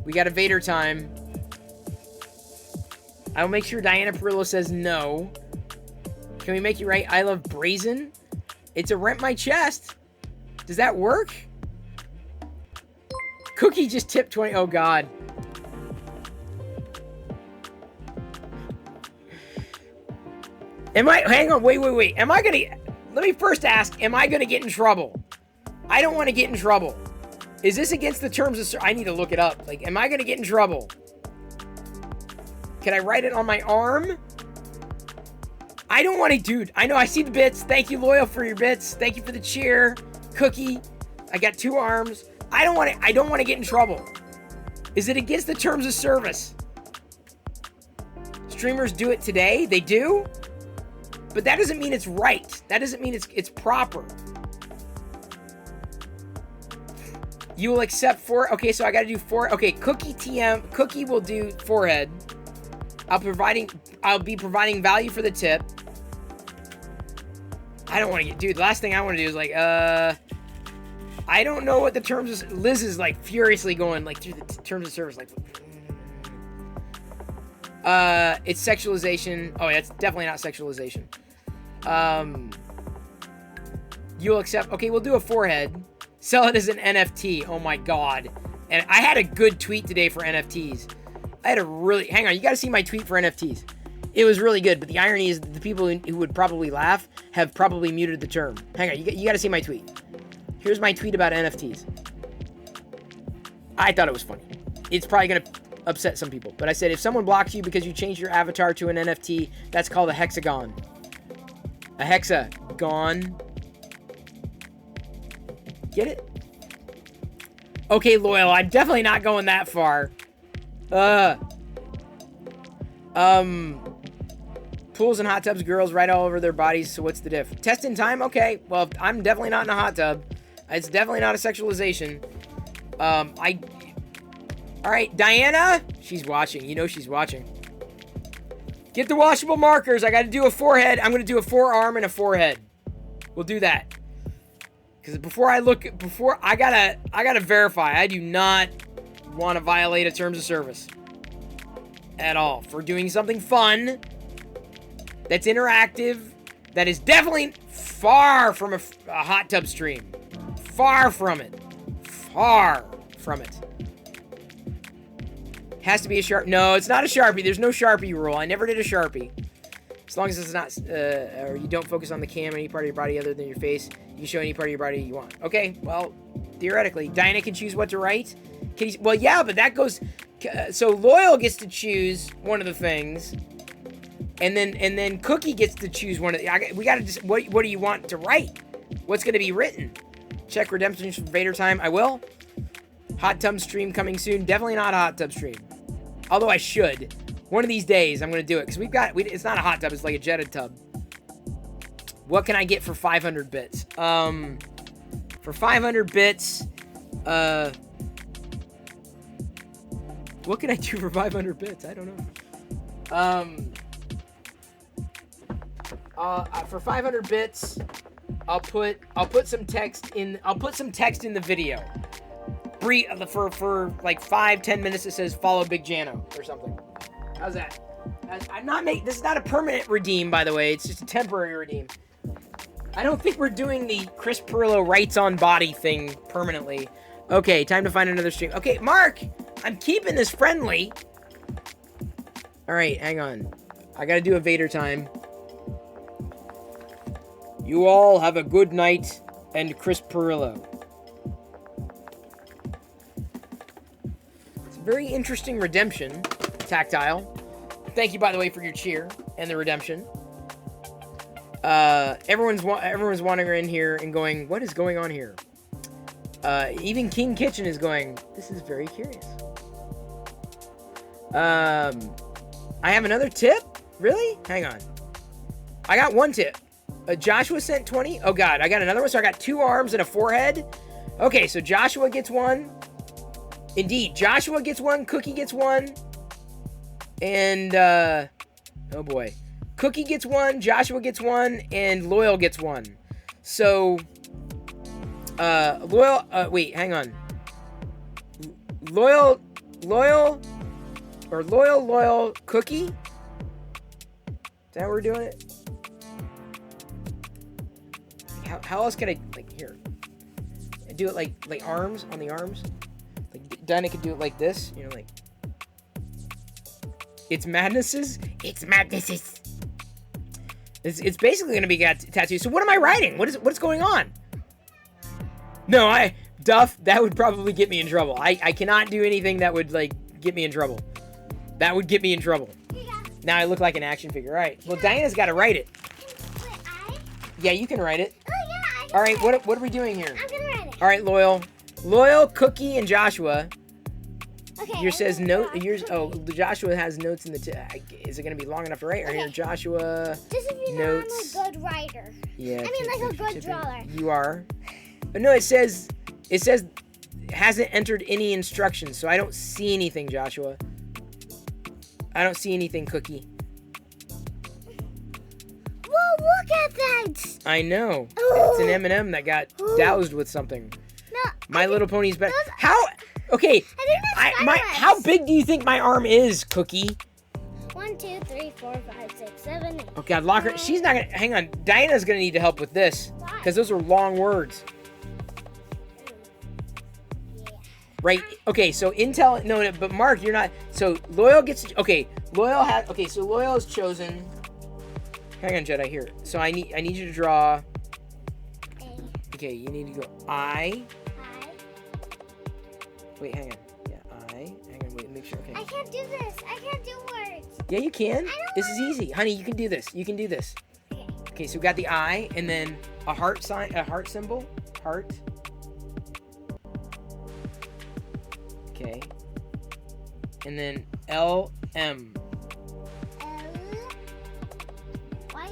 We got a Vader time. I'll make sure Diana Perillo says no. Can we make you write I love brazen? It's a Rent My Chest. Does that work? Cookie just tipped 20. Oh god. Hang on, wait. Let me first ask, am I gonna get in trouble? I don't want to get in trouble. Is this against the terms of, I need to look it up. Like, am I gonna get in trouble? Can I write it on my arm? I don't want to, dude. I know, I see the bits. Thank you, Loyal, for your bits. Thank you for the cheer. Cookie. I got 2 arms. I don't want to get in trouble. Is it against the terms of service? Streamers do it today. They do? But that doesn't mean it's right. That doesn't mean it's proper. You will accept 4. Okay, so I got to do 4. Okay, Cookie TM. Cookie will do forehead. I'll be providing value for the tip. I don't want to get, dude, the last thing I want to do is like, I don't know what the terms is. Liz is like furiously going like through the terms of service, like, it's sexualization. Oh, yeah, it's definitely not sexualization. You'll accept, okay, we'll do a forehead. Sell it as an NFT. Oh my god. And I had a good tweet today for NFTs. Hang on, you gotta see my tweet for NFTs. It was really good, but the irony is the people who would probably laugh have probably muted the term. Hang on, you gotta see my tweet. Here's my tweet about NFTs. I thought it was funny. It's probably gonna upset some people, but I said, if someone blocks you because you changed your avatar to an NFT, that's called a hexagon. A hexagon. Get it? Okay, Loyal, I'm definitely not going that far. Pools and hot tubs, girls right all over their bodies, so what's the diff? Test in time? Okay, well, I'm definitely not in a hot tub. It's definitely not a sexualization. Alright, Diana? She's watching. You know she's watching. Get the washable markers. I gotta do a forehead. I'm gonna do a forearm and a forehead. We'll do that. Because I gotta verify. I do not want to violate a terms of service at all. For doing something fun, that's interactive, that is definitely far from a hot tub stream. Far from it. Far from it. Has to be a Sharpie. No, it's not a Sharpie. There's no Sharpie rule. I never did a Sharpie. As long as it's not, or you don't focus on the cam, any part of your body other than your face, you can show any part of your body you want. Okay, well, theoretically, Diana can choose what to write. Well, yeah, but that goes. So Loyal gets to choose one of the things, and then Cookie gets to choose one of the. We gotta just. What do you want to write? What's gonna be written? Check redemption for Vader time. I will. Hot tub stream coming soon. Definitely not a hot tub stream. Although I should. One of these days, I'm gonna do it because it's not a hot tub. It's like a Jedi tub. What can I get for 500 bits? For 500 bits, what can I do for 500 bits? I don't know. For 500 bits, I'll put some text in. I'll put some text in the video. For like 5-10 minutes, it says follow Big Jano or something. How's that? This is not a permanent redeem, by the way. It's just a temporary redeem. I don't think we're doing the Chris Pirillo writes on body thing permanently. Okay, time to find another stream. Okay, Mark, I'm keeping this friendly. All right, hang on. I gotta do a Vader time. You all have a good night, and Chris Pirillo. It's a very interesting redemption, Tactile. Thank you, by the way, for your cheer and the redemption. Everyone's wandering in here and going, what is going on here? Even King Kitchen is going, this is very curious. I have another tip? Really? Hang on. I got one tip. Joshua sent 20. Oh, God. I got another one. So I got 2 arms and a forehead. Okay, so Joshua gets 1. Indeed, Joshua gets 1. Cookie gets 1. And, oh, boy. Cookie gets 1. Joshua gets 1. And Loyal gets 1. So, Loyal, wait, hang on. Loyal, Cookie? Is that how we're doing it? How else can I, like, here. Do it like arms, on the arms. Like, Dinah could do it like this, you know, like. It's madnesses. It's madnesses. It's basically gonna be tattooed. So what am I writing? What's going on? No, Duff, that would probably get me in trouble. I cannot do anything that would, like, get me in trouble. That would get me in trouble. Now I look like an action figure. All right. Well, Diana's got to write it. Yeah, you can write it.
Oh, yeah.
All right. What are we doing here?
I'm going to write it.
All right, Loyal, Cookie, and Joshua.
Okay.
Yours says note. Joshua has notes in the. Is it going to be long enough to write? Or here, Joshua.
Just if you
notes.
know I'm a good writer.
Yeah.
I mean, like a good drawer.
You are. But no, it says hasn't entered any instructions, so I don't see anything, Joshua. I don't see anything, Cookie.
Whoa, look at that!
I know.
Ooh.
It's an M&M that got doused with something.
No,
My Little Pony's better. How? Okay.
I think that's
how big do you think my arm is, Cookie?
1, 2, 3, 4, 5, 6, 7, 8.
Oh God, lock her. She's not gonna. Hang on. Diana's gonna need to help with this because those are long words. Right. Okay. So Intel. No. But Mark, you're not. So Loyal gets. Okay. Loyal has. Okay. So Loyal is chosen. Hang on, Jedi. Here. So I need you to draw. Okay. You need to go I. Wait. Hang on. Yeah. I. Hang on. Wait. Make sure. Okay.
I can't do this. I can't do words.
Yeah, you can. This is easy, honey. You can do this. You can do this. Okay. So we got the I, and then a heart sign, a heart symbol, heart. Okay. And then LM.
Why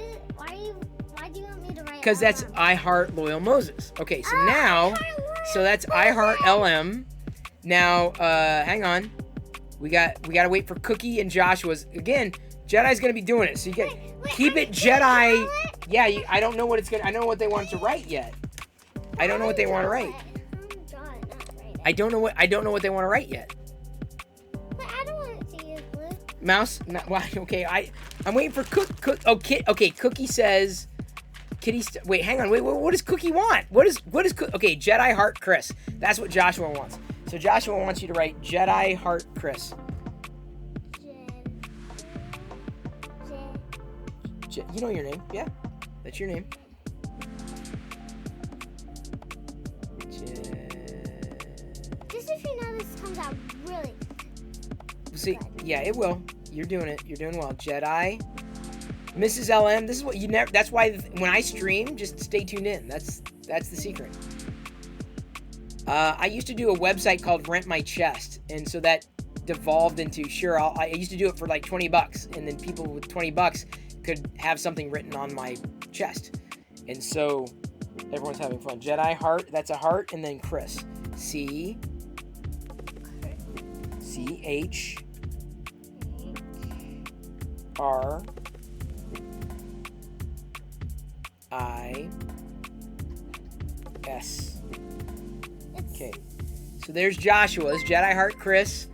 do you want me to write?
Because that's I Heart Loyal Moses. Okay, so now, so that's I Heart LM. Now, hang on. We gotta wait for Cookie and Joshua's. Again, Jedi's gonna be doing it, so you get keep it Jedi. Yeah, I don't know what it's gonna. I don't know what they want to write yet. I don't know what they want to write. I don't know what they want to write yet. Mouse. Okay, I'm waiting for Cook. Oh, okay, Cookie says. Kitty. Wait, hang on. Wait, what does Cookie want? What is Okay, Jedi Heart Chris. That's what Joshua wants. So Joshua wants you to write Jedi Heart Chris. You know your name, yeah? That's your name.
Just if you know this comes out really.
See, yeah, it will. You're doing it. You're doing well. Jedi. Mrs. LM, this is what you never. That's why when I stream, just stay tuned in. That's the secret. I used to do a website called Rent My Chest, and so that devolved into I used to do it for like $20, and then people with $20 could have something written on my chest, and so everyone's having fun. Jedi Heart, that's a heart, and then Chris, CHRIS. Okay, so there's Joshua's Jedi Heart Chris.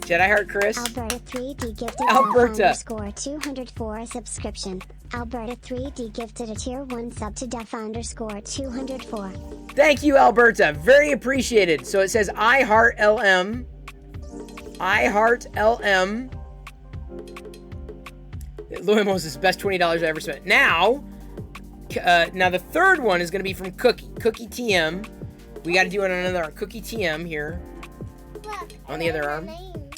Jedi Heart Chris.
Alberta 3D gifted
Alberta
_204 a subscription. Alberta 3D gifted a tier 1 sub to Def_204.
Thank you, Alberta. Very appreciated. So it says I heart LM. I heart LM. Louis Moses, best $20 I ever spent. Now the third one is going to be from Cookie TM. We got to do another on Cookie TM here.
Look,
On the other arm.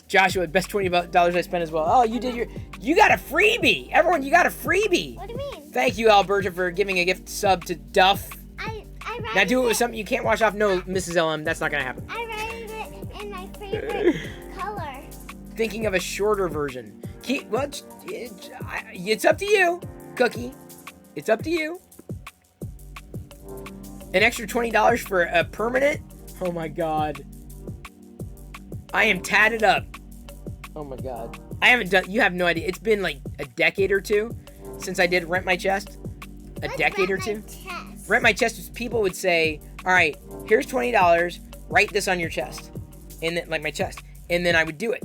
Joshua, best $20 I spent as well. Oh, you got a freebie. Everyone, you got a freebie.
What do you mean?
Thank you, Alberta, for giving a gift sub to Duff. Now do it with something you can't wash off. No, Mrs. LM, that's not going to happen.
I rated it in my favorite color.
Thinking of a shorter version. It's up to you, Cookie. It's up to you. An extra $20 for a permanent? Oh my god. I am tatted up. Oh my god. You have no idea. It's been like a decade or two since I did Rent My Chest. Decade or two. Rent My Chest, people would say, all right, here's $20, write this on your chest. And then, like my chest. And then I would do it.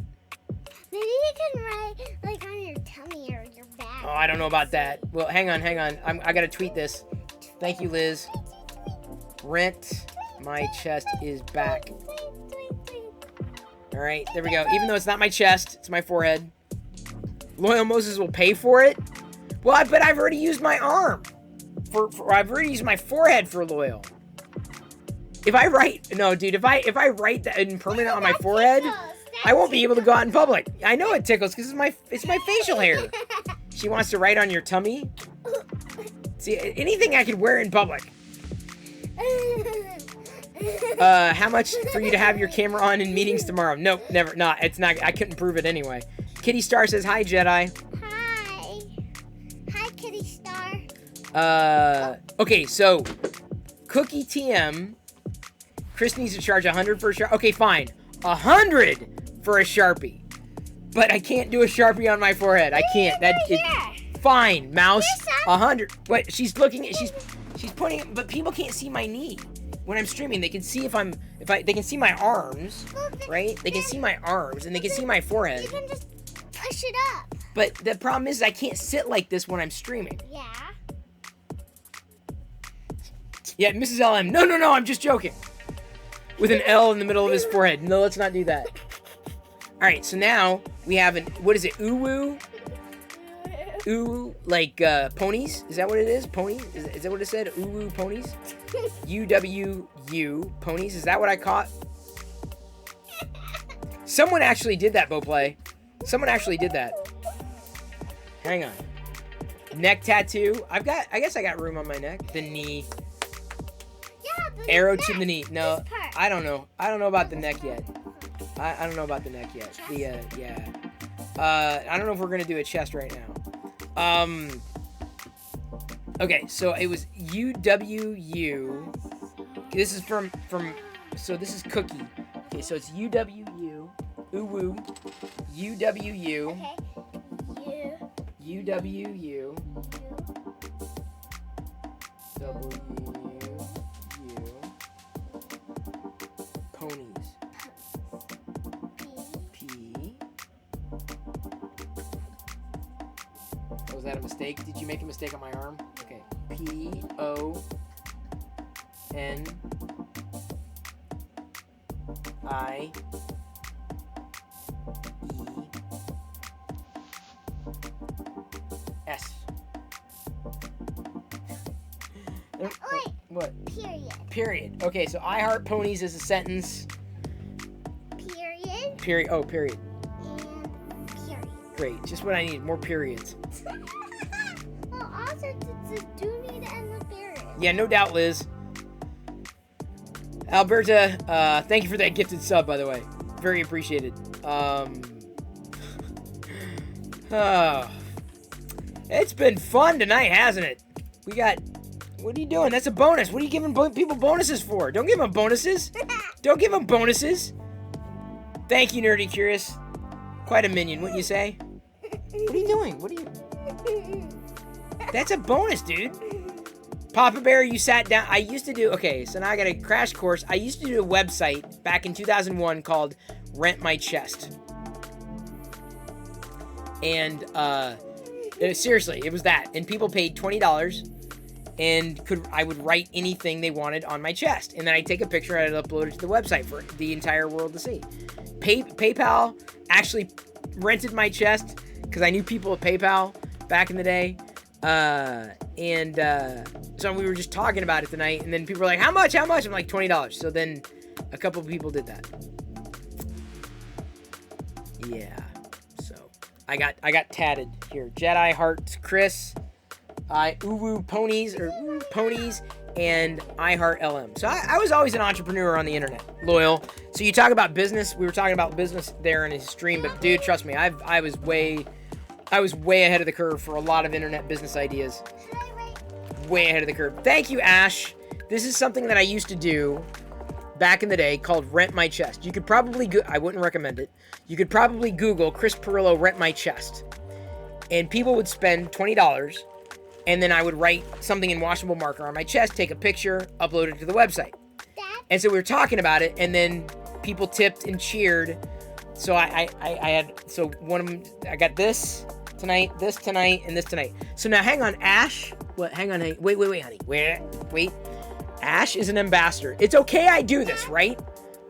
Maybe you can write like on your tummy or your back.
Oh, I don't know about that. Well, hang on. I gotta tweet this. Thank you, Liz. Rent My Chest is back. All right, there we go. Even though it's not my chest, it's my forehead. Loyal Moses will pay for it. Well, but I've already used my arm. I've already used my forehead for Loyal. If I write write that in permanent on my forehead, I won't be able to go out in public. I know it tickles because it's my facial hair. She wants to write on your tummy. See, anything I could wear in public. How much for you to have your camera on in meetings tomorrow? Nope, never. Not. It's not. I couldn't prove it anyway. Kitty Star says hi, Jedi.
Hi, Kitty Star.
Okay, so Cookie TM. Chris needs to charge 100 for a Sharpie. Okay, fine. 100 for a Sharpie. But I can't do a Sharpie on my forehead. I can't. Fine, Mouse. 100. What? She's looking at. She's pointing. But people can't see my knee when I'm streaming. They can see they can see my arms, right? They can see my arms and they can see my forehead.
You can just push it up.
But the problem is I can't sit like this when I'm streaming.
Yeah.
Yeah, Mrs. LM. No, I'm just joking. With an L in the middle of his forehead. No, let's not do that. All right, so now we have what is it? Uwu? Like ponies? Is that what it is? Ponies? Is that what it said? Uwu ponies? UWU ponies? Is that what I caught? Someone actually did that, Beauplay. Someone actually did that. Hang on. Neck tattoo. I guess I got room on my neck. The knee. Arrow to the knee. No, I don't know. I don't know about the neck yet. I don't know about the neck yet. Yeah. I don't know if we're gonna do a chest right now. Okay, so it was UWU. This is from. So this is Cookie. Okay, so it's UWU. Uwu. UWU.
Okay.
UWU. WU. Ponies. P. Was that a mistake? Did you make a mistake on my arm? Okay. P-O-N-I-E S.
Wait.
What?
Period.
Okay, so I heart ponies is a sentence.
Period.
Period. Oh, period.
And period.
Great. Just what I need. More periods.
Well, also, it's a do need to end with period.
Yeah, no doubt, Liz. Alberta, thank you for that gifted sub, by the way. Very appreciated. It's been fun tonight, hasn't it? We got... What are you doing? That's a bonus. What are you giving people bonuses for? Don't give them bonuses. Don't give them bonuses. Thank you, Nerdy Curious. Quite a minion, wouldn't you say? What are you doing? What are you... That's a bonus, dude. Papa Bear, you sat down. I used to do... Okay, so now I got a crash course. I used to do a website back in 2001 called Rent My Chest. And, seriously, it was that. And people paid $20 and I would write anything they wanted on my chest. And then I'd take a picture and I'd upload it to the website for the entire world to see. PayPal actually rented my chest because I knew people at PayPal back in the day. So we were just talking about it tonight, and then people were like, how much? I'm like, $20. So then a couple of people did that. Yeah. So I got tatted here. Jedi Heart Chris, Uwu Ponies, and I Heart LM. So I was always an entrepreneur on the internet. Loyal. So you talk about business. We were talking about business there in his stream, but dude, trust me, I was way ahead of the curve for a lot of internet business ideas. Way ahead of the curve. Thank you, Ash. This is something that I used to do back in the day called Rent My Chest. You could probably I wouldn't recommend it. You could probably Google Chris Pirillo Rent My Chest. And people would spend $20, and then I would write something in washable marker on my chest, take a picture, upload it to the website. And so we were talking about it, and then people tipped and cheered. So I one of them, I got this tonight, and this tonight. So now hang on, Ash. What? Hang on, honey. Wait, honey. Wait. Ash is an ambassador. It's okay I do this, right?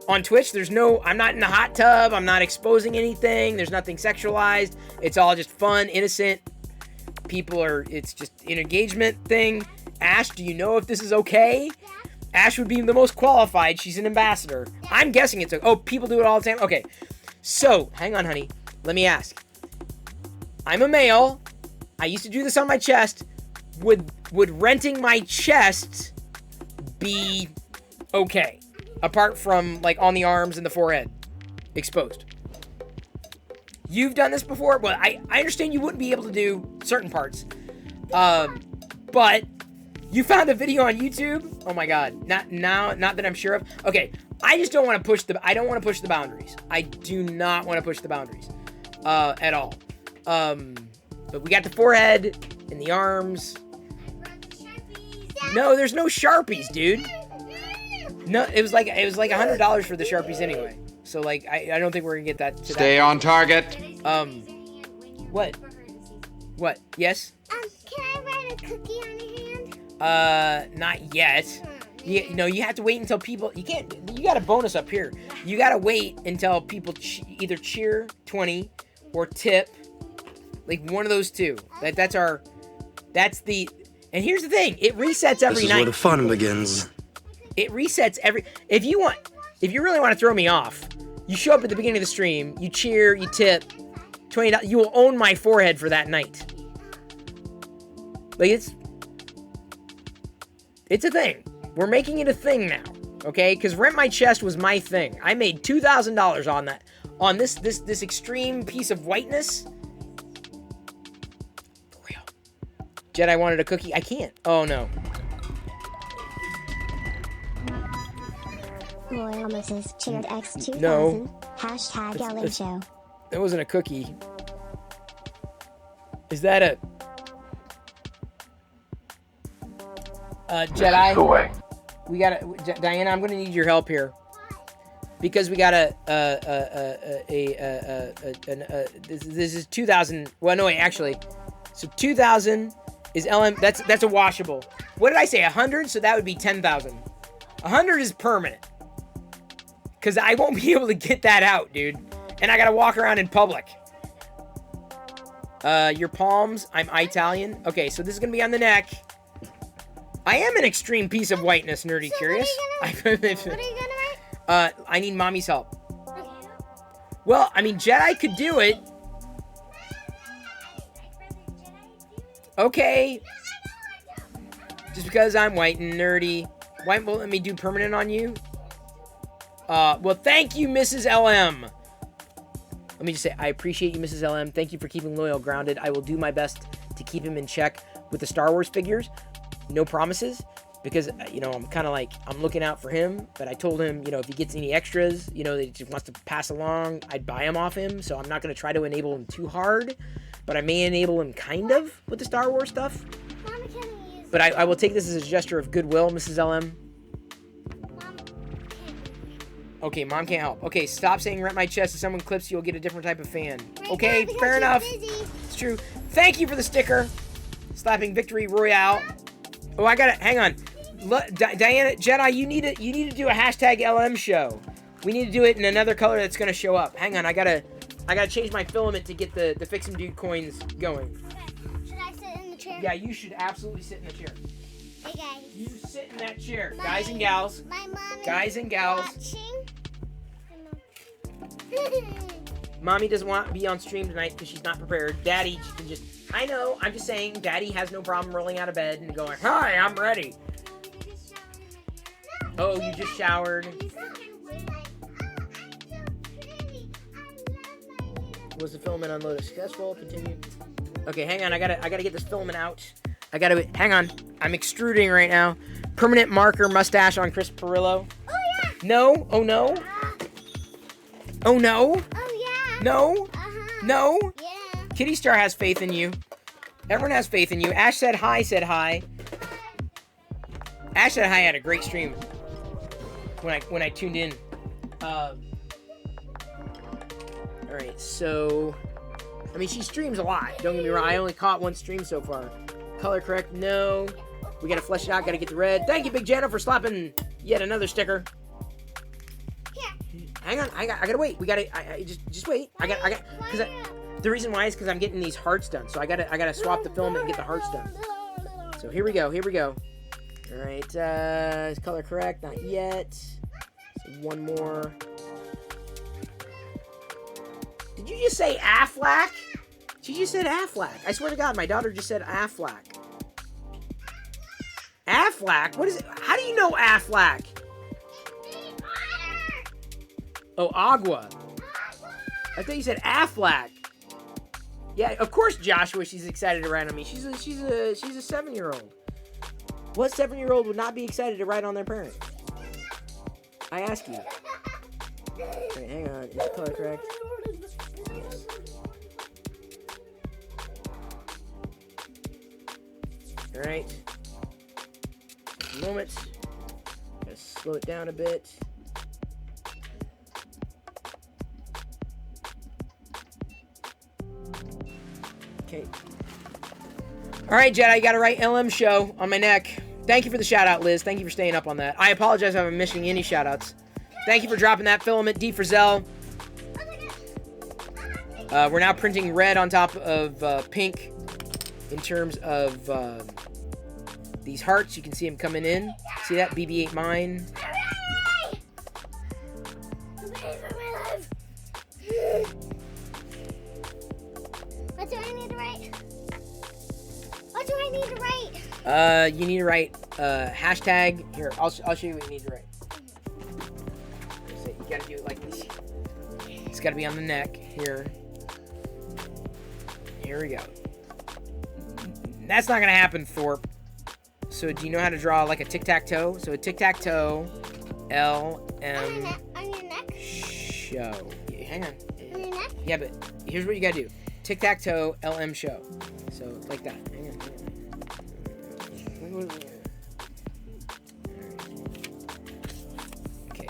On Twitch, I'm not in a hot tub. I'm not exposing anything. There's nothing sexualized. It's all just fun, innocent. It's just an engagement thing. Ash, do you know if this is okay? Ash would be the most qualified. She's an ambassador. I'm guessing it's okay. Oh, people do it all the time? Okay. So, hang on, honey. Let me ask. I'm a male. I used to do this on my chest. Would renting my chest be okay? Apart from, like, on the arms and the forehead. Exposed. You've done this before? Well, I understand you wouldn't be able to do certain parts. But you found a video on YouTube? Oh my god. Not that I'm sure of. Okay, I just don't want to push I don't want to push the boundaries. I do not want to push the boundaries. At all. But we got the forehead and the arms. No, there's no Sharpies, dude. No, it was like $100 for the Sharpies anyway. So like I don't think we're gonna get that.
Stay on target.
What? What? Yes.
Can I write a cookie on your hand?
Not yet. You have to wait until people. You got a bonus up here. You gotta wait until people either cheer 20 or tip. Like one of those two. That's the. And here's the thing. It resets every night. This is where
the fun begins.
It resets if you really want to throw me off, you show up at the beginning of the stream, you cheer, you tip, $20, you will own my forehead for that night. Like, it's a thing. We're making it a thing now, okay? Because Rent My Chest was my thing. I made $2,000 on that. On this extreme piece of whiteness. For real. Jedi wanted a cookie. I can't. Oh, no.
Royal Mrs. cheered X2000.
No.
Hashtag LA Show.
That wasn't a cookie. Is that a... Jedi?
Go away.
We gotta... Diana, I'm gonna need your help here. Because we got this is 2000... Well, no, wait, actually. So 2,000 is LM. That's a washable. What did I say? 100? So that would be 10,000. 100 is permanent. Because I won't be able to get that out, dude. And I gotta walk around in public. Your palms. I'm Italian. Okay, so this is gonna be on the neck. I am an extreme piece of whiteness, nerdy curious.
What are you gonna write?
I need mommy's help. Well, I mean, Jedi could do it. Okay. Just because I'm white and nerdy. White won't let me do permanent on you? Well, thank you, Mrs. LM. Let me just say, I appreciate you, Mrs. LM. Thank you for keeping Loyal grounded. I will do my best to keep him in check with the Star Wars figures. No promises, because, you know, I'm kind of like, I'm looking out for him, but I told him, you know, if he gets any extras, you know, that he just wants to pass along, I'd buy him off him, so I'm not going to try to enable him too hard, but I may enable him kind of with the Star Wars stuff.
Mama, can I use
But I will take this as a gesture of goodwill, Mrs. LM.
Mom can't.
Okay, Mom can't help. Okay, stop saying rent my chest. If someone clips you, you'll get a different type of fan.
Right
Okay,
now, because
fair
she's
enough.
busy.
It's true. Thank you for the sticker. Slapping Victory Royale. Oh, I got it. Hang on. Diana, Jedi, you need to do a hashtag LM show. We need to do it in another color that's gonna show up. Hang on, I gotta change my filament to get the Fix 'em Dude coins going.
Okay. Should I sit in the chair?
Yeah, you should absolutely sit in the chair.
Hey guys.
You sit in that chair, guys and gals.
My mom is
Guys and gals.
watching.
Mommy doesn't want to be on stream tonight because she's not prepared. Daddy can just... I know, I'm just saying, Daddy has no problem rolling out of bed and going, hi, I'm ready. Oh, you just showered. Was the filament unloaded successful? Continue. Okay, hang on, I gotta get this filament out. Hang on. I'm extruding right now. Permanent marker mustache on Chris Perillo.
Oh yeah.
No? Oh no? Oh no?
Oh yeah.
No?
Uh-huh.
No?
Yeah.
Kitty Star has faith in you. Everyone has faith in you. Ash said hi, Ash said hi, had a great stream when I tuned in. Alright, so... I mean, she streams a lot. Don't get me wrong. I only caught one stream so far. Color correct? No. We gotta flesh it out. Gotta get the red. Thank you, Big Jenna, for slapping yet another sticker.
Here.
Hang on. I gotta wait. We gotta... just wait. Because the reason why is because I'm getting these hearts done. So I gotta swap the filament and get the hearts done. So here we go. Alright, is color correct? Not yet. So one more. Did you just say Affleck? She just said Affleck. I swear to God, my daughter just said Affleck. Affleck? What is it? How do you know Affleck? Oh, Agua. I thought you said Affleck. Yeah, of course Joshua, she's excited to ride on me. She's a 7-year-old. What 7-year-old would not be excited to ride on their parent? I ask you. Wait, hang on. Is the color correct? Yes. Alright. Just a moment. Gotta slow it down a bit. Okay. Alright, Jedi, you gotta write LM show on my neck. Thank you for the shout out, Liz. Thank you for staying up on that. I apologize if I'm missing any shout outs. Thank you for dropping that filament, D. Frizzell. We're now printing red on top of pink in terms of these hearts. You can see them coming in. See that? BB-8 mine.
What do I need to write? What do I need to write?
You need to write hashtag. Here, I'll show you what you need to write. So you gotta do it like this. It's gotta be on the neck here. Here we go. That's not gonna happen, Thorpe. So do you know how to draw like a tic-tac-toe? So a tic-tac-toe, L-M...
On your neck?
Show. Hang on.
On your neck?
Yeah, but here's what you gotta do. Tic-tac-toe, LM show. So, like that. Hang on. Okay.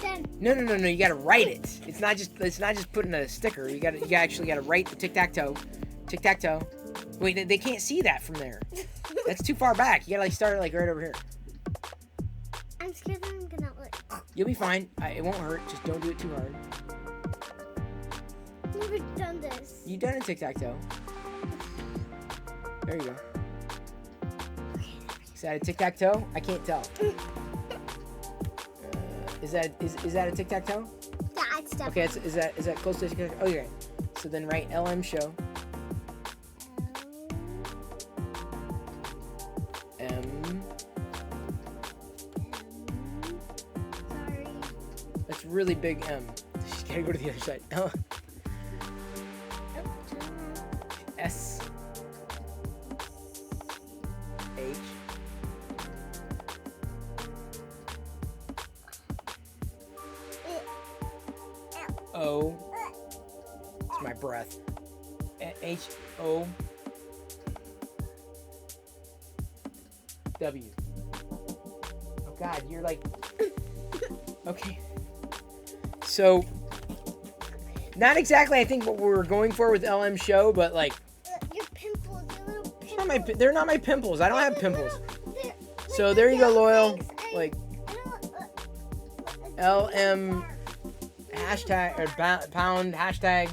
Dad, again.
No. You gotta write it. It's not just putting a sticker. You actually gotta write the tic-tac-toe. Tic-tac-toe. Wait, they can't see that from there. That's too far back. You gotta like start it like right over here.
I'm scared that I'm gonna look.
You'll be fine. It won't hurt. Just don't do it too hard.
I've never done this.
You done a tic-tac-toe. There you go. Is that a tic-tac-toe? I can't tell. Is that a tic-tac-toe?
Yeah, it's definitely.
Okay, is that close to a tic-tac-toe? Oh, okay. So then write LM show. M.
Sorry.
That's really big M. She's gotta go to the other side. L. S. H. O. It's my breath. H. O. W. Oh God, you're like. Okay. So, not exactly, I think, what we were going for with LM show, but like.
Your pimples, your little pimples.
They're not my pimples. I don't have pimples.
They're-
So there you go, Loyal.
Thanks.
Like
I don't-
LM hashtag or pound hashtag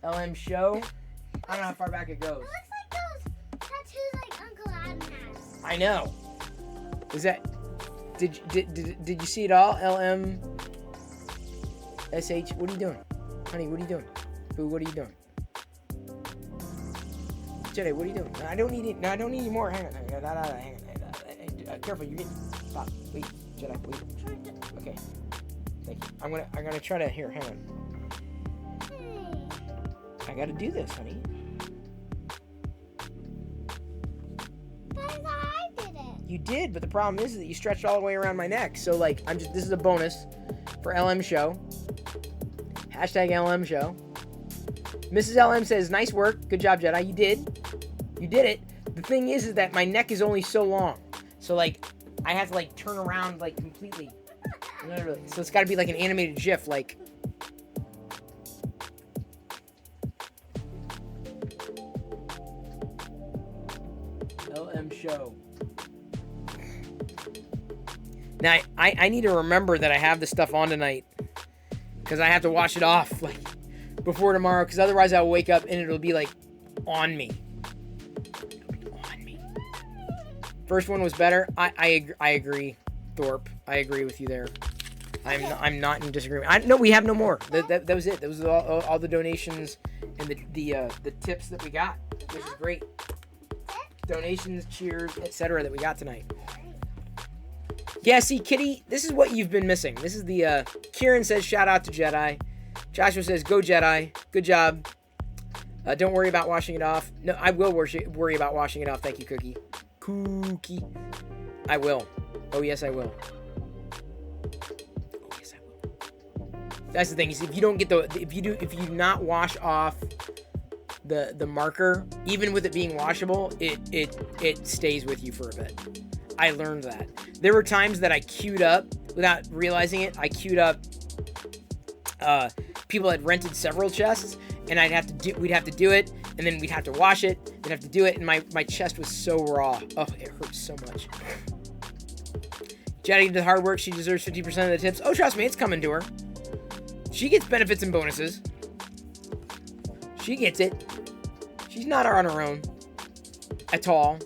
LM show. I don't know how far back it goes.
It looks like those tattoos like Uncle Adam has.
I know. Is that? Did you see it all? LM SH. What are you doing, honey? What are you doing? Boo, what are you doing? Jedi, what are you doing? No, I don't need it. No, I don't need any more. Hang on. Hang on. Careful, you're getting. Stop. Wait, Jedi. Wait. Okay. Thank you. I'm gonna try to. Here, hang on.
Hey,
I gotta do this, honey.
that's how I did it.
You did, but the problem is that you stretched all the way around my neck. So like, this is a bonus for LM show. Hashtag LM show. Mrs. LM says, nice work. Good job, Jedi. You did. You did it. The thing is that my neck is only so long. So like, I have to like turn around like completely. Literally. So it's gotta be like an animated GIF, like. LM show. Now, I need to remember that I have this stuff on tonight. Because I have to wash it off, like, before tomorrow. Because otherwise I'll wake up and it'll be, like, on me. It'll be on me. First one was better. I agree, Thorpe. I agree with you there. I'm not in disagreement. No, we have no more. That was it. That was all the donations and the tips that we got, which is great. Donations, cheers, etc. that we got tonight. Yeah, see, Kitty, this is what you've been missing. This is the, Kieran says, shout out to Jedi. Joshua says, go Jedi. Good job. Don't worry about washing it off. No, I will worry about washing it off. Thank you, Cookie. Cookie. I will. Oh, yes, I will. Oh, yes, I will. That's the thing, is if you don't get if you do not wash off the marker, even with it being washable, it stays with you for a bit. I learned that. There were times that I queued up without realizing it. I queued up people had rented several chests, and we'd have to do it, and then we'd have to wash it, we'd have to do it, and my chest was so raw. Oh, it hurts so much. Jedi did the hard work. She deserves 50% of the tips. Oh, trust me, it's coming to her. She gets benefits and bonuses. She gets it. She's not on her own at all.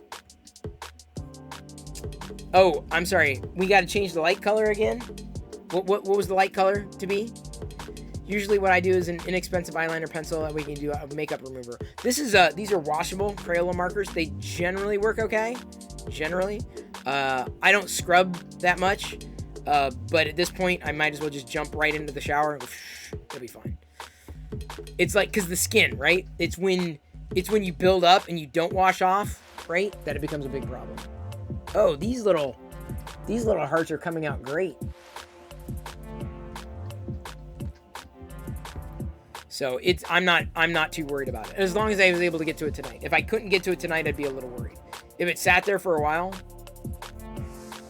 Oh, I'm sorry. We got to change the light color again. What was the light color to be? Usually what I do is an inexpensive eyeliner pencil that we can do a makeup remover. These are washable Crayola markers. They generally work okay. Generally. I don't scrub that much. But at this point, I might as well just jump right into the shower. And it'll be fine. It's like, because the skin, right? It's when you build up and you don't wash off, right? That it becomes a big problem. Oh, these little hearts are coming out great. So I'm not too worried about it. As long as I was able to get to it tonight. If I couldn't get to it tonight, I'd be a little worried. If it sat there for a while.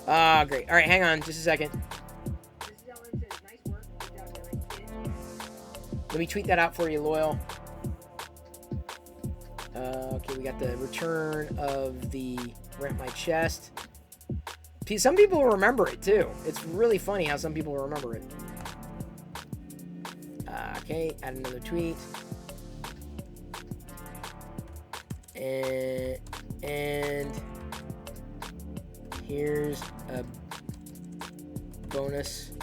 Great. All right, hang on just a second. Nice work. Let me tweet that out for you, Loyal. Okay, we got the return of the Rent My Chest. Some people remember it, too. It's really funny how some people remember it. Okay, add another tweet. And here's a bonus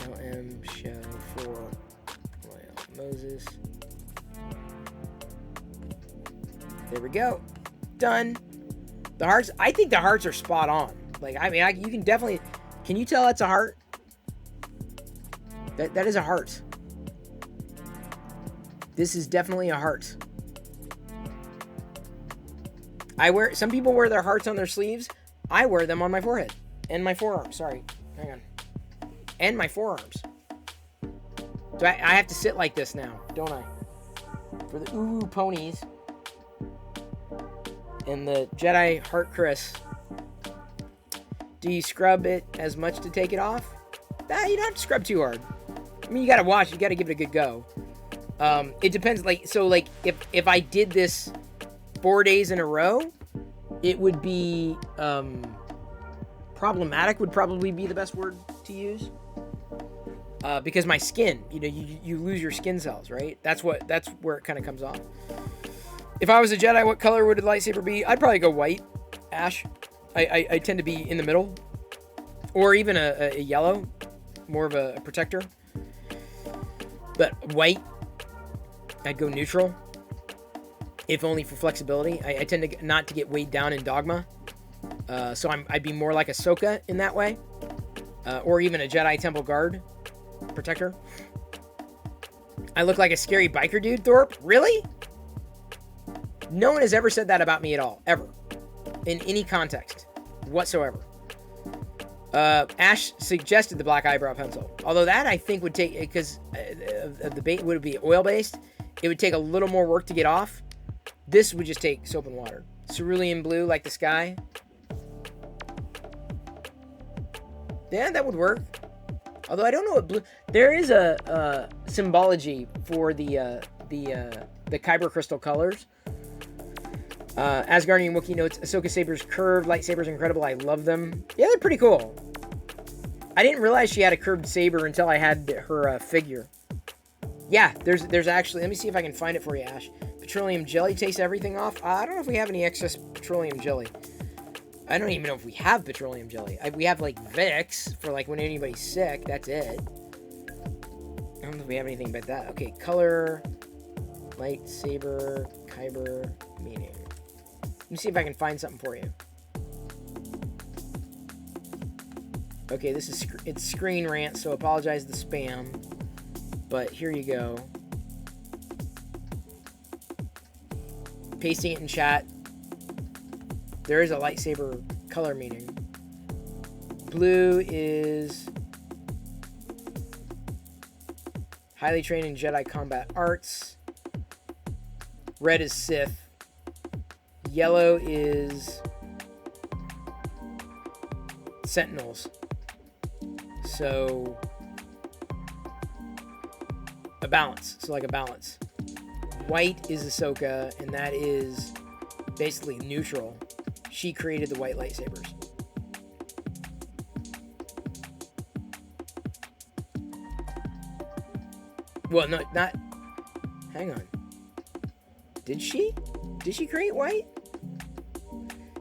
LM show for Loyal Moses. There we go. Done. The hearts, I think the hearts are spot on. Like, I mean, you can definitely, can you tell that's a heart? That is a heart. This is definitely a heart. Some people wear their hearts on their sleeves. I wear them on my forehead. And my forearms, sorry. Hang on. And my forearms. So I have to sit like this now, don't I? For the ooh ponies. And the Jedi Heart Chris. Do you scrub it as much to take it off? Nah, you don't have to scrub too hard. I mean, you gotta wash. You gotta give it a good go. It depends. Like, so, like, if I did this 4 days in a row, it would be problematic. Would probably be the best word to use. Because my skin, you know, you lose your skin cells, right? That's where it kind of comes off. If I was a Jedi, what color would a lightsaber be? I'd probably go white, ash. I tend to be in the middle, or even a yellow, more of a protector. But white, I'd go neutral, if only for flexibility. I tend to not to get weighed down in dogma, so I'd be more like Ahsoka in that way, or even a Jedi Temple Guard protector. I look like a scary biker dude, Thorpe. Really? No one has ever said that about me at all, ever, in any context whatsoever. Ash suggested the black eyebrow pencil, although that I think would take, because of the bait, would it be oil based? It would take a little more work to get off. This would just take soap and water. Cerulean blue, like the sky. Yeah, that would work. Although I don't know what blue. There is a symbology for the Kyber crystal colors. Asgardian Wookiee notes, Ahsoka Saber's curved lightsabers incredible. I love them. Yeah, they're pretty cool. I didn't realize she had a curved saber until I had her figure. Yeah, there's actually, let me see if I can find it for you, Ash. Petroleum jelly takes everything off. I don't know if we have any excess petroleum jelly. I don't even know if we have petroleum jelly. We have, like, Vicks for, like, when anybody's sick. That's it. I don't know if we have anything but that. Okay, color, lightsaber, Kyber, meaning. Let me see if I can find something for you. Okay, it's screen rant, so apologize the spam. But here you go. Pasting it in chat. There is a lightsaber color meaning. Blue is highly trained in Jedi combat arts. Red is Sith. Yellow is Sentinels. So a balance. So like a balance. White is Ahsoka, and that is basically neutral. She created the white lightsabers. Well, no, not. Hang on. Did she? Did she create white?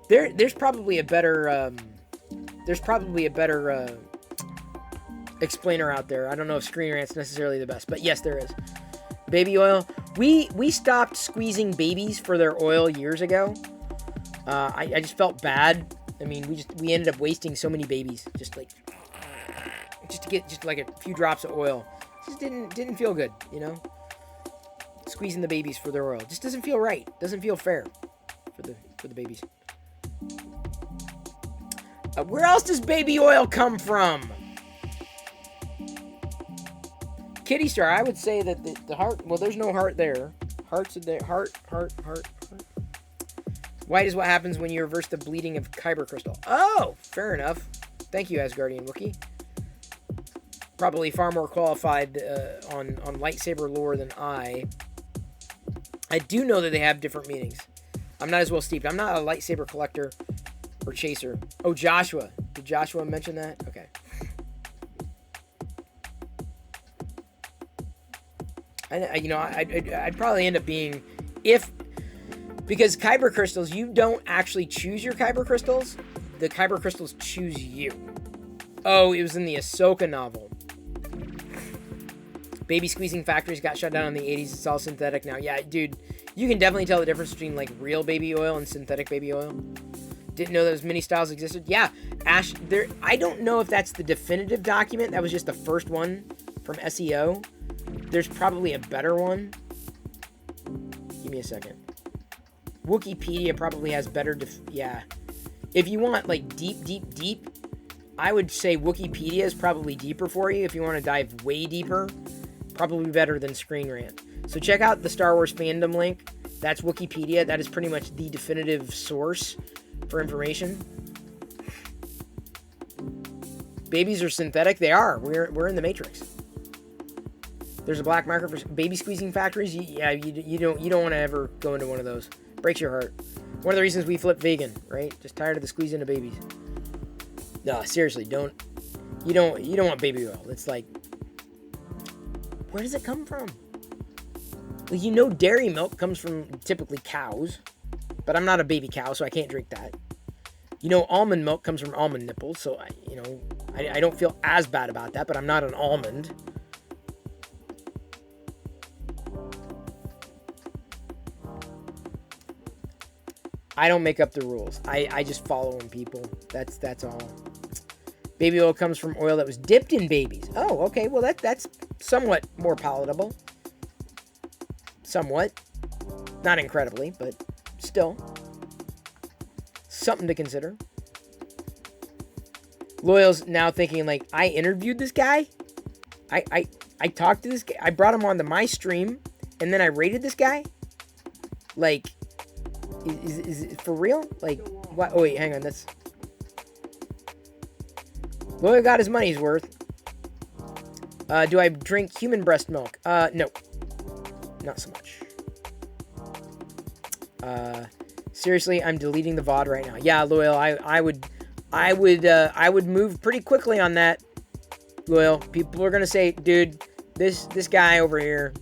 There's probably a better. Explainer out there. I don't know if Screen Rant's necessarily the best, but yes, there is. Baby oil. We stopped squeezing babies for their oil years ago. I just felt bad. I mean, we ended up wasting so many babies just to get just like a few drops of oil. Just didn't feel good, you know. Squeezing the babies for their oil just doesn't feel right. Doesn't feel fair for the babies. Where else does baby oil come from? Kitty Star, I would say that the heart. Well, there's no heart there. Hearts are there. Heart. White is what happens when you reverse the bleeding of Kyber crystal. Oh, fair enough. Thank you, Asgardian Wookiee. probably far more qualified on lightsaber lore than I. I do know that they have different meanings. I'm not as well steeped. I'm not a lightsaber collector or chaser. Oh, Joshua. Did Joshua mention that? Okay. I'd probably end up being, because kyber crystals, you don't actually choose your kyber crystals. The kyber crystals choose you. Oh, it was in the Ahsoka novel. Baby squeezing factories got shut down in the 80s. It's all synthetic now. Yeah, dude, you can definitely tell the difference between like real baby oil and synthetic baby oil. Didn't know those many styles existed. Yeah, Ash, I don't know if that's the definitive document. That was just the first one from SEO. There's probably a better one. Give me a second. Wikipedia probably has better yeah. If you want like deep, I would say Wikipedia is probably deeper for you. If you want to dive way deeper, probably better than Screen Rant. So check out the Star Wars fandom link. That's Wikipedia. That is pretty much the definitive source for information. Babies are synthetic. They are. We're in the Matrix. There's a black market for baby squeezing factories. You don't want to ever go into one of those. Breaks your heart. One of the reasons we flip vegan, right? Just tired of the squeezing of babies. No, seriously, you don't want baby oil. It's like, where does it come from? Well, you know dairy milk comes from typically cows, but I'm not a baby cow, so I can't drink that. You know almond milk comes from almond nipples, so I don't feel as bad about that, but I'm not an almond. I don't make up the rules. I just follow them, people. That's all. Baby oil comes from oil that was dipped in babies. Oh, okay. Well, that's somewhat more palatable. Somewhat. Not incredibly, but still. Something to consider. Loyal's now thinking, like, I interviewed this guy? I talked to this guy? I brought him onto my stream, and then I rated this guy? Like, is it for real? Like, what? Oh, wait, hang on. That's... Loyal got his money's worth. Do I drink human breast milk? No. Not so much. Seriously, I'm deleting the VOD right now. Yeah, Loyal, I would move pretty quickly on that. Loyal, people are gonna say, dude, this guy over here,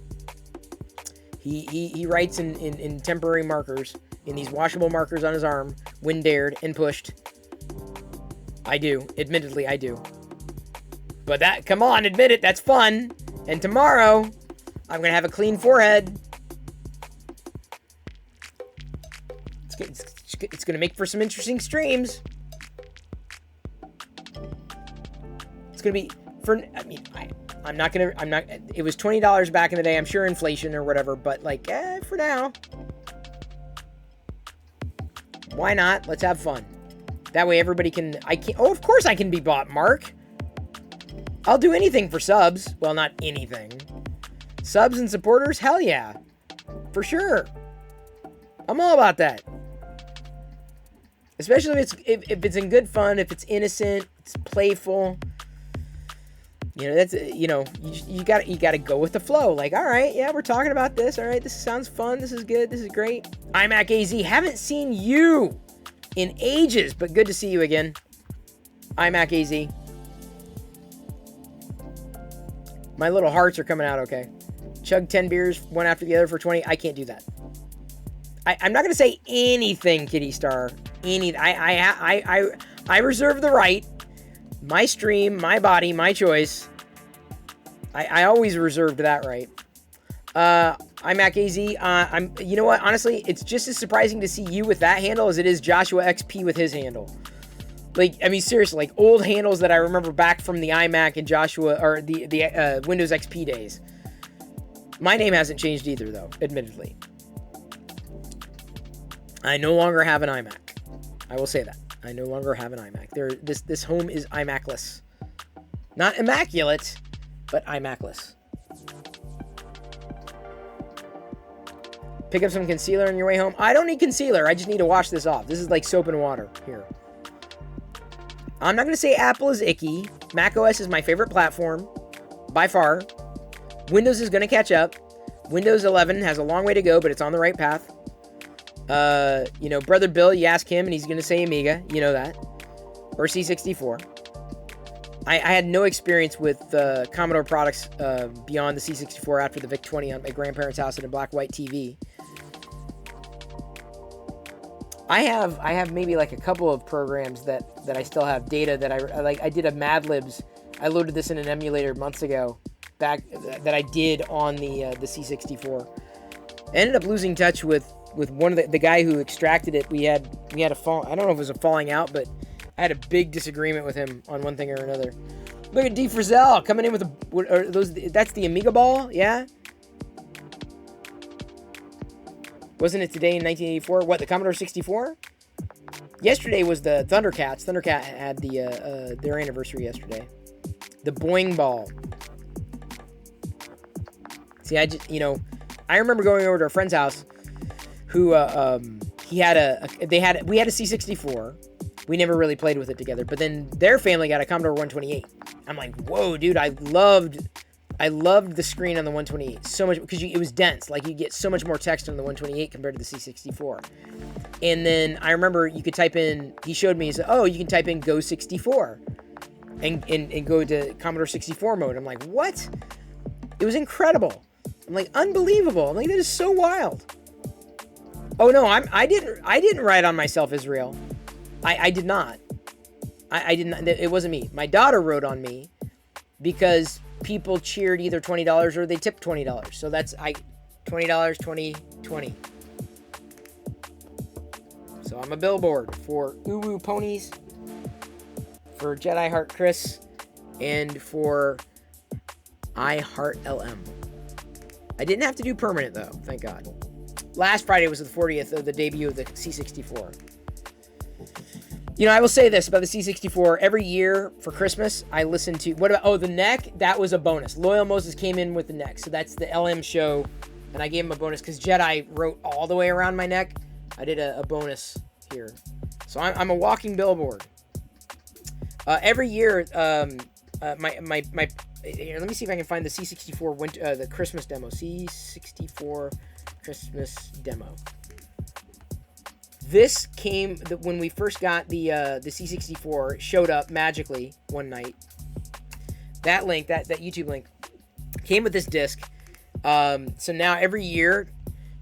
he writes in temporary markers, in these washable markers on his arm, when dared and pushed. I do. Admittedly, I do. But that, come on, admit it, that's fun. And tomorrow, I'm going to have a clean forehead. It's going to make for some interesting streams. It's going to be, I'm not, it was $20 back in the day. I'm sure inflation or whatever, but like, for now. Why not? Let's have fun. That way everybody can... Oh, of course I can be bought, Mark. I'll do anything for subs. Well, not anything. Subs and supporters? Hell yeah. For sure. I'm all about that. Especially if it's in good fun, if it's innocent, it's playful. You know, that's... You know, you gotta go with the flow. Like, all right, yeah, we're talking about this. All right, this sounds fun. This is good. This is great. iMac AZ. Haven't seen you in ages, but good to see you again. iMac AZ. My little hearts are coming out okay. Chug 10 beers, one after the other for 20. I can't do that. I'm not going to say anything, Kitty Star. I reserve the right. My stream, my body, my choice. I always reserved that right. iMac AZ. You know what? Honestly, it's just as surprising to see you with that handle as it is Joshua XP with his handle. Like, I mean, seriously, like old handles that I remember back from the iMac and Joshua, or the Windows XP days. My name hasn't changed either, though, admittedly. I no longer have an iMac. I will say that. I no longer have an iMac. This home is iMac-less. Not immaculate, but iMac-less. Pick up some concealer on your way home. I don't need concealer. I just need to wash this off. This is like soap and water. Here. I'm not going to say Apple is icky. macOS is my favorite platform. by far. Windows is going to catch up. Windows 11 has a long way to go, but it's on the right path. You know, Brother Bill, you ask him, and he's going to say Amiga. You know that. Or C64. I had no experience with Commodore products beyond the C64 after the VIC-20 on my grandparents' house and a black-white TV. I have maybe like a couple of programs that I still have data that I like. I did a Mad Libs. I loaded this in an emulator months ago, back that I did on the C64. I ended up losing touch with one of the guy who extracted it. We had a fall. I don't know if it was a falling out, but I had a big disagreement with him on one thing or another. Look at D. Frizzell coming in with that's the Amiga ball, yeah. Wasn't it today in 1984? What, the Commodore 64? Yesterday was the Thundercats. Thundercat had their anniversary yesterday. The Boing ball. See, I remember going over to a friend's house who we had a C64. We never really played with it together, but then their family got a Commodore 128. I'm like, whoa, dude, I loved the screen on the 128 so much because it was dense. Like, you get so much more text on the 128 compared to the C64. And then I remember you could type in, he showed me, he said, oh, you can type in Go 64 and go to Commodore 64 mode. I'm like, what? It was incredible. I'm like, unbelievable. I'm like, that is so wild. Oh no, I didn't write on myself, Israel. I did not. I did not. It wasn't me. My daughter wrote on me because people cheered either $20 or they tipped $20. So that's $20, 20. So I'm a billboard for Uwu Ponies, for Jedi Heart Chris, and for I Heart LM. I didn't have to do permanent though, thank God. Last Friday was the 40th of the debut of the C64. You know, I will say this about the C64. Every year for Christmas, I listen to... the neck? That was a bonus. Loyal Moses came in with the neck. So that's the LM show. And I gave him a bonus because Jedi wrote all the way around my neck. I did a bonus here. So I'm a walking billboard. Every year, here, let me see if I can find the C64 the Christmas demo. C64 Christmas demo. This came when we first got the C64. Showed up magically one night. That link, that YouTube link, came with this disc. So now every year,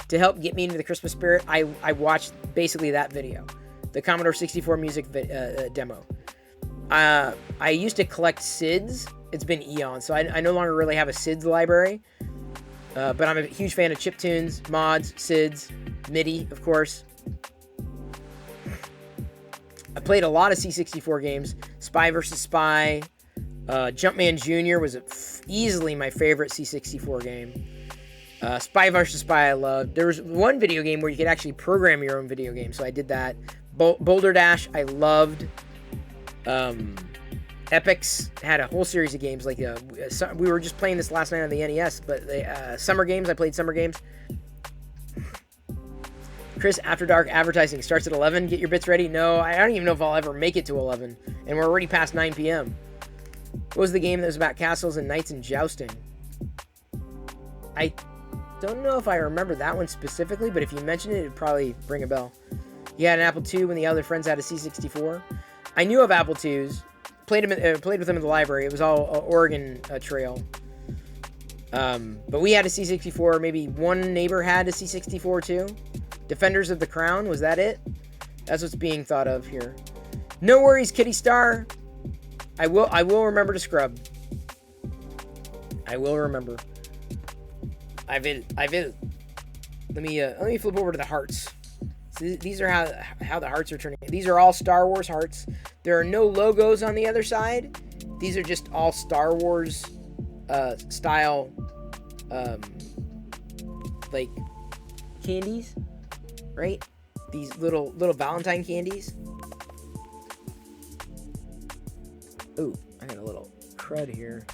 to help get me into the Christmas spirit, I watched basically that video, the Commodore 64 music demo. I used to collect SIDs. It's been eons, so I no longer really have a SIDs library. But I'm a huge fan of chiptunes, mods, SIDs, MIDI, of course. I played a lot of C64 games. Spy vs. Spy. Jumpman Jr. was easily my favorite C64 game. Spy vs. Spy I loved. There was one video game where you could actually program your own video game, so I did that. Boulder Dash I loved. Epix had a whole series of games. Like we were just playing this last night on the NES, but summer games, I played summer games. Chris, After Dark advertising starts at 11. Get your bits ready. No, I don't even know if I'll ever make it to 11. And we're already past 9 p.m. What was the game that was about castles and knights and jousting? I don't know if I remember that one specifically, but if you mention it, it'd probably ring a bell. You had an Apple II when the other friends had a C64. I knew of Apple IIs. Played with them in the library. It was all Oregon Trail. But we had a C64. Maybe one neighbor had a C64 too. Defenders of the Crown, was that it? That's what's being thought of here. No worries, Kitty Star. I will remember to scrub. I will remember. I will. Let me flip over to the hearts. So these are how the hearts are turning. These are all Star Wars hearts. There are no logos on the other side. These are just all Star Wars style like candies, right? These little Valentine candies. Ooh, I got a little crud here.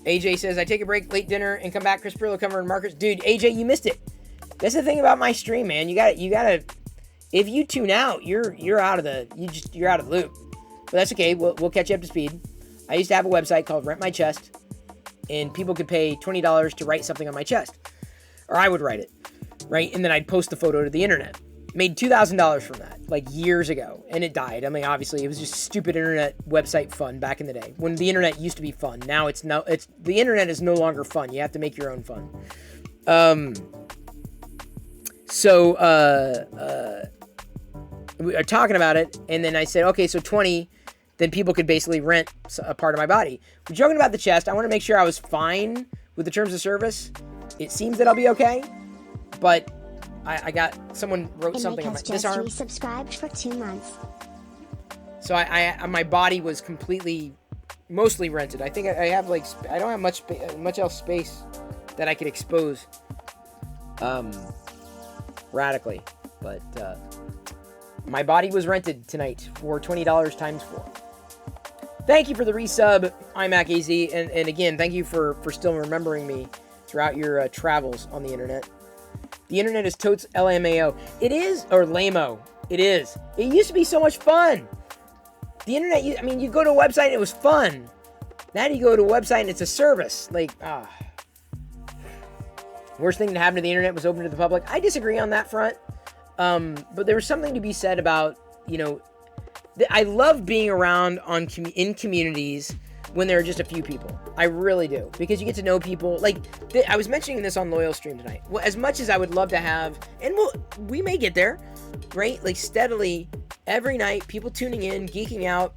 AJ says, I take a break, late dinner, and come back. Chris Perillo covering markets. Dude, AJ, you missed it. That's the thing about my stream, man. You gotta If you tune out, you're out of the loop. But that's okay. We'll catch you up to speed. I used to have a website called Rent My Chest, and people could pay $20 to write something on my chest, or I would write it, right? And then I'd post the photo to the internet. Made $2,000 from that, like years ago, and it died. I mean, obviously, it was just stupid internet website fun back in the day when the internet used to be fun. Now the internet is no longer fun. You have to make your own fun. We are talking about it, and then I said, okay, so 20, then people could basically rent a part of my body. We're joking about the chest. I want to make sure I was fine with the terms of service. It seems that I'll be okay, but I got someone wrote something on this arm.
Subscribed for 2 months.
So my body was mostly rented. I think I have I don't have much else space that I could expose radically, but my body was rented tonight for $20 times 4. Thank you for the resub, iMacAZ, and again, thank you for still remembering me throughout your travels on the internet. The internet is totes LMAO. It is, or lame-o. It is. It used to be so much fun. The internet, you go to a website and it was fun. Now you go to a website and it's a service. Worst thing to happen to the internet was open to the public. I disagree on that front. But there was something to be said about, I love being around in communities when there are just a few people. I really do. Because you get to know people. I was mentioning this on Loyal Stream tonight. Well, as much as I would love to have, and we may get there, right? Steadily, every night, people tuning in, geeking out,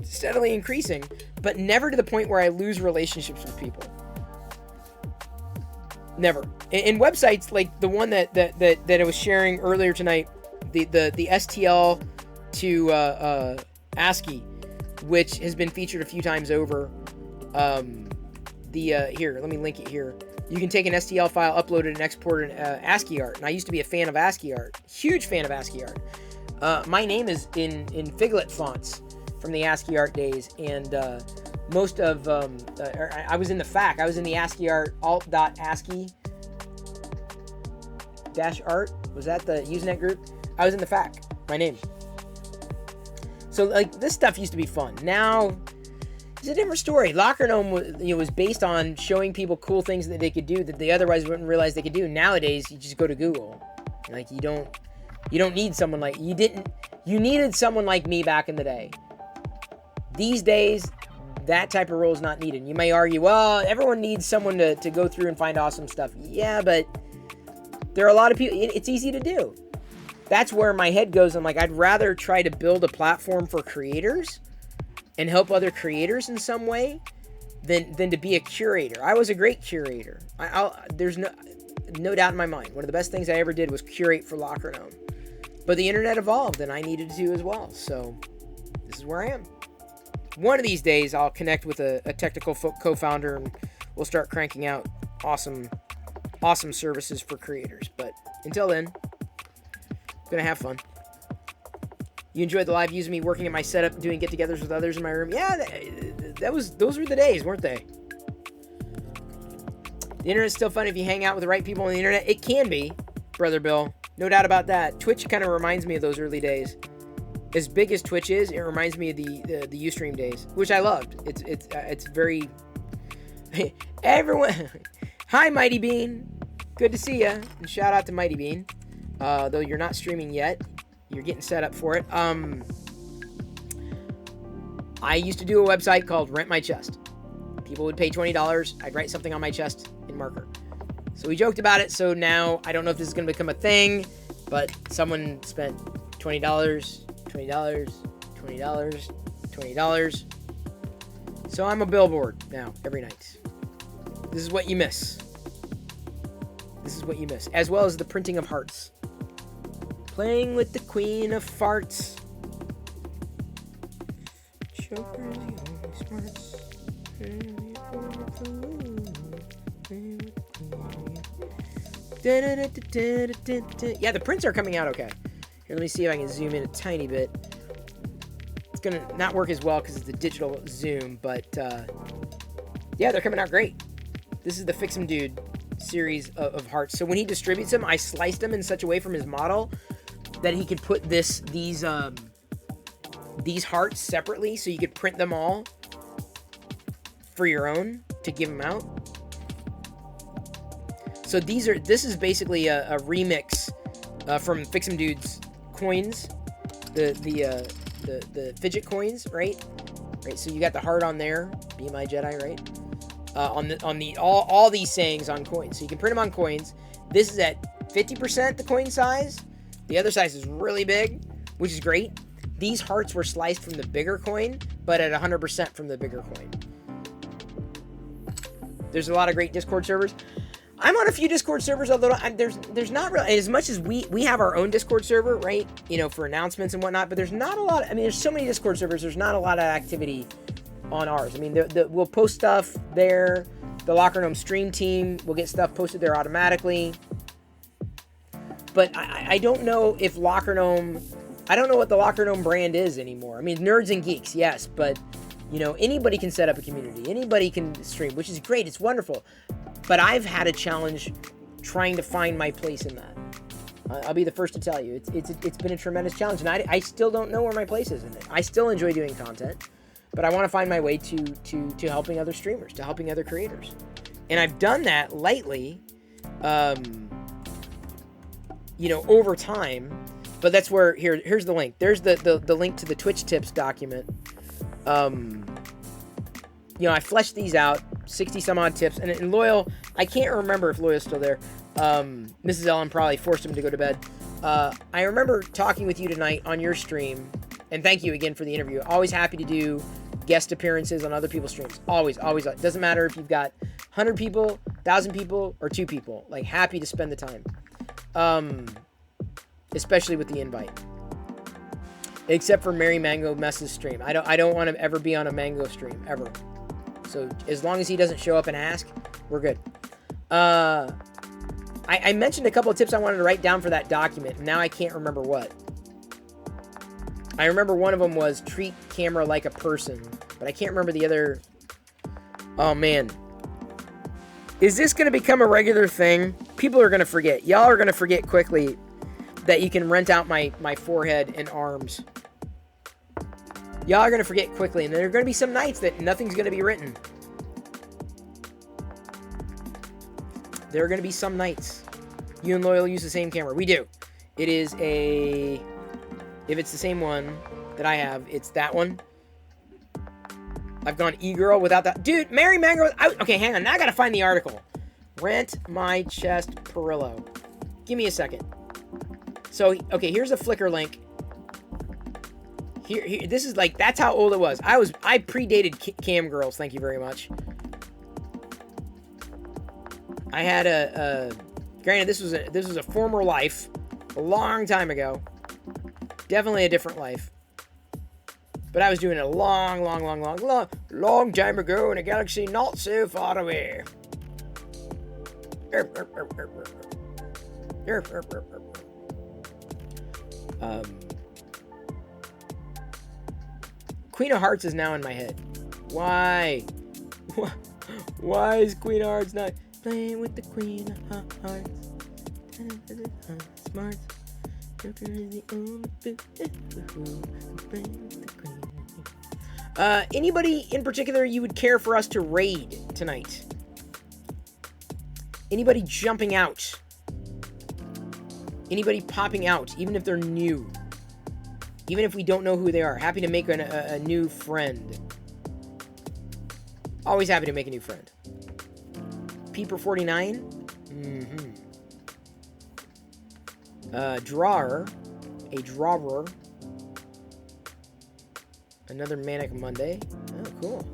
steadily increasing, but never to the point where I lose relationships with people. Never. In websites like the one that I was sharing earlier tonight, the STL to ASCII, which has been featured a few times over. Here, let me link it here. You can take an STL file, upload it, and export an ASCII art. And I used to be a fan of ASCII art. Huge fan of ASCII art. My name is in Figlet fonts from the ASCII art days, and most of I was in the FAQ. I was in the ASCII art alt.ascii -art. Was that the Usenet group? I was in the FAQ. My name. So this stuff used to be fun. Now it's a different story. Locker Gnome was based on showing people cool things that they could do that they otherwise wouldn't realize they could do. Nowadays, you just go to Google. You don't need someone like you didn't. You needed someone like me back in the day. These days, that type of role is not needed. You may argue, well, everyone needs someone to go through and find awesome stuff. Yeah, but there are a lot of people. It's easy to do. That's where my head goes. I'm like, I'd rather try to build a platform for creators and help other creators in some way than to be a curator. I was a great curator. There's no doubt in my mind. One of the best things I ever did was curate for Locker Gnome. But the internet evolved, and I needed to as well. So this is where I am. One of these days, I'll connect with a technical co-founder, and we'll start cranking out awesome services for creators. But until then, I'm gonna have fun. You enjoyed the live using me working at my setup, doing get-togethers with others in my room. Yeah, those were the days, weren't they? The internet's still fun if you hang out with the right people on the internet. It can be, Brother Bill. No doubt about that. Twitch kind of reminds me of those early days. As big as Twitch is, it reminds me of the Ustream days, which I loved. It's very everyone. Hi, Mighty Bean. Good to see you. And shout out to Mighty Bean. Though you're not streaming yet, you're getting set up for it. I used to do a website called Rent My Chest. People would pay $20. I'd write something on my chest in marker. So we joked about it. So now I don't know if this is going to become a thing, but someone spent $20, $20, $20, $20. So I'm a billboard now every night. This is what you miss. This is what you miss. As well as the printing of hearts. Playing with the Queen of Farts. Choker's the only smarts. Yeah, the prints are coming out okay. Here, let me see if I can zoom in a tiny bit. It's gonna not work as well because it's a digital zoom, but yeah, they're coming out great. This is the Fix 'em Dude series of hearts. So when he distributes them, I sliced them in such a way from his model that he could put these hearts separately, so you could print them all for your own to give them out. So this is basically a remix from Fix 'em Dude's coins, the fidget coins, right? Right. So you got the heart on there, be my Jedi, right? All these sayings on coins, so you can print them on coins. This is at 50% the coin size. The other size is really big, which is great. These hearts were sliced from the bigger coin, but at 100% from the bigger coin. There's a lot of great Discord servers. I'm on a few Discord servers, although there's not really, as much as we have our own Discord server, right? You know, for announcements and whatnot, but there's not a lot. I mean, there's so many Discord servers. There's not a lot of activity on ours. I mean, we'll post stuff there. The Locker Gnome stream team will get stuff posted there automatically. But I don't know if Locker Gnome, I don't know what the Locker Gnome brand is anymore. I mean, nerds and geeks, yes, but you know, anybody can set up a community. Anybody can stream, which is great. It's wonderful. But I've had a challenge trying to find my place in that. I'll be the first to tell you. It's been a tremendous challenge, and I still don't know where my place is in it. I still enjoy doing content, but I want to find my way to helping other streamers, to helping other creators. And I've done that lately, you know, over time. But that's where, here's the link. There's the link to the Twitch tips document. You know, I fleshed these out, 60 some odd tips, and Loyal, I can't remember if Loyal's still there. Mrs. Ellen probably forced him to go to bed. I remember talking with you tonight on your stream, and thank you again for the interview. Always happy to do guest appearances on other people's streams. Always. It doesn't matter if you've got 100 people, 1,000 people, or 2 people. Like, happy to spend the time. Especially with the invite. Except for Mary Mango Mess's stream. I don't want to ever be on a Mango stream, ever. So as long as he doesn't show up and ask, we're good. I mentioned a couple of tips I wanted to write down for that document, and now I can't remember what. I remember one of them was treat camera like a person, but I can't remember the other. Oh man. Is this going to become a regular thing? People are going to forget. Y'all are going to forget quickly that you can rent out my forehead and arms. Y'all are going to forget quickly, and there are going to be some nights that nothing's going to be written. There are going to be some nights. You and Loyal use the same camera. We do. It is a... If it's the same one that I have, it's that one. I've gone e-girl without that. Dude, Mary Mango... Okay, hang on. Now I got to find the article. Rent my chest Perillo. Give me a second. So, okay, here's a Flickr link. Here, this is like, that's how old it was. I predated cam girls, thank you very much. I had granted, this was a former life, a long time ago. Definitely a different life. But I was doing it a long time ago in a galaxy not so far away. Queen of Hearts is now in my head. Why? Why is Queen of Hearts not playing with the Queen of Hearts? Smart. Joker is the only playing with the Queen. Anybody in particular you would care for us to raid tonight? Anybody jumping out? Anybody popping out, even if they're new? Even if we don't know who they are. Happy to make a new friend. Always happy to make a new friend. Peeper 49. Drawer. A drawer. Another Manic Monday. Oh, cool.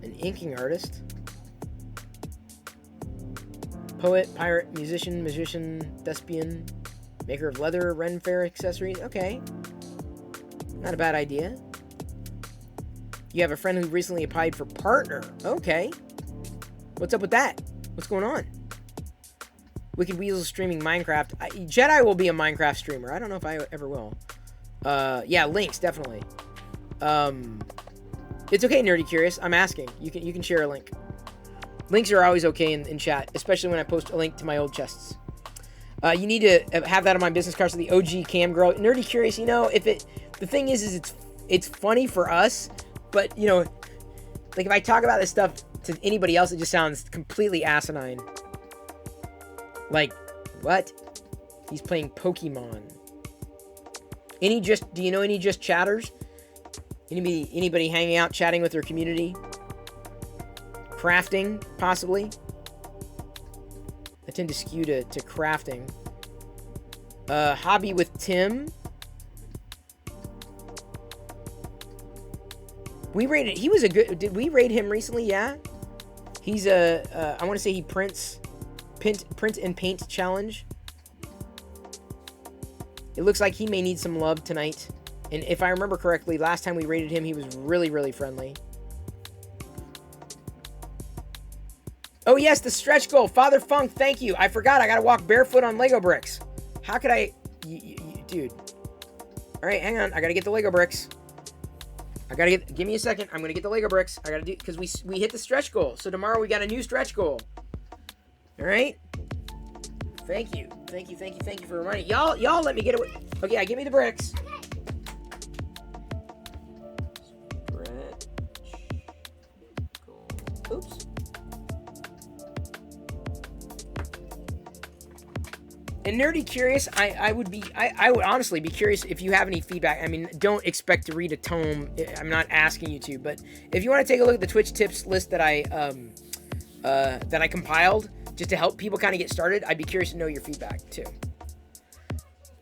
An inking artist. Poet, pirate, musician, magician, thespian. Maker of leather, Ren Fair accessories. Okay. Not a bad idea. You have a friend who recently applied for partner. Okay. What's up with that? What's going on? Wicked Weasel streaming Minecraft. Jedi will be a Minecraft streamer. I don't know if I ever will. Yeah, links, definitely. It's okay, Nerdy Curious. I'm asking. You can share a link. Links are always okay in chat, especially when I post a link to my old chests. You need to have that on my business card. So the OG cam girl, nerdy curious. You know, if it, the thing is it's funny for us, but you know, like if I talk about this stuff to anybody else, it just sounds completely asinine. Like, what? He's playing Pokemon. Do you know any just chatters? Anybody hanging out, chatting with their community? Crafting, possibly? I tend to skew to crafting. Hobby with Tim. We rated, he was a good, did we rate him recently? Yeah. He's I want to say he print and paint challenge. It looks like he may need some love tonight. And if I remember correctly, last time we rated him, he was really, really friendly. Oh, yes, the stretch goal. Father Funk, thank you. I forgot. I got to walk barefoot on Lego bricks. How could I... dude. All right, hang on. I got to get the Lego bricks. I got to get... Give me a second. I'm going to get the Lego bricks. I got to do... Because we hit the stretch goal. So tomorrow we got a new stretch goal. All right? Thank you. Thank you for reminding. Y'all let me get away. Okay, give me the bricks. Oops. And nerdy curious, I would honestly be curious if you have any feedback. I mean, don't expect to read a tome. I'm not asking you to, but if you want to take a look at the Twitch tips list that I compiled just to help people kind of get started, I'd be curious to know your feedback too.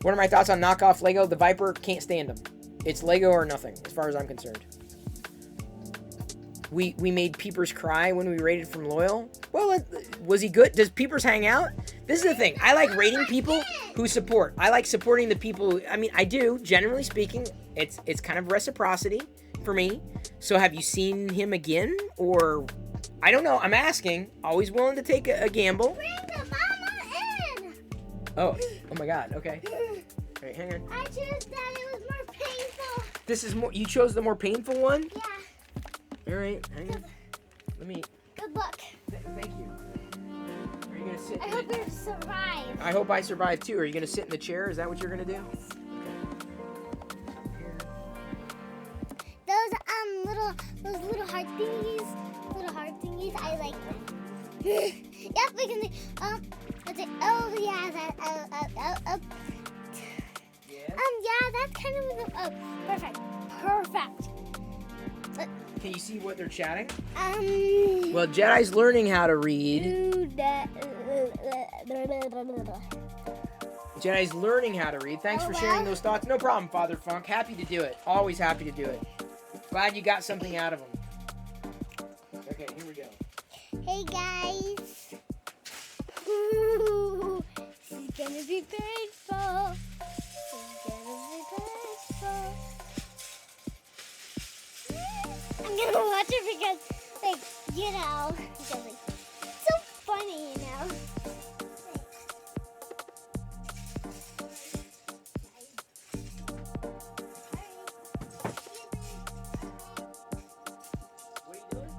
What are my thoughts on knockoff Lego? The Viper, can't stand them. It's Lego or nothing, as far as I'm concerned. We made Peepers cry when we rated from Loyal. Well, was he good? Does Peepers hang out? This is the thing. I like rating people who support. I like supporting the people. I mean, I do. Generally speaking, it's kind of reciprocity for me. So have you seen him again? Or, I don't know. I'm asking. Always willing to take a gamble.
Bring the mama in.
Oh my God. Okay. All right, hang on.
I chose that. It was more painful.
This is more. You chose the more painful one?
Yeah.
All right, hang on. Let me.
Good luck.
Thank you. Are you gonna sit?
I hope you survive.
I hope I survive too. Are you gonna sit in the chair? Is that what you're gonna do?
Those little heart thingies, I like them. Yep, we can. Let's say, oh yeah, that. Yeah, that's kind of. Perfect.
Can you see what they're chatting? Well, Jedi's learning how to read. Jedi's learning how to read. Thanks for sharing those thoughts. No problem, Father Funk. Happy to do it. Always happy to do it. Glad you got something out of them. Okay, here we go.
Hey guys. Ooh, she's gonna be painful. I'm gonna watch it because, like, you know, because, like, it's so funny, you know.
What are you doing?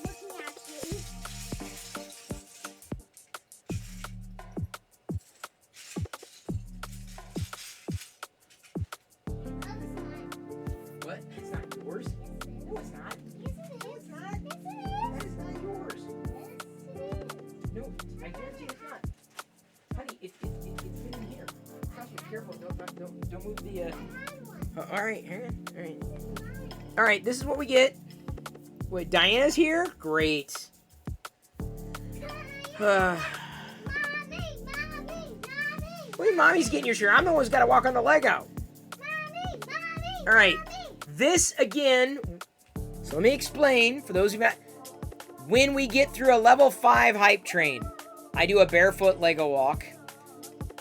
Looking at you.
What? It's not yours? No, it's not.
Yes, it is.
It's not.
Yes, it is.
That is not yours.
Yes, it is.
No, I guarantee it's not. Honey, it's been in here. Trust me, careful. Don't move the. All right, hang on. All right, this is what we get. Wait, Diana's here? Great.
Mommy.
Wait, Mommy's getting your shirt. I'm the one who's got to walk on the Lego.
Mommy.
All right, this again. So let me explain for those who not. When we get through a level 5 hype train, I do a barefoot Lego walk.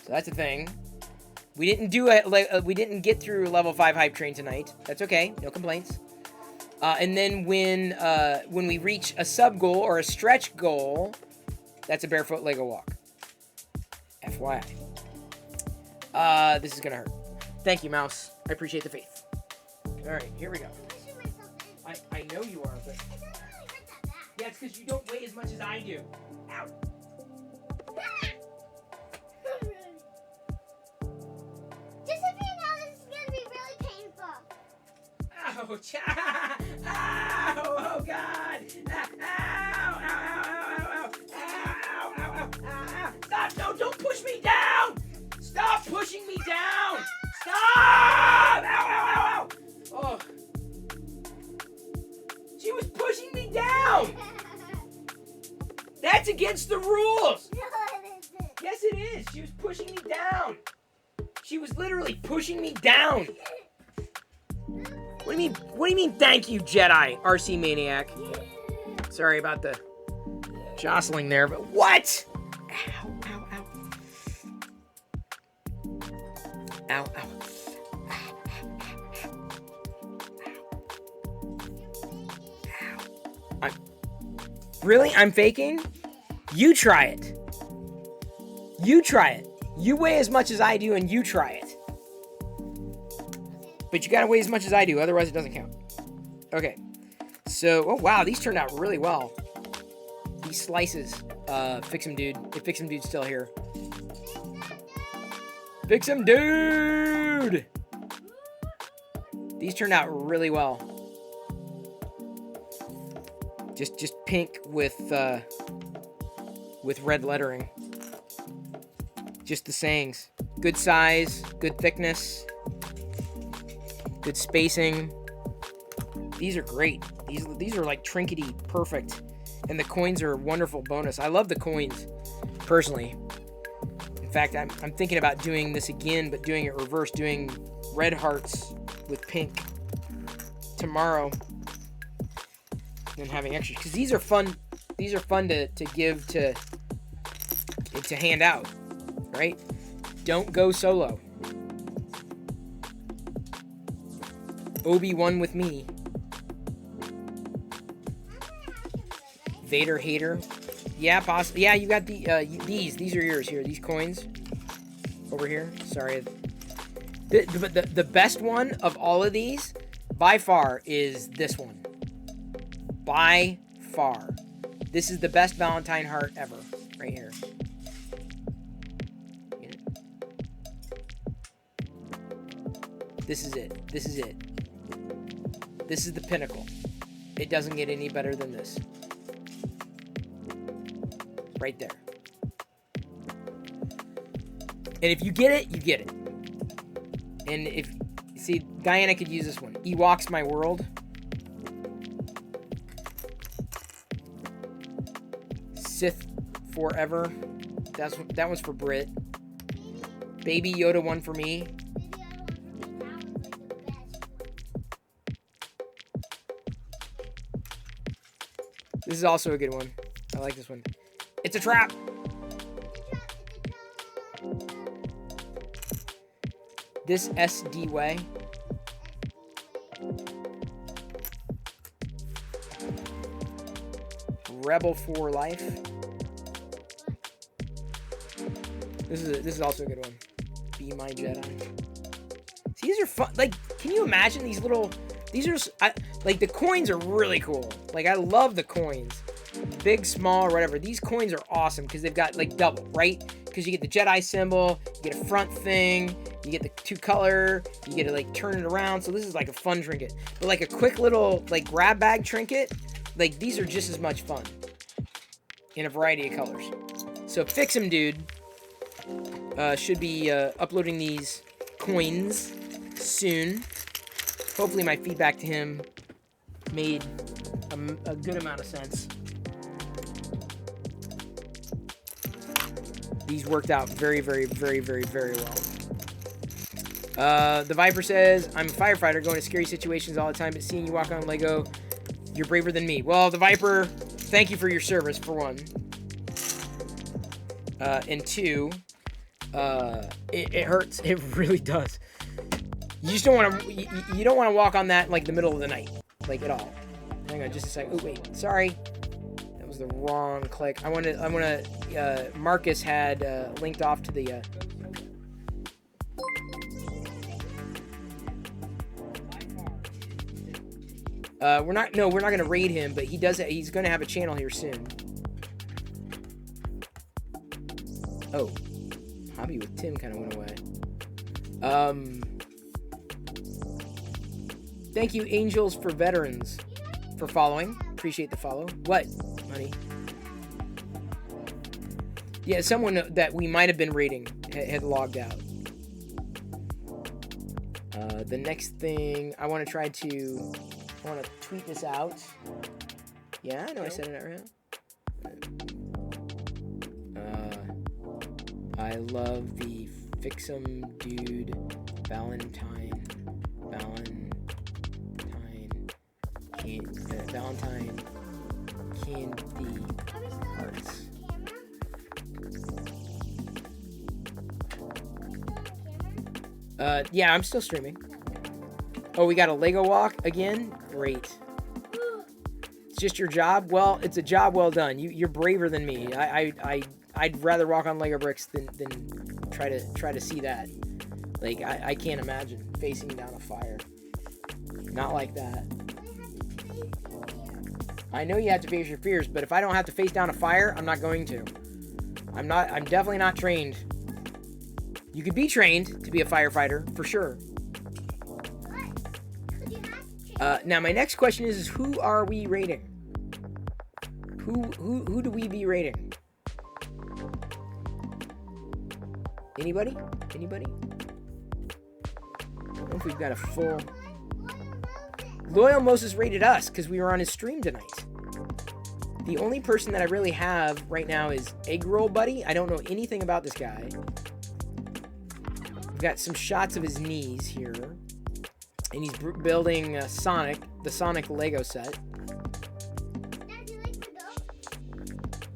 So that's a thing. We didn't get through level 5 hype train tonight. That's okay. No complaints. And then when we reach a sub goal or a stretch goal, that's a barefoot Lego walk. FYI. This is gonna hurt. Thank you, Mouse. I appreciate the faith. All right, here we go. I know you are, but yeah, it's because you don't weigh as much as I do. Ow. Ouch! Ow! Oh God! Ow! Ow! Ow! Ow! Ow! Ow! Ow! Ow! Stop! No! Don't push me down! Stop pushing me down! Stop! Ow! Ow! Ow! Ow! Oh! She was pushing me down! That's against the rules!
No, it isn't.
Yes, it is. She was pushing me down. She was literally pushing me down. What do you mean? What do you mean? Thank you, Jedi RC Maniac. Sorry about the jostling there, but what? Ow! Ow! Ow! Ow! Ow! Really? I'm faking? You try it. You try it. You weigh as much as I do and you try it. But you gotta weigh as much as I do, otherwise it doesn't count. Okay. So, oh wow, these turned out really well. These slices. Fix 'em dude. If Fix 'em dude's still here. Fix 'em dude! These turned out really well. Just pink with red lettering. Just the sayings. Good size, good thickness, good spacing. These are great. These are like trinkety perfect. And the coins are a wonderful bonus. I love the coins, personally. In fact, I'm thinking about doing this again, but doing it reverse, doing red hearts with pink tomorrow. And having extras, because these are fun. These are fun to give to hand out, right? Don't go solo. Obi-Wan with me. Vader hater. Yeah, possibly. Yeah, you got the these are yours here. These coins over here. Sorry. The best one of all of these, by far, is this one. By far. This is the best Valentine heart ever. Right here. This is it. This is it. This is the pinnacle. It doesn't get any better than this. Right there. And if you get it, you get it. And if... See, Diana could use this one. Ewoks My World. Sith Forever. That one's for Brit. Baby Yoda one for me. This is also a good one. I like this one. It's a trap! This SD way. Rebel for life. This is also a good one. Be my Jedi. See, these are fun. Like, can you imagine these little... These are... like, the coins are really cool. Like, I love the coins. Big, small, or whatever. These coins are awesome because they've got, like, double, right? Because you get the Jedi symbol, you get a front thing, you get the 2-color, you get to, like, turn it around. So this is, like, a fun trinket. But, like, a quick little, like, grab bag trinket, like, these are just as much fun. In a variety of colors. So, Fix 'em Dude should be uploading these coins soon. Hopefully my feedback to him made a good amount of sense. These worked out very, very, very, very, very well. The Viper says, I'm a firefighter going to scary situations all the time, but seeing you walk on Lego, you're braver than me. Well, the Viper, thank you for your service, for one. And two, it hurts. It really does. You just don't want to. You don't want to walk on that like the middle of the night, like at all. Hang on, just a second. Oh wait, sorry, that was the wrong click. I want to. Marcus had linked off to the. We're not gonna raid him, but he does. He's gonna have a channel here soon. Oh, Hobby with Tim kind of went away. Thank you, Angels for Veterans, for following. Appreciate the follow. What, honey? Yeah, someone that we might have been raiding had logged out. The next thing I want to tweet this out. Yeah, I know I said it right. I love the Fix'em Dude Valentine candy hearts. Yeah, I'm still streaming. Oh, we got a Lego walk again? Great. It's just your job? Well, it's a job well done. You're braver than me. I'd rather walk on Lego bricks than try to see that. Like, I can't imagine facing down a fire. Not like that. I know you have to face your fears, but if I don't have to face down a fire, I'm not going to. I'm definitely not trained. You could be trained to be a firefighter, for sure. Now my next question is who are we raiding? Who do we be raiding? Anybody? I don't know if we've got a full... Loyal Moses raided us because we were on his stream tonight. The only person that I really have right now is Egg Roll Buddy. I don't know anything about this guy. We've got some shots of his knees here. And he's building the Sonic Lego set.
Dad, do you like my build?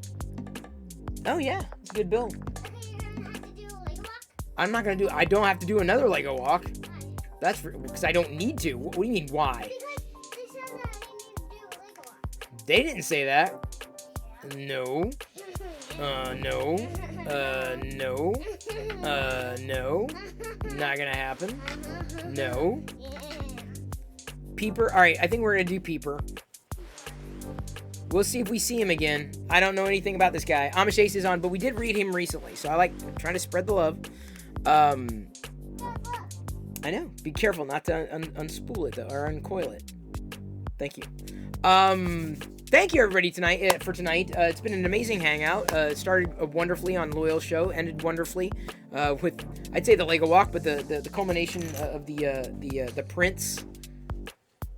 Oh yeah, it's a good build.
Okay, you're gonna have to do a Lego walk?
I don't have to do another Lego walk. That's because I don't need to. What do you mean, why?
Because they said that you need to do a Lego walk.
They didn't say that. No. No. No. Not gonna happen. No. Peeper. Alright, I think we're gonna do Peeper. We'll see if we see him again. I don't know anything about this guy. Amish Ace is on, but we did read him recently, so I like trying to spread the love. I know. Be careful not to unspool it, though, or uncoil it. Thank you. Thank you, everybody, for tonight. It's been an amazing hangout. It started wonderfully on Loyal's show, ended wonderfully with, I'd say, the Lego walk, but the culmination of the prints,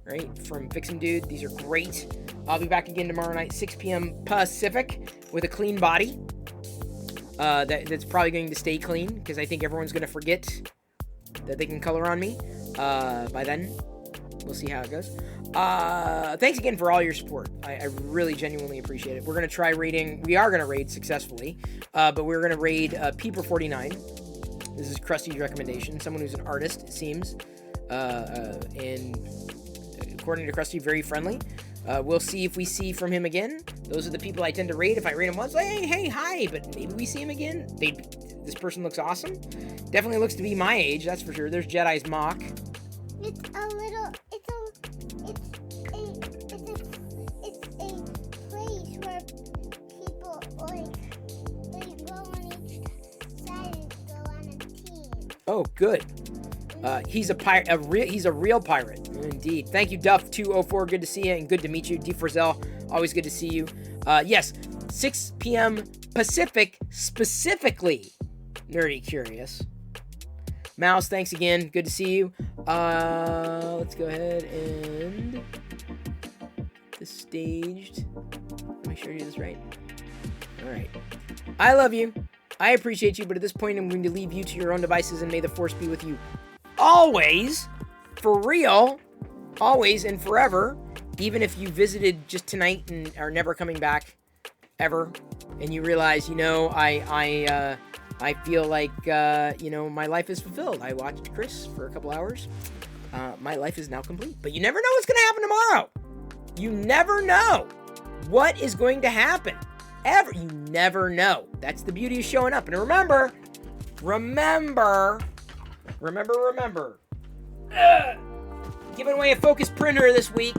right, from Fix'em Dude. These are great. I'll be back again tomorrow night, 6 p.m. Pacific, with a clean body. That's probably going to stay clean, because I think everyone's going to forget that they can color on me by then. We'll see how it goes. Thanks again for all your support. I really genuinely appreciate it. We're going to try raiding. We are going to raid successfully, but we're going to raid Peeper49. This is Krusty's recommendation. Someone who's an artist, it seems. And according to Krusty, very friendly. We'll see if we see from him again. Those are the people I tend to raid. If I raid him once, like, hey, hi, but maybe we see him again. This person looks awesome. Definitely looks to be my age, that's for sure. There's Jedi's mock.
It's a place where people they go on each side and go on a team.
Oh, good. He's a pirate. He's a real pirate, indeed. Thank you, Duff204. Good to see you and good to meet you. D Frizzell, always good to see you. Yes, 6 p.m. Pacific, specifically Nerdy Curious. Mouse, thanks again. Good to see you. Let's go ahead and the staged. Make sure I do this right. All right. I love you. I appreciate you, but at this point, I'm going to leave you to your own devices, and may the force be with you always, for real, always and forever. Even if you visited just tonight and are never coming back ever, and you realize, I feel like, my life is fulfilled. I watched Chris for a couple hours. My life is now complete. But you never know what's going to happen tomorrow. You never know what is going to happen. Ever. You never know. That's the beauty of showing up. And remember. Giving away a Focus printer this week.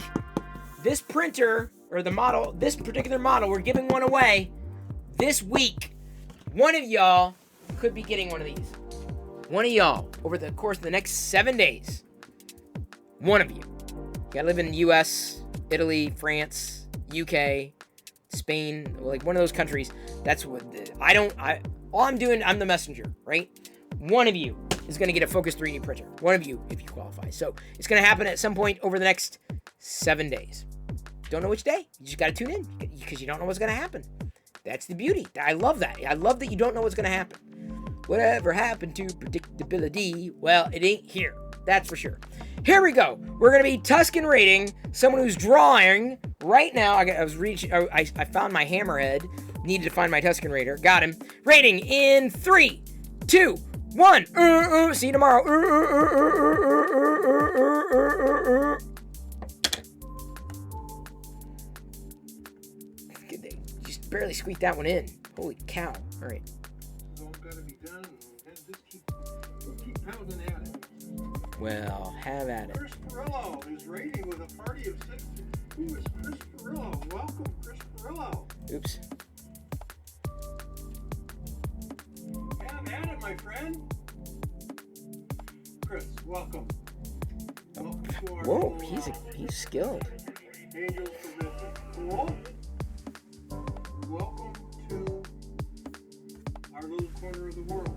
This printer, or the model, this particular model, we're giving one away this week. One of y'all could be getting one of these. One of y'all, over the course of the next 7 days. One of you. gotta live in the U.S., Italy, France, UK, Spain, like one of those countries. That's what all I'm doing, I'm the messenger, right? One of you is going to get a Focus 3D printer. One of you, if you qualify. So it's going to happen at some point over the next 7 days. Don't know which day. You just got to tune in because you don't know what's going to happen. That's the beauty. I love that. I love that you don't know what's going to happen. Whatever happened to predictability? Well, it ain't here. That's for sure. Here we go. We're going to be Tusken rating someone who's drawing right now. I found my hammerhead. Needed to find my Tusken Raider. Got him. Rating in 3, 2, 1. See you tomorrow. Good day. Just barely squeaked that one in. Holy cow. All right.
It's all got to be done. Just keep pounding at it.
Well, have at it.
Chris Perillo is rating with a party of 6. Who is Chris Perillo? Welcome, Chris Perillo.
Oops.
Have at it, my friend. Chris, welcome. Welcome to our
Whoa,
little,
he's skilled.
Angels for Business. Cool. Welcome to our little corner of the world.